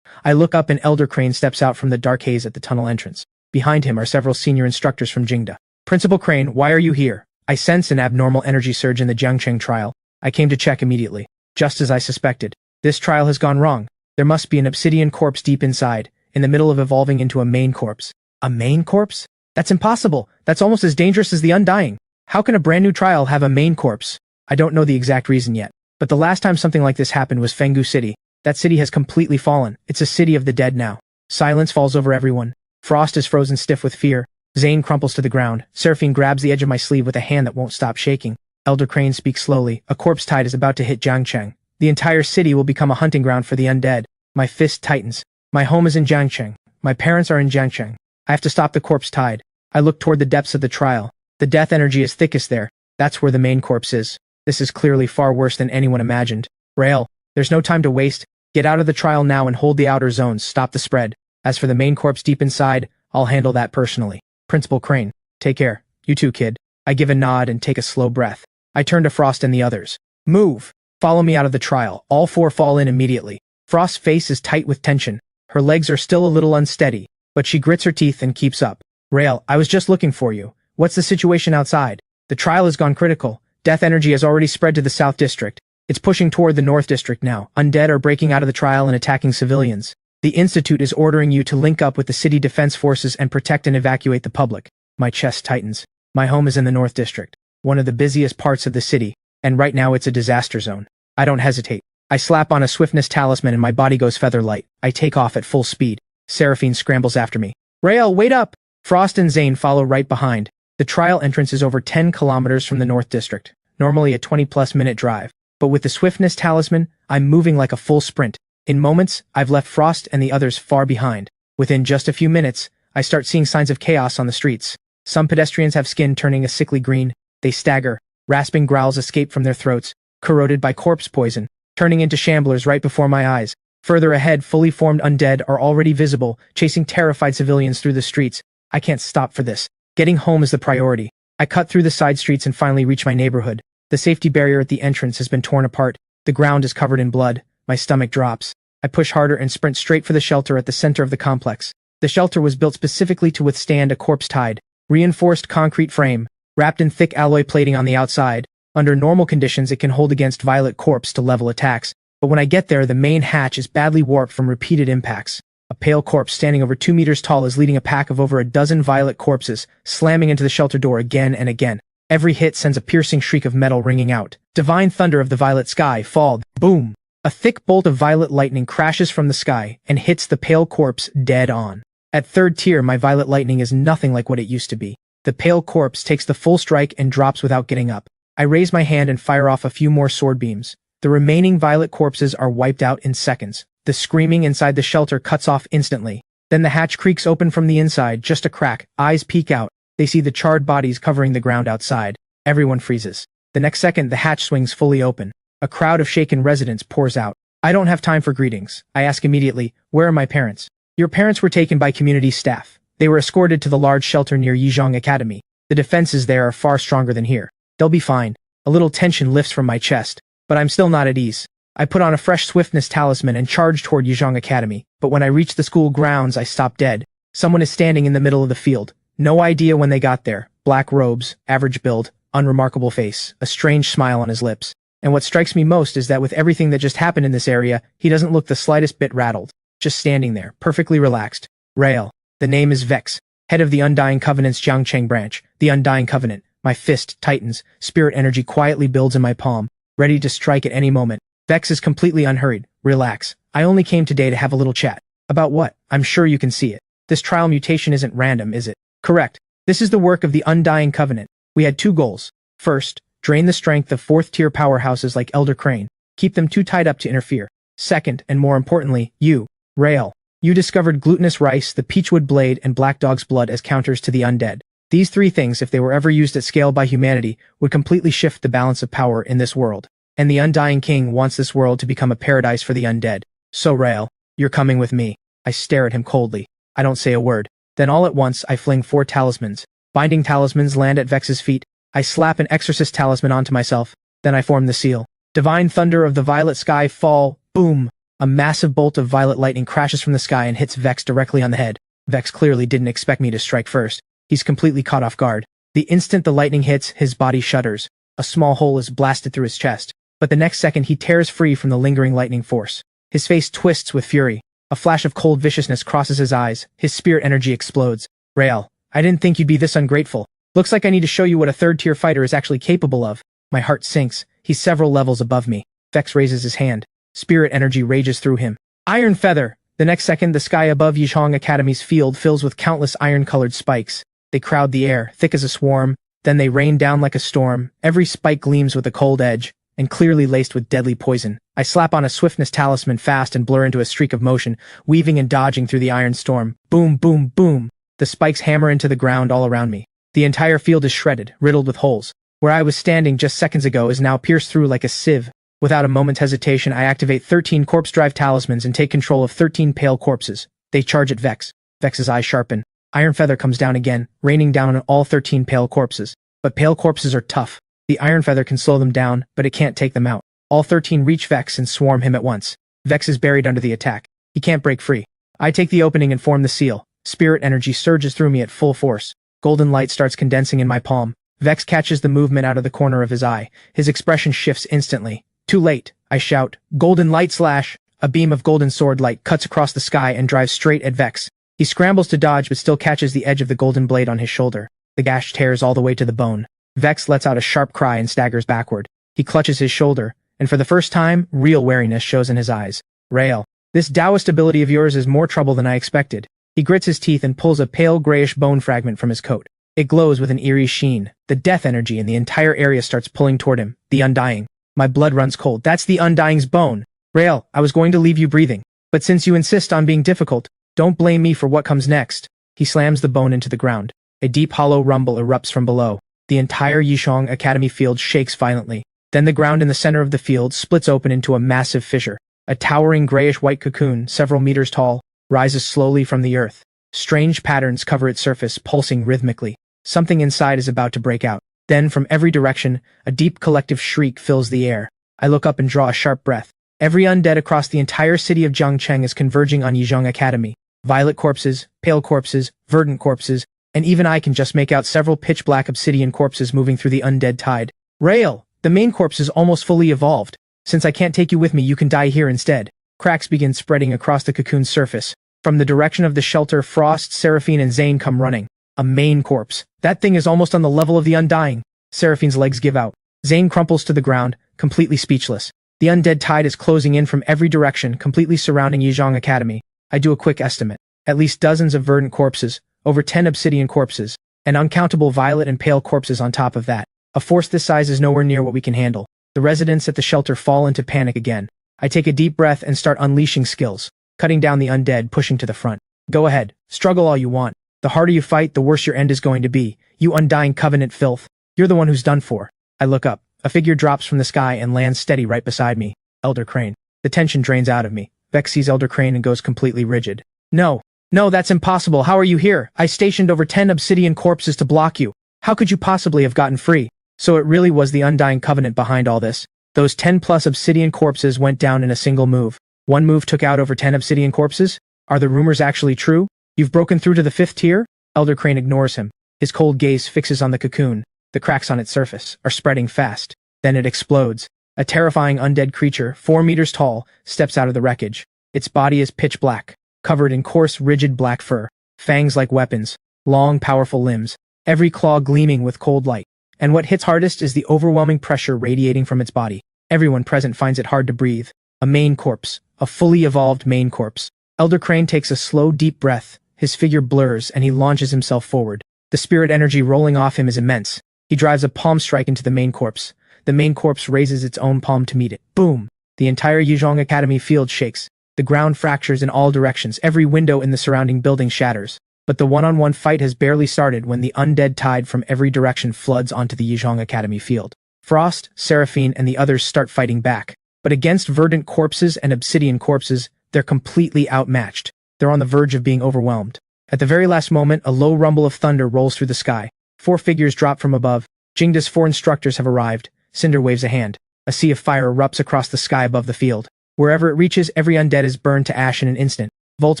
I look up and Elder Crane steps out from the dark haze at the tunnel entrance. Behind him are several senior instructors from Jingda. Principal Crane, why are you here? I sense an abnormal energy surge in the Jiangcheng trial. I came to check immediately. Just as I suspected. This trial has gone wrong. There must be an obsidian corpse deep inside, in the middle of evolving into a main corpse. A main corpse? That's impossible. That's almost as dangerous as the Undying. How can a brand new trial have a main corpse? I don't know the exact reason yet, but the last time something like this happened was Fenggu City. That city has completely fallen. It's a city of the dead now. Silence falls over everyone. Frost is frozen stiff with fear. Zane crumples to the ground. Seraphine grabs the edge of my sleeve with a hand that won't stop shaking. Elder Crane speaks slowly. A corpse tide is about to hit Jiangcheng. The entire city will become a hunting ground for the undead. My fist tightens. My home is in Jiangcheng. My parents are in Jiangcheng. I have to stop the corpse tide. I look toward the depths of the trial. The death energy is thickest there. That's where the main corpse is. This is clearly far worse than anyone imagined. Rael, there's no time to waste. Get out of the trial now and hold the outer zones. Stop the spread. As for the main corpse deep inside, I'll handle that personally. Principal Crane, take care. You too, kid. I give a nod and take a slow breath. I turn to Frost and the others. Move. Follow me out of the trial. All four fall in immediately. Frost's face is tight with tension. Her legs are still a little unsteady, but she grits her teeth and keeps up. Rael, I was just looking for you. What's the situation outside? The trial has gone critical. Death energy has already spread to the South District. It's pushing toward the North District now. Undead are breaking out of the trial and attacking civilians. The Institute is ordering you to link up with the city defense forces and protect and evacuate the public. My chest tightens. My home is in the North District, one of the busiest parts of the city, and right now it's a disaster zone. I don't hesitate. I slap on a swiftness talisman and my body goes feather light. I take off at full speed. Seraphine scrambles after me. Rael, wait up! Frost and Zane follow right behind. The trial entrance is over 10 kilometers from the North District, normally a 20-plus minute drive. But with the swiftness talisman, I'm moving like a full sprint. In moments, I've left Frost and the others far behind. Within just a few minutes, I start seeing signs of chaos on the streets. Some pedestrians have skin turning a sickly green. They stagger. Rasping growls escape from their throats, corroded by corpse poison, turning into shamblers right before my eyes. Further ahead, fully formed undead are already visible, chasing terrified civilians through the streets. I can't stop for this. Getting home is the priority. I cut through the side streets and finally reach my neighborhood. The safety barrier at the entrance has been torn apart. The ground is covered in blood. My stomach drops. I push harder and sprint straight for the shelter at the center of the complex. The shelter was built specifically to withstand a corpse tide. Reinforced concrete frame, wrapped in thick alloy plating on the outside. Under normal conditions, it can hold against violet corpse to level attacks. But when I get there, the main hatch is badly warped from repeated impacts. A pale corpse standing over 2 meters tall is leading a pack of over a dozen violet corpses, slamming into the shelter door again and again. Every hit sends a piercing shriek of metal ringing out. Divine thunder of the violet sky fall. Boom! A thick bolt of violet lightning crashes from the sky and hits the pale corpse dead on. At third tier, my violet lightning is nothing like what it used to be. The pale corpse takes the full strike and drops without getting up. I raise my hand and fire off a few more sword beams. The remaining violet corpses are wiped out in seconds. The screaming inside the shelter cuts off instantly. Then the hatch creaks open from the inside, just a crack. Eyes peek out. They see the charred bodies covering the ground outside. Everyone freezes. The next second, the hatch swings fully open. A crowd of shaken residents pours out. I don't have time for greetings. I ask immediately, where are my parents? Your parents were taken by community staff. They were escorted to the large shelter near Yizhong Academy. The defenses there are far stronger than here. They'll be fine. A little tension lifts from my chest, but I'm still not at ease. I put on a fresh swiftness talisman and charge toward Yizhong Academy, but when I reach the school grounds, I stop dead. Someone is standing in the middle of the field. No idea when they got there. Black robes, average build, unremarkable face, a strange smile on his lips. And what strikes me most is that with everything that just happened in this area, he doesn't look the slightest bit rattled. Just standing there, perfectly relaxed. Rael. The name is Vex, head of the Undying Covenant's Jiangcheng branch. The Undying Covenant. My fist tightens. Spirit energy quietly builds in my palm, ready to strike at any moment. Vex is completely unhurried. Relax. I only came today to have a little chat. About what? I'm sure you can see it. This trial mutation isn't random, is it? Correct. This is the work of the Undying Covenant. We had 2 goals. First, drain the strength of 4th-tier powerhouses like Elder Crane. Keep them too tied up to interfere. Second, and more importantly, you, Rael. You discovered glutinous rice, the peachwood blade, and black dog's blood as counters to the undead. These 3 things, if they were ever used at scale by humanity, would completely shift the balance of power in this world. And the Undying King wants this world to become a paradise for the undead. So Rael, you're coming with me. I stare at him coldly. I don't say a word. Then all at once, I fling 4 talismans. Binding talismans land at Vex's feet. I slap an exorcist talisman onto myself. Then I form the seal. Divine thunder of the violet sky fall. Boom! A massive bolt of violet lightning crashes from the sky and hits Vex directly on the head. Vex clearly didn't expect me to strike first. He's completely caught off guard. The instant the lightning hits, his body shudders. A small hole is blasted through his chest. But the next second he tears free from the lingering lightning force. His face twists with fury. A flash of cold viciousness crosses his eyes. His spirit energy explodes. Rael, I didn't think you'd be this ungrateful. Looks like I need to show you what a third-tier fighter is actually capable of. My heart sinks. He's several levels above me. Vex raises his hand. Spirit energy rages through him. Iron Feather! The next second, the sky above Yizhong Academy's field fills with countless iron-colored spikes. They crowd the air, thick as a swarm. Then they rain down like a storm. Every spike gleams with a cold edge, and clearly laced with deadly poison. I slap on a swiftness talisman fast and blur into a streak of motion, weaving and dodging through the iron storm. Boom, boom, boom! The spikes hammer into the ground all around me. The entire field is shredded, riddled with holes. Where I was standing just seconds ago is now pierced through like a sieve. Without a moment's hesitation, I activate 13 corpse drive talismans and take control of 13 pale corpses. They charge at Vex. Vex's eyes sharpen. Iron Feather comes down again, raining down on all 13 pale corpses. But pale corpses are tough. The Iron Feather can slow them down, but it can't take them out. All 13 reach Vex and swarm him at once. Vex is buried under the attack. He can't break free. I take the opening and form the seal. Spirit energy surges through me at full force. Golden light starts condensing in my palm. Vex catches the movement out of the corner of his eye. His expression shifts instantly. Too late, I shout. Golden light slash! A beam of golden sword light cuts across the sky and drives straight at Vex. He scrambles to dodge but still catches the edge of the golden blade on his shoulder. The gash tears all the way to the bone. Vex lets out a sharp cry and staggers backward. He clutches his shoulder, and for the first time, real wariness shows in his eyes. Rael, this Daoist ability of yours is more trouble than I expected. He grits his teeth and pulls a pale grayish bone fragment from his coat. It glows with an eerie sheen. The death energy in the entire area starts pulling toward him. The Undying. My blood runs cold. That's the Undying's bone. Rael, I was going to leave you breathing. But since you insist on being difficult, don't blame me for what comes next. He slams the bone into the ground. A deep hollow rumble erupts from below. The entire Yizhong Academy field shakes violently. Then the ground in the center of the field splits open into a massive fissure. A towering grayish-white cocoon, several meters tall, rises slowly from the earth. Strange patterns cover its surface, pulsing rhythmically. Something inside is about to break out. Then, from every direction, a deep collective shriek fills the air. I look up and draw a sharp breath. Every undead across the entire city of Jiangcheng is converging on Yizhong Academy. Violet corpses, pale corpses, verdant corpses, and even I can just make out several pitch-black obsidian corpses moving through the undead tide. Rael, the main corpse is almost fully evolved. Since I can't take you with me, you can die here instead. Cracks begin spreading across the cocoon's surface. From the direction of the shelter, Frost, Seraphine, and Zane come running. A main corpse. That thing is almost on the level of the Undying. Seraphine's legs give out. Zane crumples to the ground, completely speechless. The undead tide is closing in from every direction, completely surrounding Yizhong Academy. I do a quick estimate. At least dozens of verdant corpses, over 10 obsidian corpses, and uncountable violet and pale corpses on top of that. A force this size is nowhere near what we can handle. The residents at the shelter fall into panic again. I take a deep breath and start unleashing skills, cutting down the undead, pushing to the front. Go ahead, struggle all you want. The harder you fight, the worse your end is going to be. You Undying Covenant filth. You're the one who's done for. I look up. A figure drops from the sky and lands steady right beside me. Elder Crane. The tension drains out of me. Vex sees Elder Crane and goes completely rigid. No, that's impossible. How are you here? I stationed over 10 obsidian corpses to block you. How could you possibly have gotten free? So it really was the Undying Covenant behind all this. Those 10+ obsidian corpses went down in a single move. One move took out over 10 obsidian corpses? Are the rumors actually true? You've broken through to the 5th tier? Elder Crane ignores him. His cold gaze fixes on the cocoon. The cracks on its surface are spreading fast. Then it explodes. A terrifying undead creature, 4 meters tall, steps out of the wreckage. Its body is pitch black, covered in coarse, rigid black fur, fangs like weapons, long, powerful limbs, every claw gleaming with cold light. And what hits hardest is the overwhelming pressure radiating from its body. Everyone present finds it hard to breathe. A main corpse. A fully evolved main corpse. Elder Crane takes a slow, deep breath. His figure blurs and he launches himself forward. The spirit energy rolling off him is immense. He drives a palm strike into the main corpse. The main corpse raises its own palm to meet it. Boom! The entire Yizhong Academy field shakes. The ground fractures in all directions. Every window in the surrounding building shatters. But the one-on-one fight has barely started when the undead tide from every direction floods onto the Yizhong Academy field. Frost, Seraphine, and the others start fighting back. But against verdant corpses and obsidian corpses, they're completely outmatched. They're on the verge of being overwhelmed. At the very last moment, a low rumble of thunder rolls through the sky. 4 figures drop from above. Jingda's 4 instructors have arrived. Cinder waves a hand. A sea of fire erupts across the sky above the field. Wherever it reaches, every undead is burned to ash in an instant. Volt's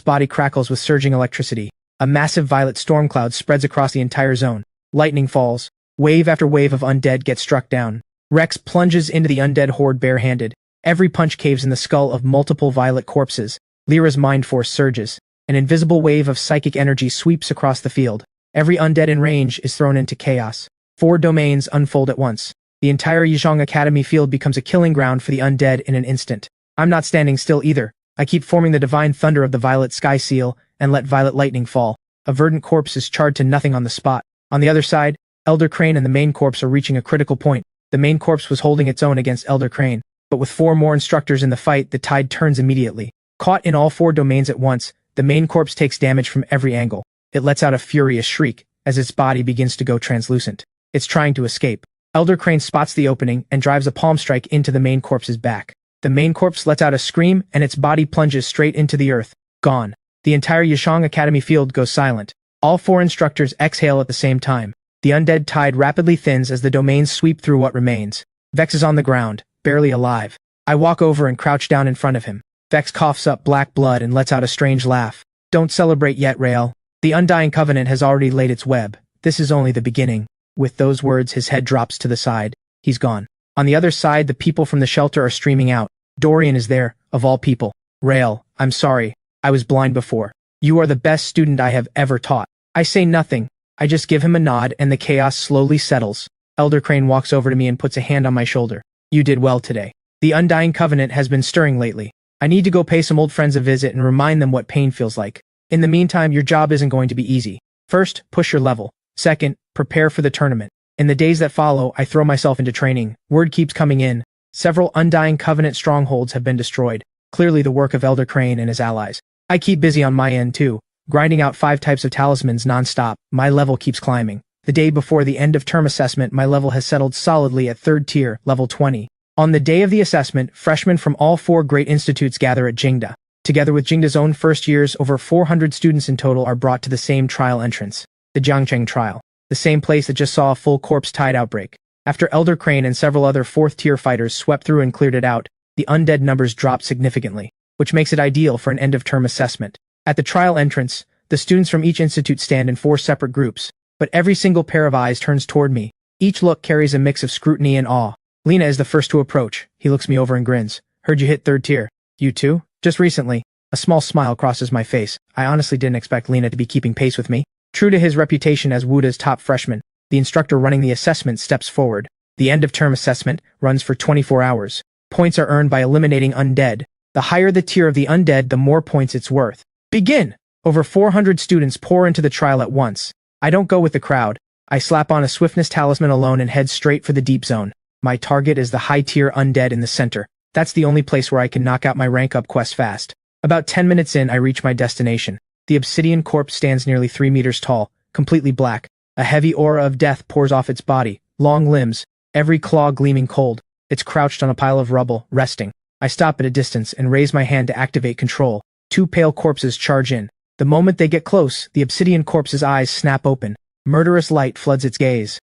body crackles with surging electricity. A massive violet storm cloud spreads across the entire zone. Lightning falls. Wave after wave of undead get struck down. Rex plunges into the undead horde barehanded. Every punch caves in the skull of multiple violet corpses. Lyra's mind force surges. An invisible wave of psychic energy sweeps across the field. Every undead in range is thrown into chaos. 4 domains unfold at once. The entire Yizhong Academy field becomes a killing ground for the undead in an instant. I'm not standing still either. I keep forming the divine thunder of the violet sky seal and let violet lightning fall. A verdant corpse is charred to nothing on the spot. On the other side, Elder Crane and the main corpse are reaching a critical point. The main corpse was holding its own against Elder Crane, but with 4 more instructors in the fight, the tide turns immediately. Caught in all 4 domains at once, the main corpse takes damage from every angle. It lets out a furious shriek as its body begins to go translucent. It's trying to escape. Elder Crane spots the opening and drives a palm strike into the main corpse's back. The main corpse lets out a scream and its body plunges straight into the earth. Gone. The entire Yizhong Academy field goes silent. All 4 instructors exhale at the same time. The undead tide rapidly thins as the domains sweep through what remains. Vex is on the ground, barely alive. I walk over and crouch down in front of him. Vex coughs up black blood and lets out a strange laugh. Don't celebrate yet, Rael. The Undying Covenant has already laid its web. This is only the beginning. With those words, his head drops to the side. He's gone. On the other side, the people from the shelter are streaming out. Dorian is there, of all people. Rael, I'm sorry. I was blind before. You are the best student I have ever taught. I say nothing. I just give him a nod and the chaos slowly settles. Elder Crane walks over to me and puts a hand on my shoulder. You did well today. The Undying Covenant has been stirring lately. I need to go pay some old friends a visit and remind them what pain feels like. In the meantime, your job isn't going to be easy. First, push your level. Second, prepare for the tournament. In the days that follow, I throw myself into training. Word keeps coming in. Several Undying Covenant strongholds have been destroyed. Clearly the work of Elder Crane and his allies. I keep busy on my end too, grinding out 5 types of talismans non-stop. My level keeps climbing. The day before the end of term assessment, my level has settled solidly at 3rd tier, level 20. On the day of the assessment, freshmen from all 4 great institutes gather at Jingda. Together with Jingda's own first years, over 400 students in total are brought to the same trial entrance. The Jiangcheng trial. The same place that just saw a full corpse tide outbreak. After Elder Crane and several other 4th tier fighters swept through and cleared it out, the undead numbers dropped significantly, which makes it ideal for an end-of-term assessment. At the trial entrance, the students from each institute stand in 4 separate groups, but every single pair of eyes turns toward me. Each look carries a mix of scrutiny and awe. Lena is the first to approach. He looks me over and grins. Heard you hit 3rd tier. You too? Just recently. A small smile crosses my face. I honestly didn't expect Lena to be keeping pace with me. True to his reputation as Wuda's top freshman, the instructor running the assessment steps forward. The end-of-term assessment runs for 24 hours. Points are earned by eliminating undead. The higher the tier of the undead, the more points it's worth. Begin! Over 400 students pour into the trial at once. I don't go with the crowd. I slap on a swiftness talisman alone and head straight for the deep zone. My target is the high-tier undead in the center. That's the only place where I can knock out my rank-up quest fast. About 10 minutes in, I reach my destination. The obsidian corpse stands nearly 3 meters tall, completely black. A heavy aura of death pours off its body, long limbs, every claw gleaming cold. It's crouched on a pile of rubble, resting. I stop at a distance and raise my hand to activate control. 2 pale corpses charge in. The moment they get close, the obsidian corpse's eyes snap open. Murderous light floods its gaze.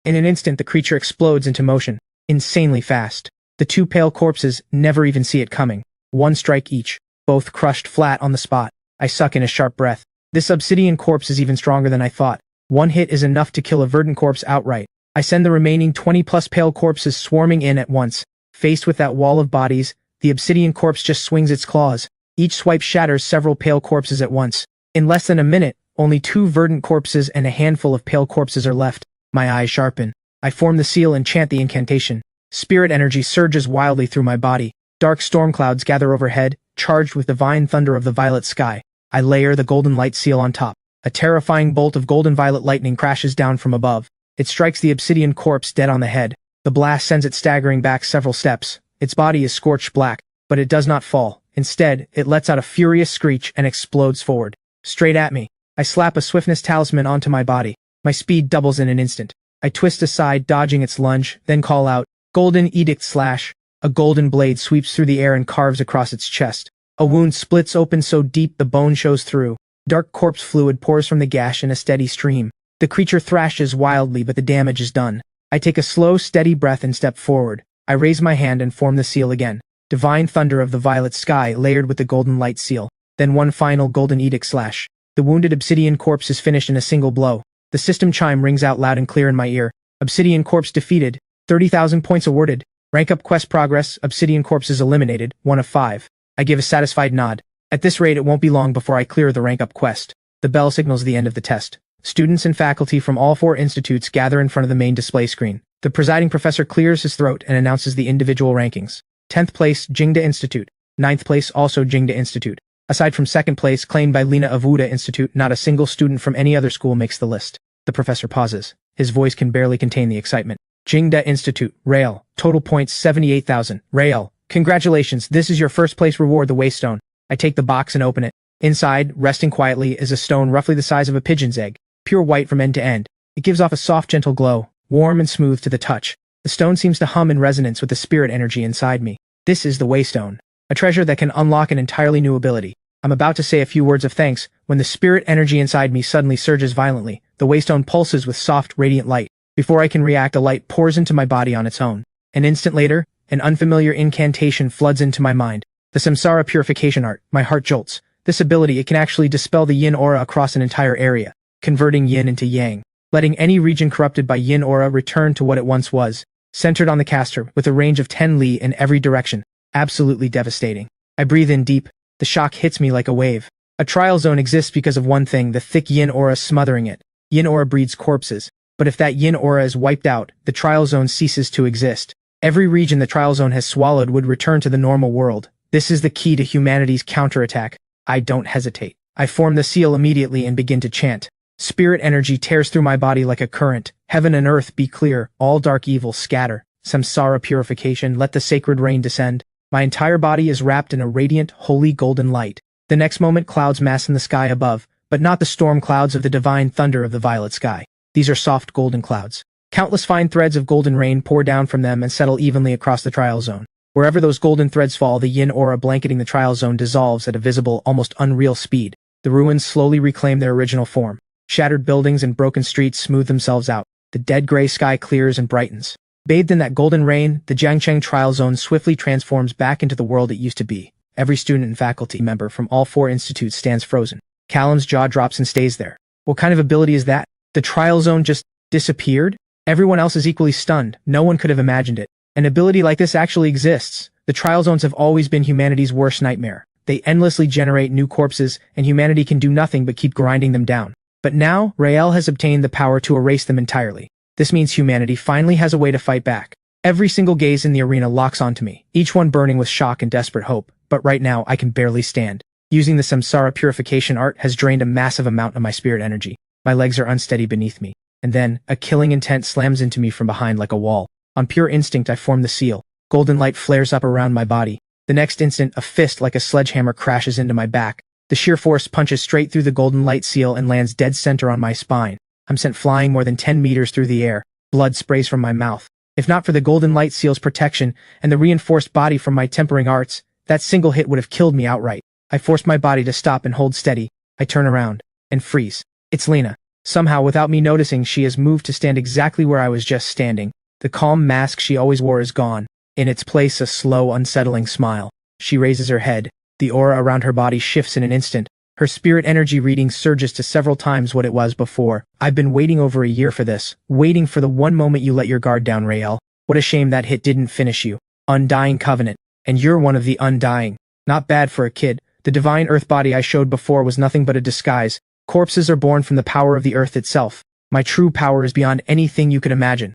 In an instant, the creature explodes into motion, insanely fast. The 2 pale corpses never even see it coming. 1 strike each, both crushed flat on the spot. I suck in a sharp breath. This obsidian corpse is even stronger than I thought. 1 hit is enough to kill a verdant corpse outright. I send the remaining 20+ pale corpses swarming in at once. Faced with that wall of bodies, the obsidian corpse just swings its claws. Each swipe shatters several pale corpses at once. In less than a minute, only 2 verdant corpses and a handful of pale corpses are left. My eyes sharpen. I form the seal and chant the incantation. Spirit energy surges wildly through my body. Dark storm clouds gather overhead, charged with divine thunder of the violet sky. I layer the golden light seal on top. A terrifying bolt of golden violet lightning crashes down from above. It strikes the obsidian corpse dead on the head. The blast sends it staggering back several steps. Its body is scorched black, but it does not fall. Instead, it lets out a furious screech and explodes forward. Straight at me. I slap a swiftness talisman onto my body. My speed doubles in an instant. I twist aside, dodging its lunge, then call out, Golden Edict Slash. A golden blade sweeps through the air and carves across its chest. A wound splits open so deep the bone shows through. Dark corpse fluid pours from the gash in a steady stream. The creature thrashes wildly, but the damage is done. I take a slow, steady breath and step forward. I raise my hand and form the seal again. Divine thunder of the violet sky layered with the golden light seal. Then one final golden edict slash. The wounded obsidian corpse is finished in a single blow. The system chime rings out loud and clear in my ear. Obsidian corpse defeated. 30,000 points awarded. Rank up quest progress. Obsidian corpse is eliminated. 1 of 5. I give a satisfied nod. At this rate, it won't be long before I clear the rank up quest. The bell signals the end of the test. Students and faculty from all 4 institutes gather in front of the main display screen. The presiding professor clears his throat and announces the individual rankings. 10th place, Jingda Institute. 9th place, also Jingda Institute. Aside from 2nd place, claimed by Lena of Wuda Institute, not a single student from any other school makes the list. The professor pauses. His voice can barely contain the excitement. Jingda Institute, Rael. Total points 78,000. Rael. Congratulations, this is your first place reward, the Waystone. I take the box and open it. Inside, resting quietly, is a stone roughly the size of a pigeon's egg. Pure white from end to end. It gives off a soft, gentle glow, warm and smooth to the touch. The stone seems to hum in resonance with the spirit energy inside me. This is the Waystone, a treasure that can unlock an entirely new ability. I'm about to say a few words of thanks when the spirit energy inside me suddenly surges violently. The Waystone pulses with soft, radiant light. Before I can react, a light pours into my body on its own. An instant later, an unfamiliar incantation floods into my mind. The Samsara purification art. My heart jolts. This ability, it can actually dispel the yin aura across an entire area, converting yin into yang, letting any region corrupted by yin aura return to what it once was. Centered on the caster, with a range of 10 li in every direction. Absolutely devastating. I breathe in deep. The shock hits me like a wave. A trial zone exists because of one thing, the thick yin aura smothering it. Yin aura breeds corpses. But if that yin aura is wiped out, the trial zone ceases to exist. Every region the trial zone has swallowed would return to the normal world. This is the key to humanity's counterattack. I don't hesitate. I form the seal immediately and begin to chant. Spirit energy tears through my body like a current. Heaven and earth be clear, all dark evil scatter. Samsara purification, let the sacred rain descend. My entire body is wrapped in a radiant, holy golden light. The next moment clouds mass in the sky above, but not the storm clouds of the divine thunder of the violet sky. These are soft golden clouds. Countless fine threads of golden rain pour down from them and settle evenly across the trial zone. Wherever those golden threads fall, the yin aura blanketing the trial zone dissolves at a visible, almost unreal speed. The ruins slowly reclaim their original form. Shattered buildings and broken streets smooth themselves out. The dead gray sky clears and brightens. Bathed in that golden rain, the Jiangcheng trial zone swiftly transforms back into the world it used to be. Every student and faculty member from all 4 institutes stands frozen. Callum's jaw drops and stays there. What kind of ability is that? The trial zone just disappeared? Everyone else is equally stunned. No one could have imagined it. An ability like this actually exists. The trial zones have always been humanity's worst nightmare. They endlessly generate new corpses, and humanity can do nothing but keep grinding them down. But now, Rael has obtained the power to erase them entirely. This means humanity finally has a way to fight back. Every single gaze in the arena locks onto me, each one burning with shock and desperate hope. But right now, I can barely stand. Using the Samsara purification art has drained a massive amount of my spirit energy. My legs are unsteady beneath me. And then, a killing intent slams into me from behind like a wall. On pure instinct, I form the seal. Golden light flares up around my body. The next instant, a fist like a sledgehammer crashes into my back. The sheer force punches straight through the golden light seal and lands dead center on my spine. I'm sent flying more than 10 meters through the air. Blood sprays from my mouth. If not for the golden light seal's protection and the reinforced body from my tempering arts, that single hit would have killed me outright. I force my body to stop and hold steady. I turn around and freeze. It's Lena. Somehow, without me noticing, she has moved to stand exactly where I was just standing. The calm mask she always wore is gone. In its place, a slow, unsettling smile. She raises her head. The aura around her body shifts in an instant. Her spirit energy reading surges to several times what it was before. I've been waiting over a year for this. Waiting for the one moment you let your guard down, Rael. What a shame that hit didn't finish you. Undying Covenant. And you're one of the undying. Not bad for a kid. The divine earth body I showed before was nothing but a disguise. Corpses are born from the power of the earth itself. My true power is beyond anything you could imagine.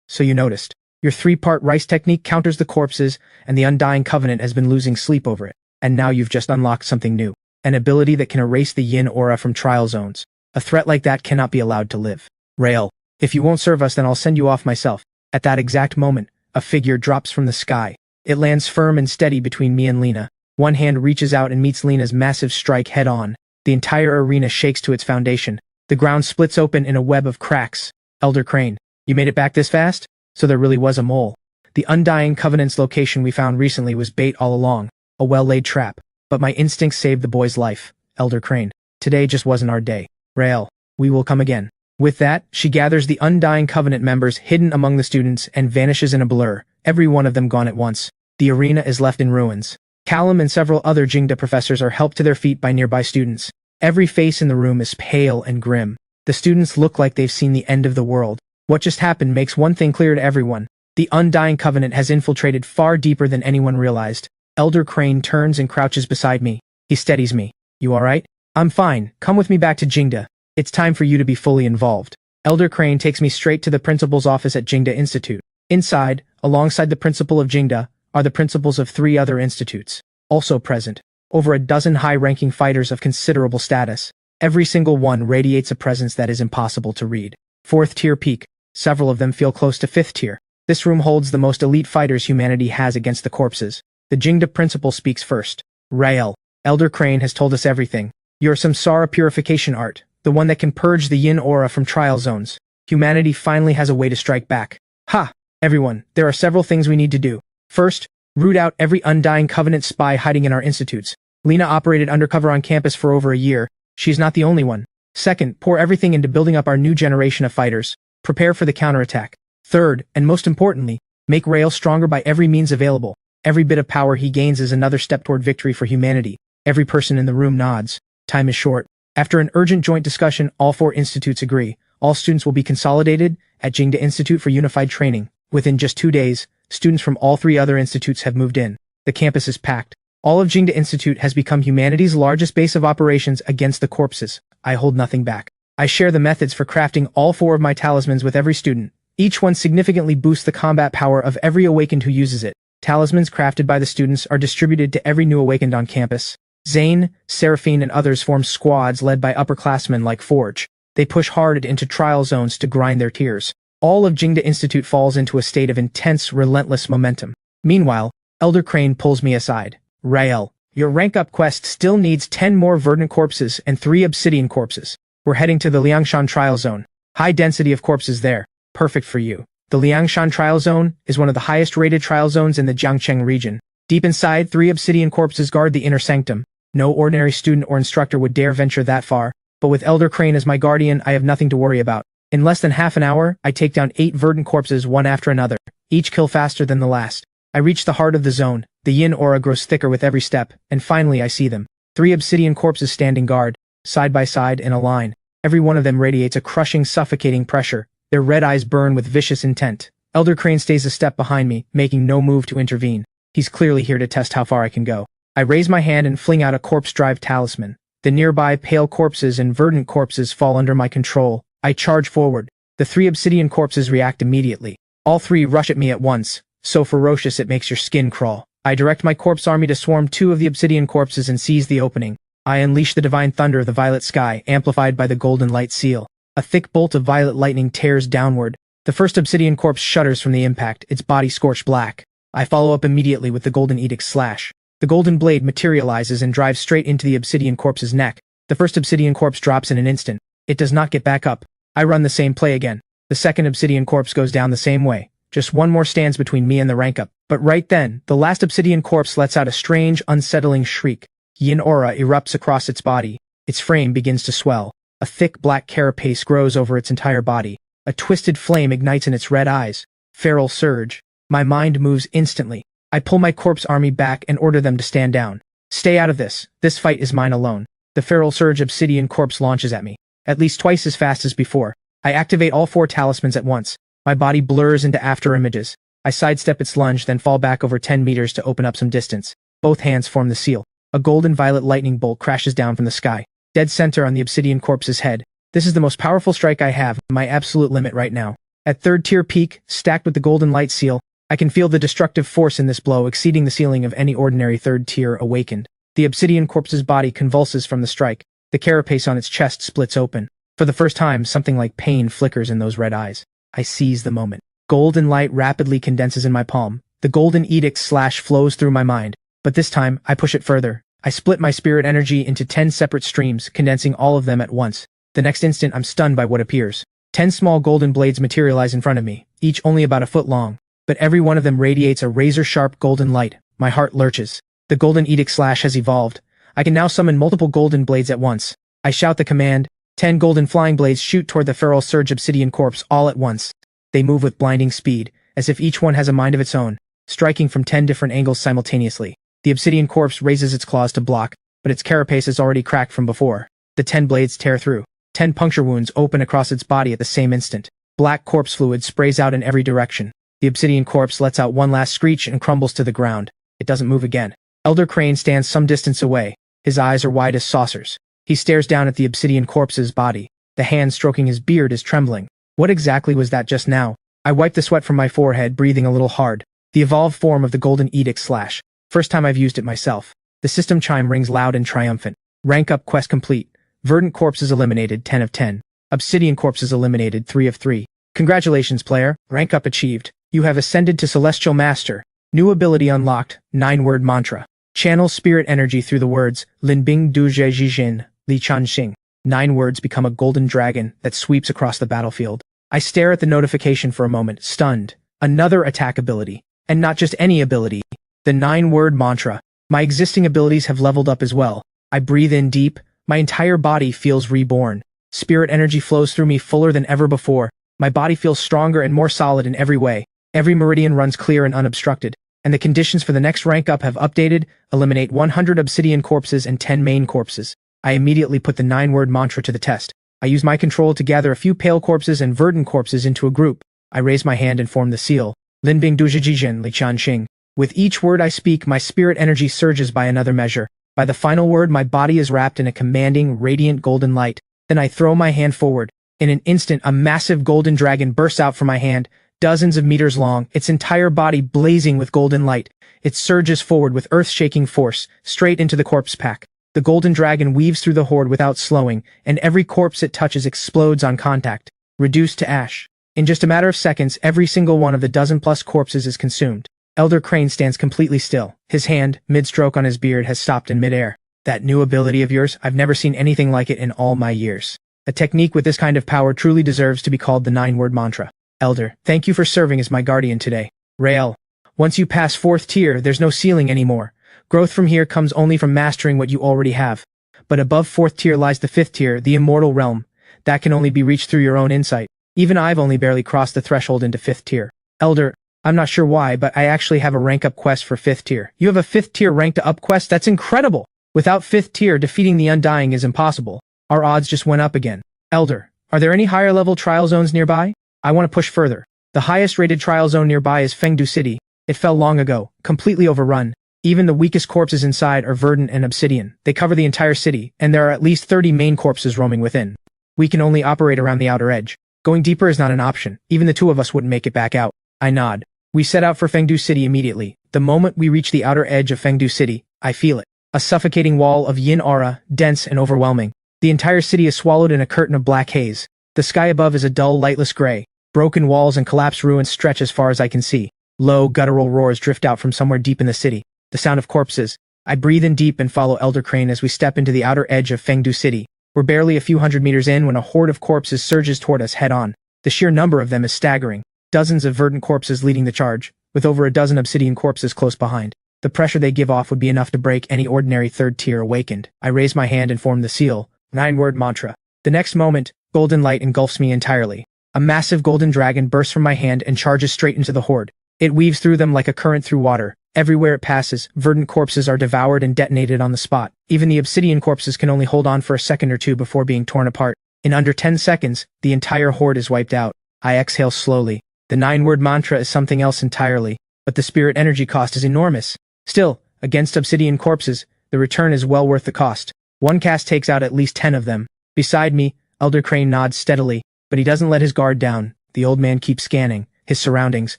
So you noticed. Your 3-part rice technique counters the corpses, and the Undying Covenant has been losing sleep over it. And now you've just unlocked something new. An ability that can erase the yin aura from trial zones. A threat like that cannot be allowed to live. Rael, if you won't serve us, then I'll send you off myself. At that exact moment, a figure drops from the sky. It lands firm and steady between me and Lena. One hand reaches out and meets Lena's massive strike head on. The entire arena shakes to its foundation. The ground splits open in a web of cracks. Elder Crane, you made it back this fast? So there really was a mole. The Undying Covenant's location we found recently was bait all along. A well-laid trap. But my instincts saved the boy's life. Elder Crane, Today just wasn't our day. Rael, we will come again. With that, she gathers the Undying Covenant members hidden among the students and vanishes in a blur, every one of them gone at once. The arena is left in ruins. Callum and several other Jingda professors are helped to their feet by nearby students. Every face in the room is pale and grim. The students look like they've seen the end of the world. What just happened makes one thing clear to everyone. The Undying Covenant has infiltrated far deeper than anyone realized. Elder Crane turns and crouches beside me. He steadies me. You alright? I'm fine. Come with me back to Jingda. It's time for you to be fully involved. Elder Crane takes me straight to the principal's office at Jingda Institute. Inside, alongside the principal of Jingda, are the principals of 3 other institutes. Also present, over a dozen high-ranking fighters of considerable status. Every single one radiates a presence that is impossible to read. 4th tier peak. Several of them feel close to 5th tier. This room holds the most elite fighters humanity has against the corpses. The Jingda principal speaks first. Rael, Elder Crane has told us everything. Your samsara purification art, the one that can purge the yin aura from trial zones. Humanity finally has a way to strike back. Ha! Everyone, there are several things we need to do. First, root out every Undying Covenant spy hiding in our institutes. Lena operated undercover on campus for over a year. She's not the only one. Second, pour everything into building up our new generation of fighters. Prepare for the counterattack. Third, and most importantly, make Rael stronger by every means available. Every bit of power he gains is another step toward victory for humanity. Every person in the room nods. Time is short. After an urgent joint discussion, all 4 institutes agree. All students will be consolidated at Jingda Institute for unified training. Within just 2 days, students from all 3 other institutes have moved in. The campus is packed. All of Jingda Institute has become humanity's largest base of operations against the corpses. I hold nothing back. I share the methods for crafting all 4 of my talismans with every student. Each one significantly boosts the combat power of every awakened who uses it. Talismans crafted by the students are distributed to every new awakened on campus. Zane, Seraphine, and others form squads led by upperclassmen like Forge. They push hard into trial zones to grind their tears. All of Jingda Institute falls into a state of intense, relentless momentum. Meanwhile, Elder Crane pulls me aside. Rael, your rank-up quest still needs 10 more verdant corpses and 3 obsidian corpses. We're heading to the Liangshan trial zone. High density of corpses there. Perfect for you. The Liangshan trial zone is one of the highest-rated trial zones in the Jiangcheng region. Deep inside, 3 obsidian corpses guard the inner sanctum. No ordinary student or instructor would dare venture that far, but with Elder Crane as my guardian, I have nothing to worry about. In less than half an hour, I take down 8 verdant corpses one after another, each kill faster than the last. I reach the heart of the zone, the yin aura grows thicker with every step, and finally I see them. 3 obsidian corpses standing guard, side by side in a line. Every one of them radiates a crushing, suffocating pressure. Their red eyes burn with vicious intent. Elder Crane stays a step behind me, making no move to intervene. He's clearly here to test how far I can go. I raise my hand and fling out a corpse drive talisman. The nearby pale corpses and verdant corpses fall under my control. I charge forward. The 3 obsidian corpses react immediately. All 3 rush at me at once, so ferocious it makes your skin crawl. I direct my corpse army to swarm 2 of the obsidian corpses and seize the opening. I unleash the divine thunder of the violet sky, amplified by the golden light seal. A thick bolt of violet lightning tears downward. The first obsidian corpse shudders from the impact, its body scorched black. I follow up immediately with the golden edict slash. The golden blade materializes and drives straight into the obsidian corpse's neck. The first obsidian corpse drops in an instant. It does not get back up. I run the same play again. The second obsidian corpse goes down the same way. Just one more stands between me and the rank up. But right then, the last obsidian corpse lets out a strange, unsettling shriek. Yin aura erupts across its body. Its frame begins to swell. A thick black carapace grows over its entire body. A twisted flame ignites in its red eyes. Feral surge. My mind moves instantly. I pull my corpse army back and order them to stand down. Stay out of this. This fight is mine alone. The feral surge obsidian corpse launches at me. At least twice as fast as before. I activate all 4 talismans at once. My body blurs into after images. I sidestep its lunge, then fall back over 10 meters to open up some distance. Both hands form the seal. A golden violet lightning bolt crashes down from the sky. Dead center on the obsidian corpse's head. This is the most powerful strike I have, my absolute limit right now. At 3rd tier peak, stacked with the golden light seal, I can feel the destructive force in this blow exceeding the ceiling of any ordinary 3rd tier awakened. The obsidian corpse's body convulses from the strike. The carapace on its chest splits open. For the first time, something like pain flickers in those red eyes. I seize the moment. Golden light rapidly condenses in my palm. The golden edict slash flows through my mind. But this time, I push it further. I split my spirit energy into 10 separate streams, condensing all of them at once. The next instant, I'm stunned by what appears. 10 small golden blades materialize in front of me, each only about a foot long. But every one of them radiates a razor-sharp golden light. My heart lurches. The golden edict slash has evolved. I can now summon multiple golden blades at once. I shout the command. 10 golden flying blades shoot toward the feral surge obsidian corpse all at once. They move with blinding speed, as if each one has a mind of its own, striking from 10 different angles simultaneously. The obsidian corpse raises its claws to block, but its carapace is already cracked from before. The 10 blades tear through. 10 puncture wounds open across its body at the same instant. Black corpse fluid sprays out in every direction. The obsidian corpse lets out one last screech and crumbles to the ground. It doesn't move again. Elder Crane stands some distance away. His eyes are wide as saucers. He stares down at the obsidian corpse's body. The hand stroking his beard is trembling. What exactly was that just now? I wipe the sweat from my forehead, breathing a little hard. The evolved form of the Golden Edict / First time I've used it myself. The system chime rings loud and triumphant. Rank up quest complete. Verdant corpses eliminated 10 of 10. Obsidian corpses eliminated 3 of 3. Congratulations, player. Rank up achieved. You have ascended to Celestial Master. New ability unlocked. 9-word mantra. Channel spirit energy through the words Linbing Du Zhe Jin, Li Chan Xing. 9 words become a golden dragon that sweeps across the battlefield. I stare at the notification for a moment, stunned. Another attack ability. And not just any ability. The 9-word mantra. My existing abilities have leveled up as well. I breathe in deep. My entire body feels reborn. Spirit energy flows through me fuller than ever before. My body feels stronger and more solid in every way. Every meridian runs clear and unobstructed. And the conditions for the next rank up have updated. Eliminate 100 obsidian corpses and 10 main corpses. I immediately put the 9-word mantra to the test. I use my control to gather a few pale corpses and verdant corpses into a group. I raise my hand and form the seal. Linbing Duzhijijin Li Chan Xing. With each word I speak, my spirit energy surges by another measure. By the final word, my body is wrapped in a commanding, radiant golden light. Then I throw my hand forward. In an instant, a massive golden dragon bursts out from my hand, dozens of meters long, its entire body blazing with golden light. It surges forward with earth-shaking force, straight into the corpse pack. The golden dragon weaves through the horde without slowing, and every corpse it touches explodes on contact, reduced to ash. In just a matter of seconds, every single one of the dozen-plus corpses is consumed. Elder Crane stands completely still. His hand, mid-stroke on his beard, has stopped in mid-air. That new ability of yours, I've never seen anything like it in all my years. A technique with this kind of power truly deserves to be called the 9-word mantra. Elder, thank you for serving as my guardian today. Rael. Once you pass 4th tier, there's no ceiling anymore. Growth from here comes only from mastering what you already have. But above 4th tier lies the 5th tier, the immortal realm. That can only be reached through your own insight. Even I've only barely crossed the threshold into 5th tier. Elder, I'm not sure why, but I actually have a rank up quest for 5th tier. You have a 5th tier rank up quest? That's incredible! Without 5th tier, defeating the Undying is impossible. Our odds just went up again. Elder, are there any higher level trial zones nearby? I want to push further. The highest rated trial zone nearby is Fengdu City. It fell long ago, completely overrun. Even the weakest corpses inside are verdant and obsidian. They cover the entire city, and there are at least 30 main corpses roaming within. We can only operate around the outer edge. Going deeper is not an option. Even the two of us wouldn't make it back out. I nod. We set out for Fengdu City immediately. The moment we reach the outer edge of Fengdu City, I feel it. A suffocating wall of yin aura, dense and overwhelming. The entire city is swallowed in a curtain of black haze. The sky above is a dull, lightless gray. Broken walls and collapsed ruins stretch as far as I can see. Low, guttural roars drift out from somewhere deep in the city. The sound of corpses. I breathe in deep and follow Elder Crane as we step into the outer edge of Fengdu City. We're barely a few hundred meters in when a horde of corpses surges toward us head-on. The sheer number of them is staggering. Dozens of verdant corpses leading the charge, with over a dozen obsidian corpses close behind. The pressure they give off would be enough to break any ordinary 3rd tier awakened. I raise my hand and form the seal. 9-word mantra. The next moment, golden light engulfs me entirely. A massive golden dragon bursts from my hand and charges straight into the horde. It weaves through them like a current through water. Everywhere it passes, verdant corpses are devoured and detonated on the spot. Even the obsidian corpses can only hold on for a second or two before being torn apart. In under 10 seconds, the entire horde is wiped out. I exhale slowly. The 9-word mantra is something else entirely, but the spirit energy cost is enormous. Still, against obsidian corpses, the return is well worth the cost. One cast takes out at least 10 of them. Beside me, Elder Crane nods steadily, but he doesn't let his guard down. The old man keeps scanning his surroundings,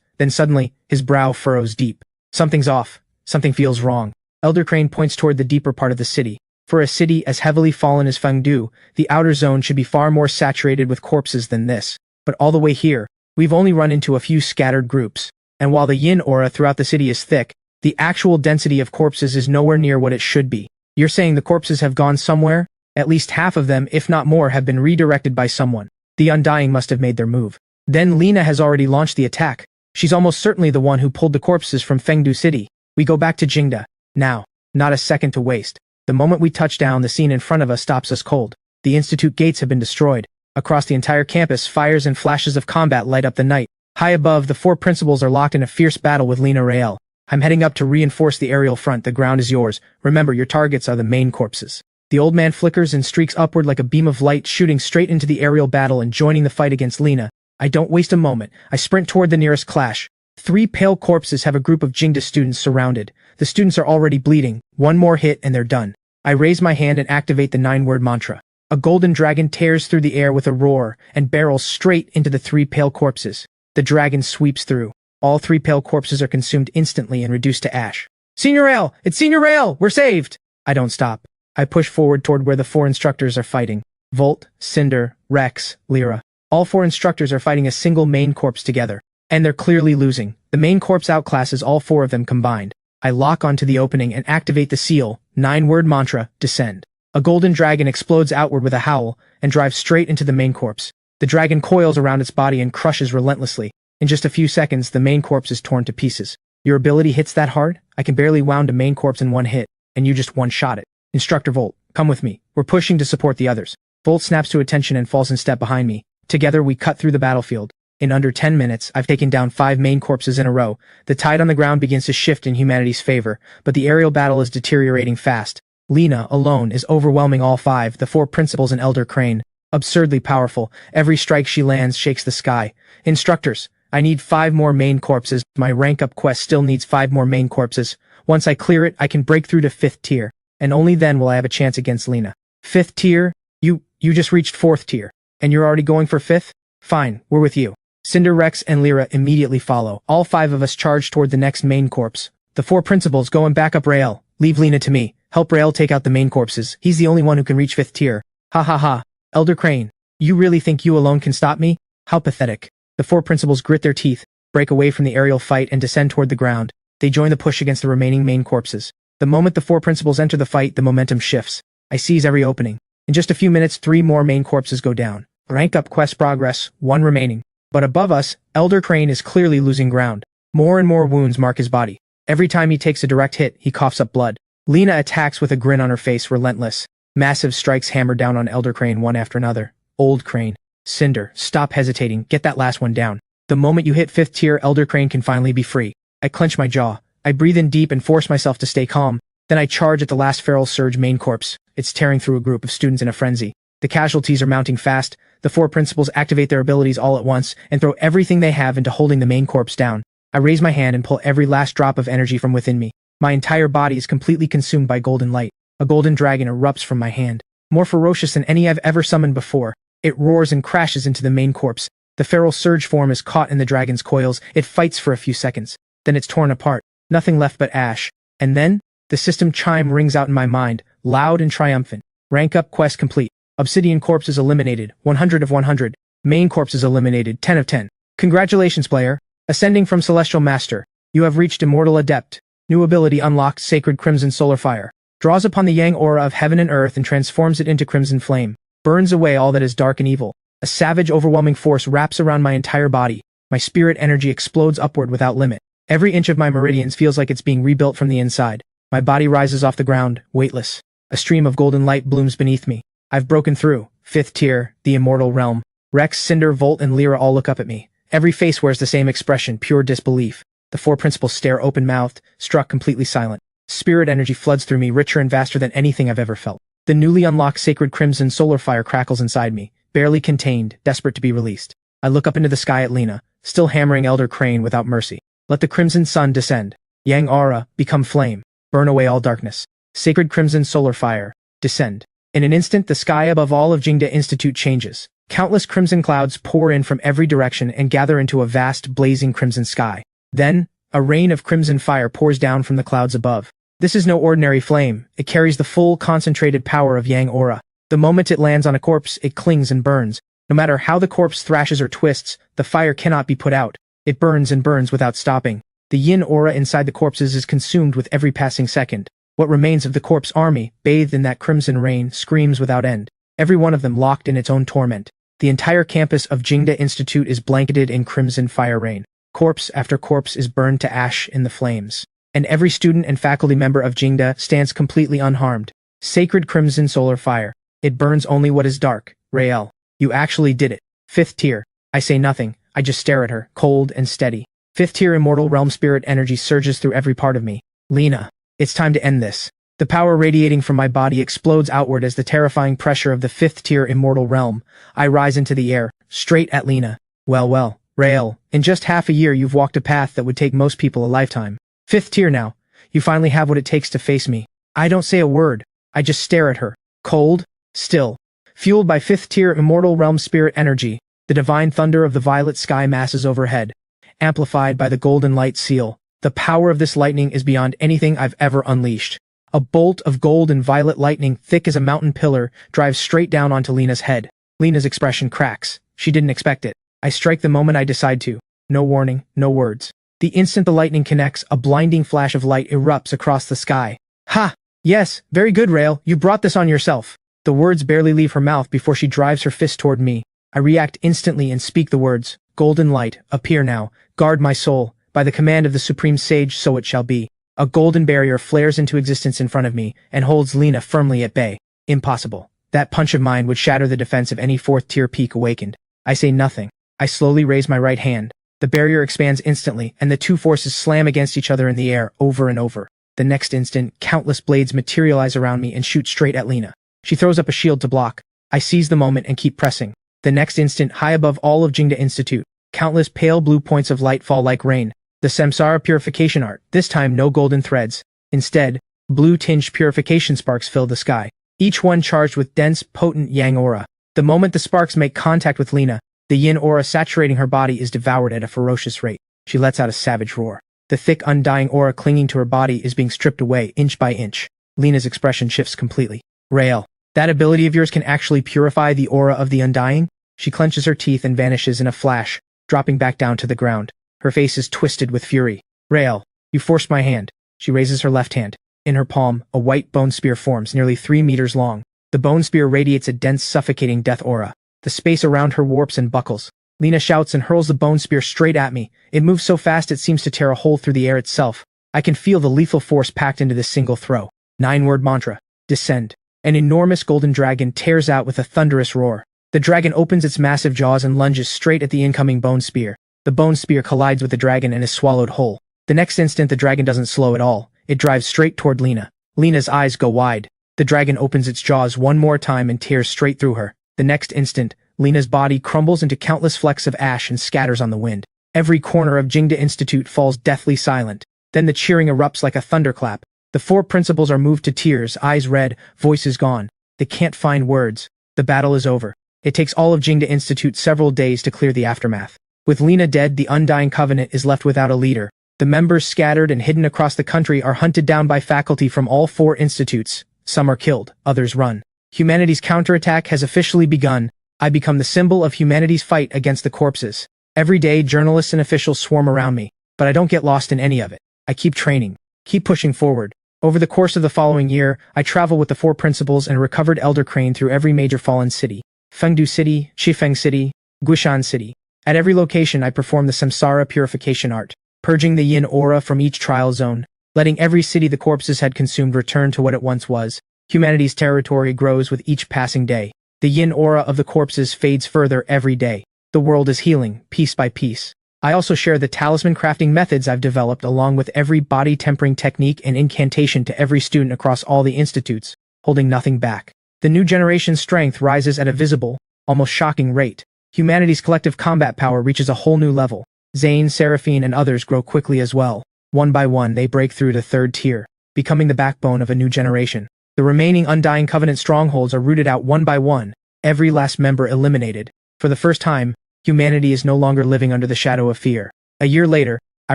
then suddenly, his brow furrows deep. Something's off. Something feels wrong. Elder Crane points toward the deeper part of the city. For a city as heavily fallen as Fengdu, the outer zone should be far more saturated with corpses than this. But all the way here, we've only run into a few scattered groups. And while the yin aura throughout the city is thick, the actual density of corpses is nowhere near what it should be. You're saying the corpses have gone somewhere? At least half of them, if not more, have been redirected by someone. The Undying must have made their move. Then Lena has already launched the attack. She's almost certainly the one who pulled the corpses from Fengdu City. We go back to Jingda. Now. Not a second to waste. The moment we touch down, the scene in front of us stops us cold. The institute gates have been destroyed. Across the entire campus, fires and flashes of combat light up the night. High above, the 4 principals are locked in a fierce battle with Lena Rael. I'm heading up to reinforce the aerial front. The ground is yours. Remember, your targets are the main corpses. The old man flickers and streaks upward like a beam of light, shooting straight into the aerial battle and joining the fight against Lena. I don't waste a moment. I sprint toward the nearest clash. 3 pale corpses have a group of Jingda students surrounded. The students are already bleeding. One more hit and they're done. I raise my hand and activate the 9-word mantra. A golden dragon tears through the air with a roar and barrels straight into the 3 pale corpses. The dragon sweeps through. All 3 pale corpses are consumed instantly and reduced to ash. Senior Rail! It's Senior Rail! We're saved! I don't stop. I push forward toward where the 4 instructors are fighting. Volt, Cinder, Rex, Lyra. All 4 instructors are fighting a single main corpse together. And they're clearly losing. The main corpse outclasses all 4 of them combined. I lock onto the opening and activate the seal, 9-word mantra, descend. A golden dragon explodes outward with a howl and drives straight into the main corpse. The dragon coils around its body and crushes relentlessly. In just a few seconds, the main corpse is torn to pieces. Your ability hits that hard? I can barely wound a main corpse in one hit, and you just one-shot it. Instructor Volt, come with me. We're pushing to support the others. Volt snaps to attention and falls in step behind me. Together we cut through the battlefield. In under 10 minutes, I've taken down 5 main corpses in a row. The tide on the ground begins to shift in humanity's favor, but the aerial battle is deteriorating fast. Lena, alone, is overwhelming all 5, the 4 principals and Elder Crane. Absurdly powerful, every strike she lands shakes the sky. Instructors, I need 5 more main corpses. My rank-up quest still needs 5 more main corpses. Once I clear it, I can break through to 5th tier. And only then will I have a chance against Lena. 5th tier? You just reached 4th tier. And you're already going for 5th? Fine, we're with you. Cinder, Rex, and Lyra immediately follow. All 5 of us charge toward the next main corpse. The 4 principals go and back up Rael. Leave Lena to me. Help Rael take out the main corpses. He's the only one who can reach 5th tier. Ha ha ha. Elder Crane, you really think you alone can stop me? How pathetic. The 4 principals grit their teeth, break away from the aerial fight and descend toward the ground. They join the push against the remaining main corpses. The moment the 4 principals enter the fight, the momentum shifts. I seize every opening. In just a few minutes, 3 more main corpses go down. Rank up quest progress, 1 remaining. But above us, Elder Crane is clearly losing ground. More and more wounds mark his body. Every time he takes a direct hit, he coughs up blood. Lena attacks with a grin on her face, relentless. Massive strikes hammer down on Elder Crane one after another. Old Crane. Cinder, stop hesitating, get that last one down. The moment you hit 5th tier, Elder Crane can finally be free. I clench my jaw. I breathe in deep and force myself to stay calm. Then I charge at the last feral surge main corpse. It's tearing through a group of students in a frenzy. The casualties are mounting fast. The 4 principals activate their abilities all at once and throw everything they have into holding the main corpse down. I raise my hand and pull every last drop of energy from within me. My entire body is completely consumed by golden light. A golden dragon erupts from my hand. More ferocious than any I've ever summoned before. It roars and crashes into the main corpse. The feral surge form is caught in the dragon's coils. It fights for a few seconds. Then it's torn apart. Nothing left but ash. And then, the system chime rings out in my mind, loud and triumphant. Rank up quest complete. Obsidian corpse is eliminated, 100 of 100. Main corpse is eliminated, 10 of 10. Congratulations, player. Ascending from Celestial Master. You have reached Immortal Adept. New ability unlocked, Sacred Crimson Solar Fire. Draws upon the yang aura of heaven and earth and transforms it into crimson flame. Burns away all that is dark and evil. A savage, overwhelming force wraps around my entire body. My spirit energy explodes upward without limit. Every inch of my meridians feels like it's being rebuilt from the inside. My body rises off the ground, weightless. A stream of golden light blooms beneath me. I've broken through. 5th tier, the immortal realm. Rex, Cinder, Volt, and Lyra all look up at me. Every face wears the same expression, pure disbelief. The 4 principals stare open-mouthed, struck completely silent. Spirit energy floods through me, richer and vaster than anything I've ever felt. The newly unlocked Sacred Crimson Solar Fire crackles inside me, barely contained, desperate to be released. I look up into the sky at Lena, still hammering Elder Crane without mercy. Let the crimson sun descend. Yang aura, become flame. Burn away all darkness. Sacred Crimson Solar Fire, descend. In an instant, the sky above all of Jingda Institute changes. Countless crimson clouds pour in from every direction and gather into a vast, blazing crimson sky. Then, a rain of crimson fire pours down from the clouds above. This is no ordinary flame. It carries the full, concentrated power of Yang aura. The moment it lands on a corpse, it clings and burns. No matter how the corpse thrashes or twists, the fire cannot be put out. It burns and burns without stopping. The yin aura inside the corpses is consumed with every passing second. What remains of the corpse army, bathed in that crimson rain, screams without end. Every one of them locked in its own torment. The entire campus of Jingda Institute is blanketed in crimson fire rain. Corpse after corpse is burned to ash in the flames. And every student and faculty member of Jingda stands completely unharmed. Sacred Crimson Solar Fire. It burns only what is dark. Rael, you actually did it. 5th tier. I say nothing, I just stare at her, cold and steady. 5th tier immortal realm spirit energy surges through every part of me. Lena. It's time to end this. The power radiating from my body explodes outward as the terrifying pressure of the 5th tier immortal realm. I rise into the air, straight at Lena. Well, Rael, in just half a year you've walked a path that would take most people a lifetime. 5th tier now. You finally have what it takes to face me. I don't say a word. I just stare at her. Cold, still. Fueled by 5th tier immortal realm spirit energy, the divine thunder of the violet sky masses overhead. Amplified by the golden light seal. The power of this lightning is beyond anything I've ever unleashed. A bolt of gold and violet lightning, thick as a mountain pillar, drives straight down onto Lena's head. Lena's expression cracks. She didn't expect it. I strike the moment I decide to. No warning, no words. The instant the lightning connects, a blinding flash of light erupts across the sky. Ha! Yes, very good, Rael. You brought this on yourself. The words barely leave her mouth before she drives her fist toward me. I react instantly and speak the words. Golden light, appear now. Guard my soul. By the command of the supreme sage, so it shall be. A golden barrier flares into existence in front of me and holds Lena firmly at bay. Impossible. That punch of mine would shatter the defense of any 4th tier peak awakened. I say nothing. I slowly raise my right hand. The barrier expands instantly, and the two forces slam against each other in the air, over and over. The next instant, countless blades materialize around me and shoot straight at Lena. She throws up a shield to block. I seize the moment and keep pressing. The next instant, high above all of Jingda Institute, countless pale blue points of light fall like rain. The samsara purification art, this time no golden threads. Instead, blue-tinged purification sparks fill the sky, each one charged with dense, potent yang aura. The moment the sparks make contact with Lena, the yin aura saturating her body is devoured at a ferocious rate. She lets out a savage roar. The thick, undying aura clinging to her body is being stripped away inch by inch. Lena's expression shifts completely. Rael, that ability of yours can actually purify the aura of the undying? She clenches her teeth and vanishes in a flash, dropping back down to the ground. Her face is twisted with fury. Rael, you forced my hand. She raises her left hand. In her palm, a white bone spear forms nearly 3 meters long. The bone spear radiates a dense, suffocating death aura. The space around her warps and buckles. Lena shouts and hurls the bone spear straight at me. It moves so fast it seems to tear a hole through the air itself. I can feel the lethal force packed into this single throw. 9-word mantra. Descend. An enormous golden dragon tears out with a thunderous roar. The dragon opens its massive jaws and lunges straight at the incoming bone spear. The bone spear collides with the dragon and is swallowed whole. The next instant the dragon doesn't slow at all. It drives straight toward Lena. Lena's eyes go wide. The dragon opens its jaws one more time and tears straight through her. The next instant, Lena's body crumbles into countless flecks of ash and scatters on the wind. Every corner of Jingda Institute falls deathly silent. Then the cheering erupts like a thunderclap. The 4 principals are moved to tears, eyes red, voices gone. They can't find words. The battle is over. It takes all of Jingda Institute several days to clear the aftermath. With Lena dead, the Undying Covenant is left without a leader. The members scattered and hidden across the country are hunted down by faculty from all 4 institutes. Some are killed, others run. Humanity's counterattack has officially begun. I become the symbol of humanity's fight against the corpses. Every day, journalists and officials swarm around me, but I don't get lost in any of it. I keep training, keep pushing forward. Over the course of the following year, I travel with the 4 principals and recovered Elder Crane through every major fallen city. Fengdu City, Shifeng City, Guishan City. At every location I perform the samsara purification art, purging the yin aura from each trial zone, letting every city the corpses had consumed return to what it once was. Humanity's territory grows with each passing day. The yin aura of the corpses fades further every day. The world is healing, piece by piece. I also share the talisman crafting methods I've developed along with every body tempering technique and incantation to every student across all the institutes, holding nothing back. The new generation's strength rises at a visible, almost shocking rate. Humanity's collective combat power reaches a whole new level. Zane, Seraphine, and others grow quickly as well. One by one, they break through to 3rd tier, becoming the backbone of a new generation. The remaining Undying Covenant strongholds are rooted out one by one, every last member eliminated. For the first time, humanity is no longer living under the shadow of fear. A year later, I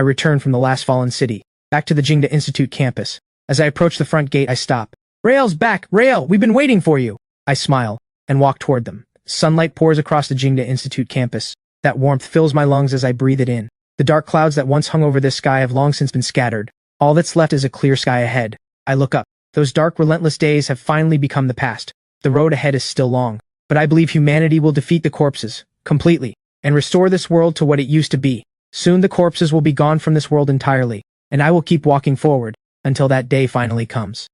return from the last fallen city, back to the Jingda Institute campus. As I approach the front gate, I stop. Rael's back! Rael, we've been waiting for you! I smile, and walk toward them. Sunlight pours across the Jingda Institute campus. That warmth fills my lungs as I breathe it in. The dark clouds that once hung over this sky have long since been scattered. All that's left is a clear sky ahead. I look up. Those dark, relentless days have finally become the past. The road ahead is still long, but I believe humanity will defeat the corpses, completely, and restore this world to what it used to be. Soon the corpses will be gone from this world entirely, and I will keep walking forward, until that day finally comes.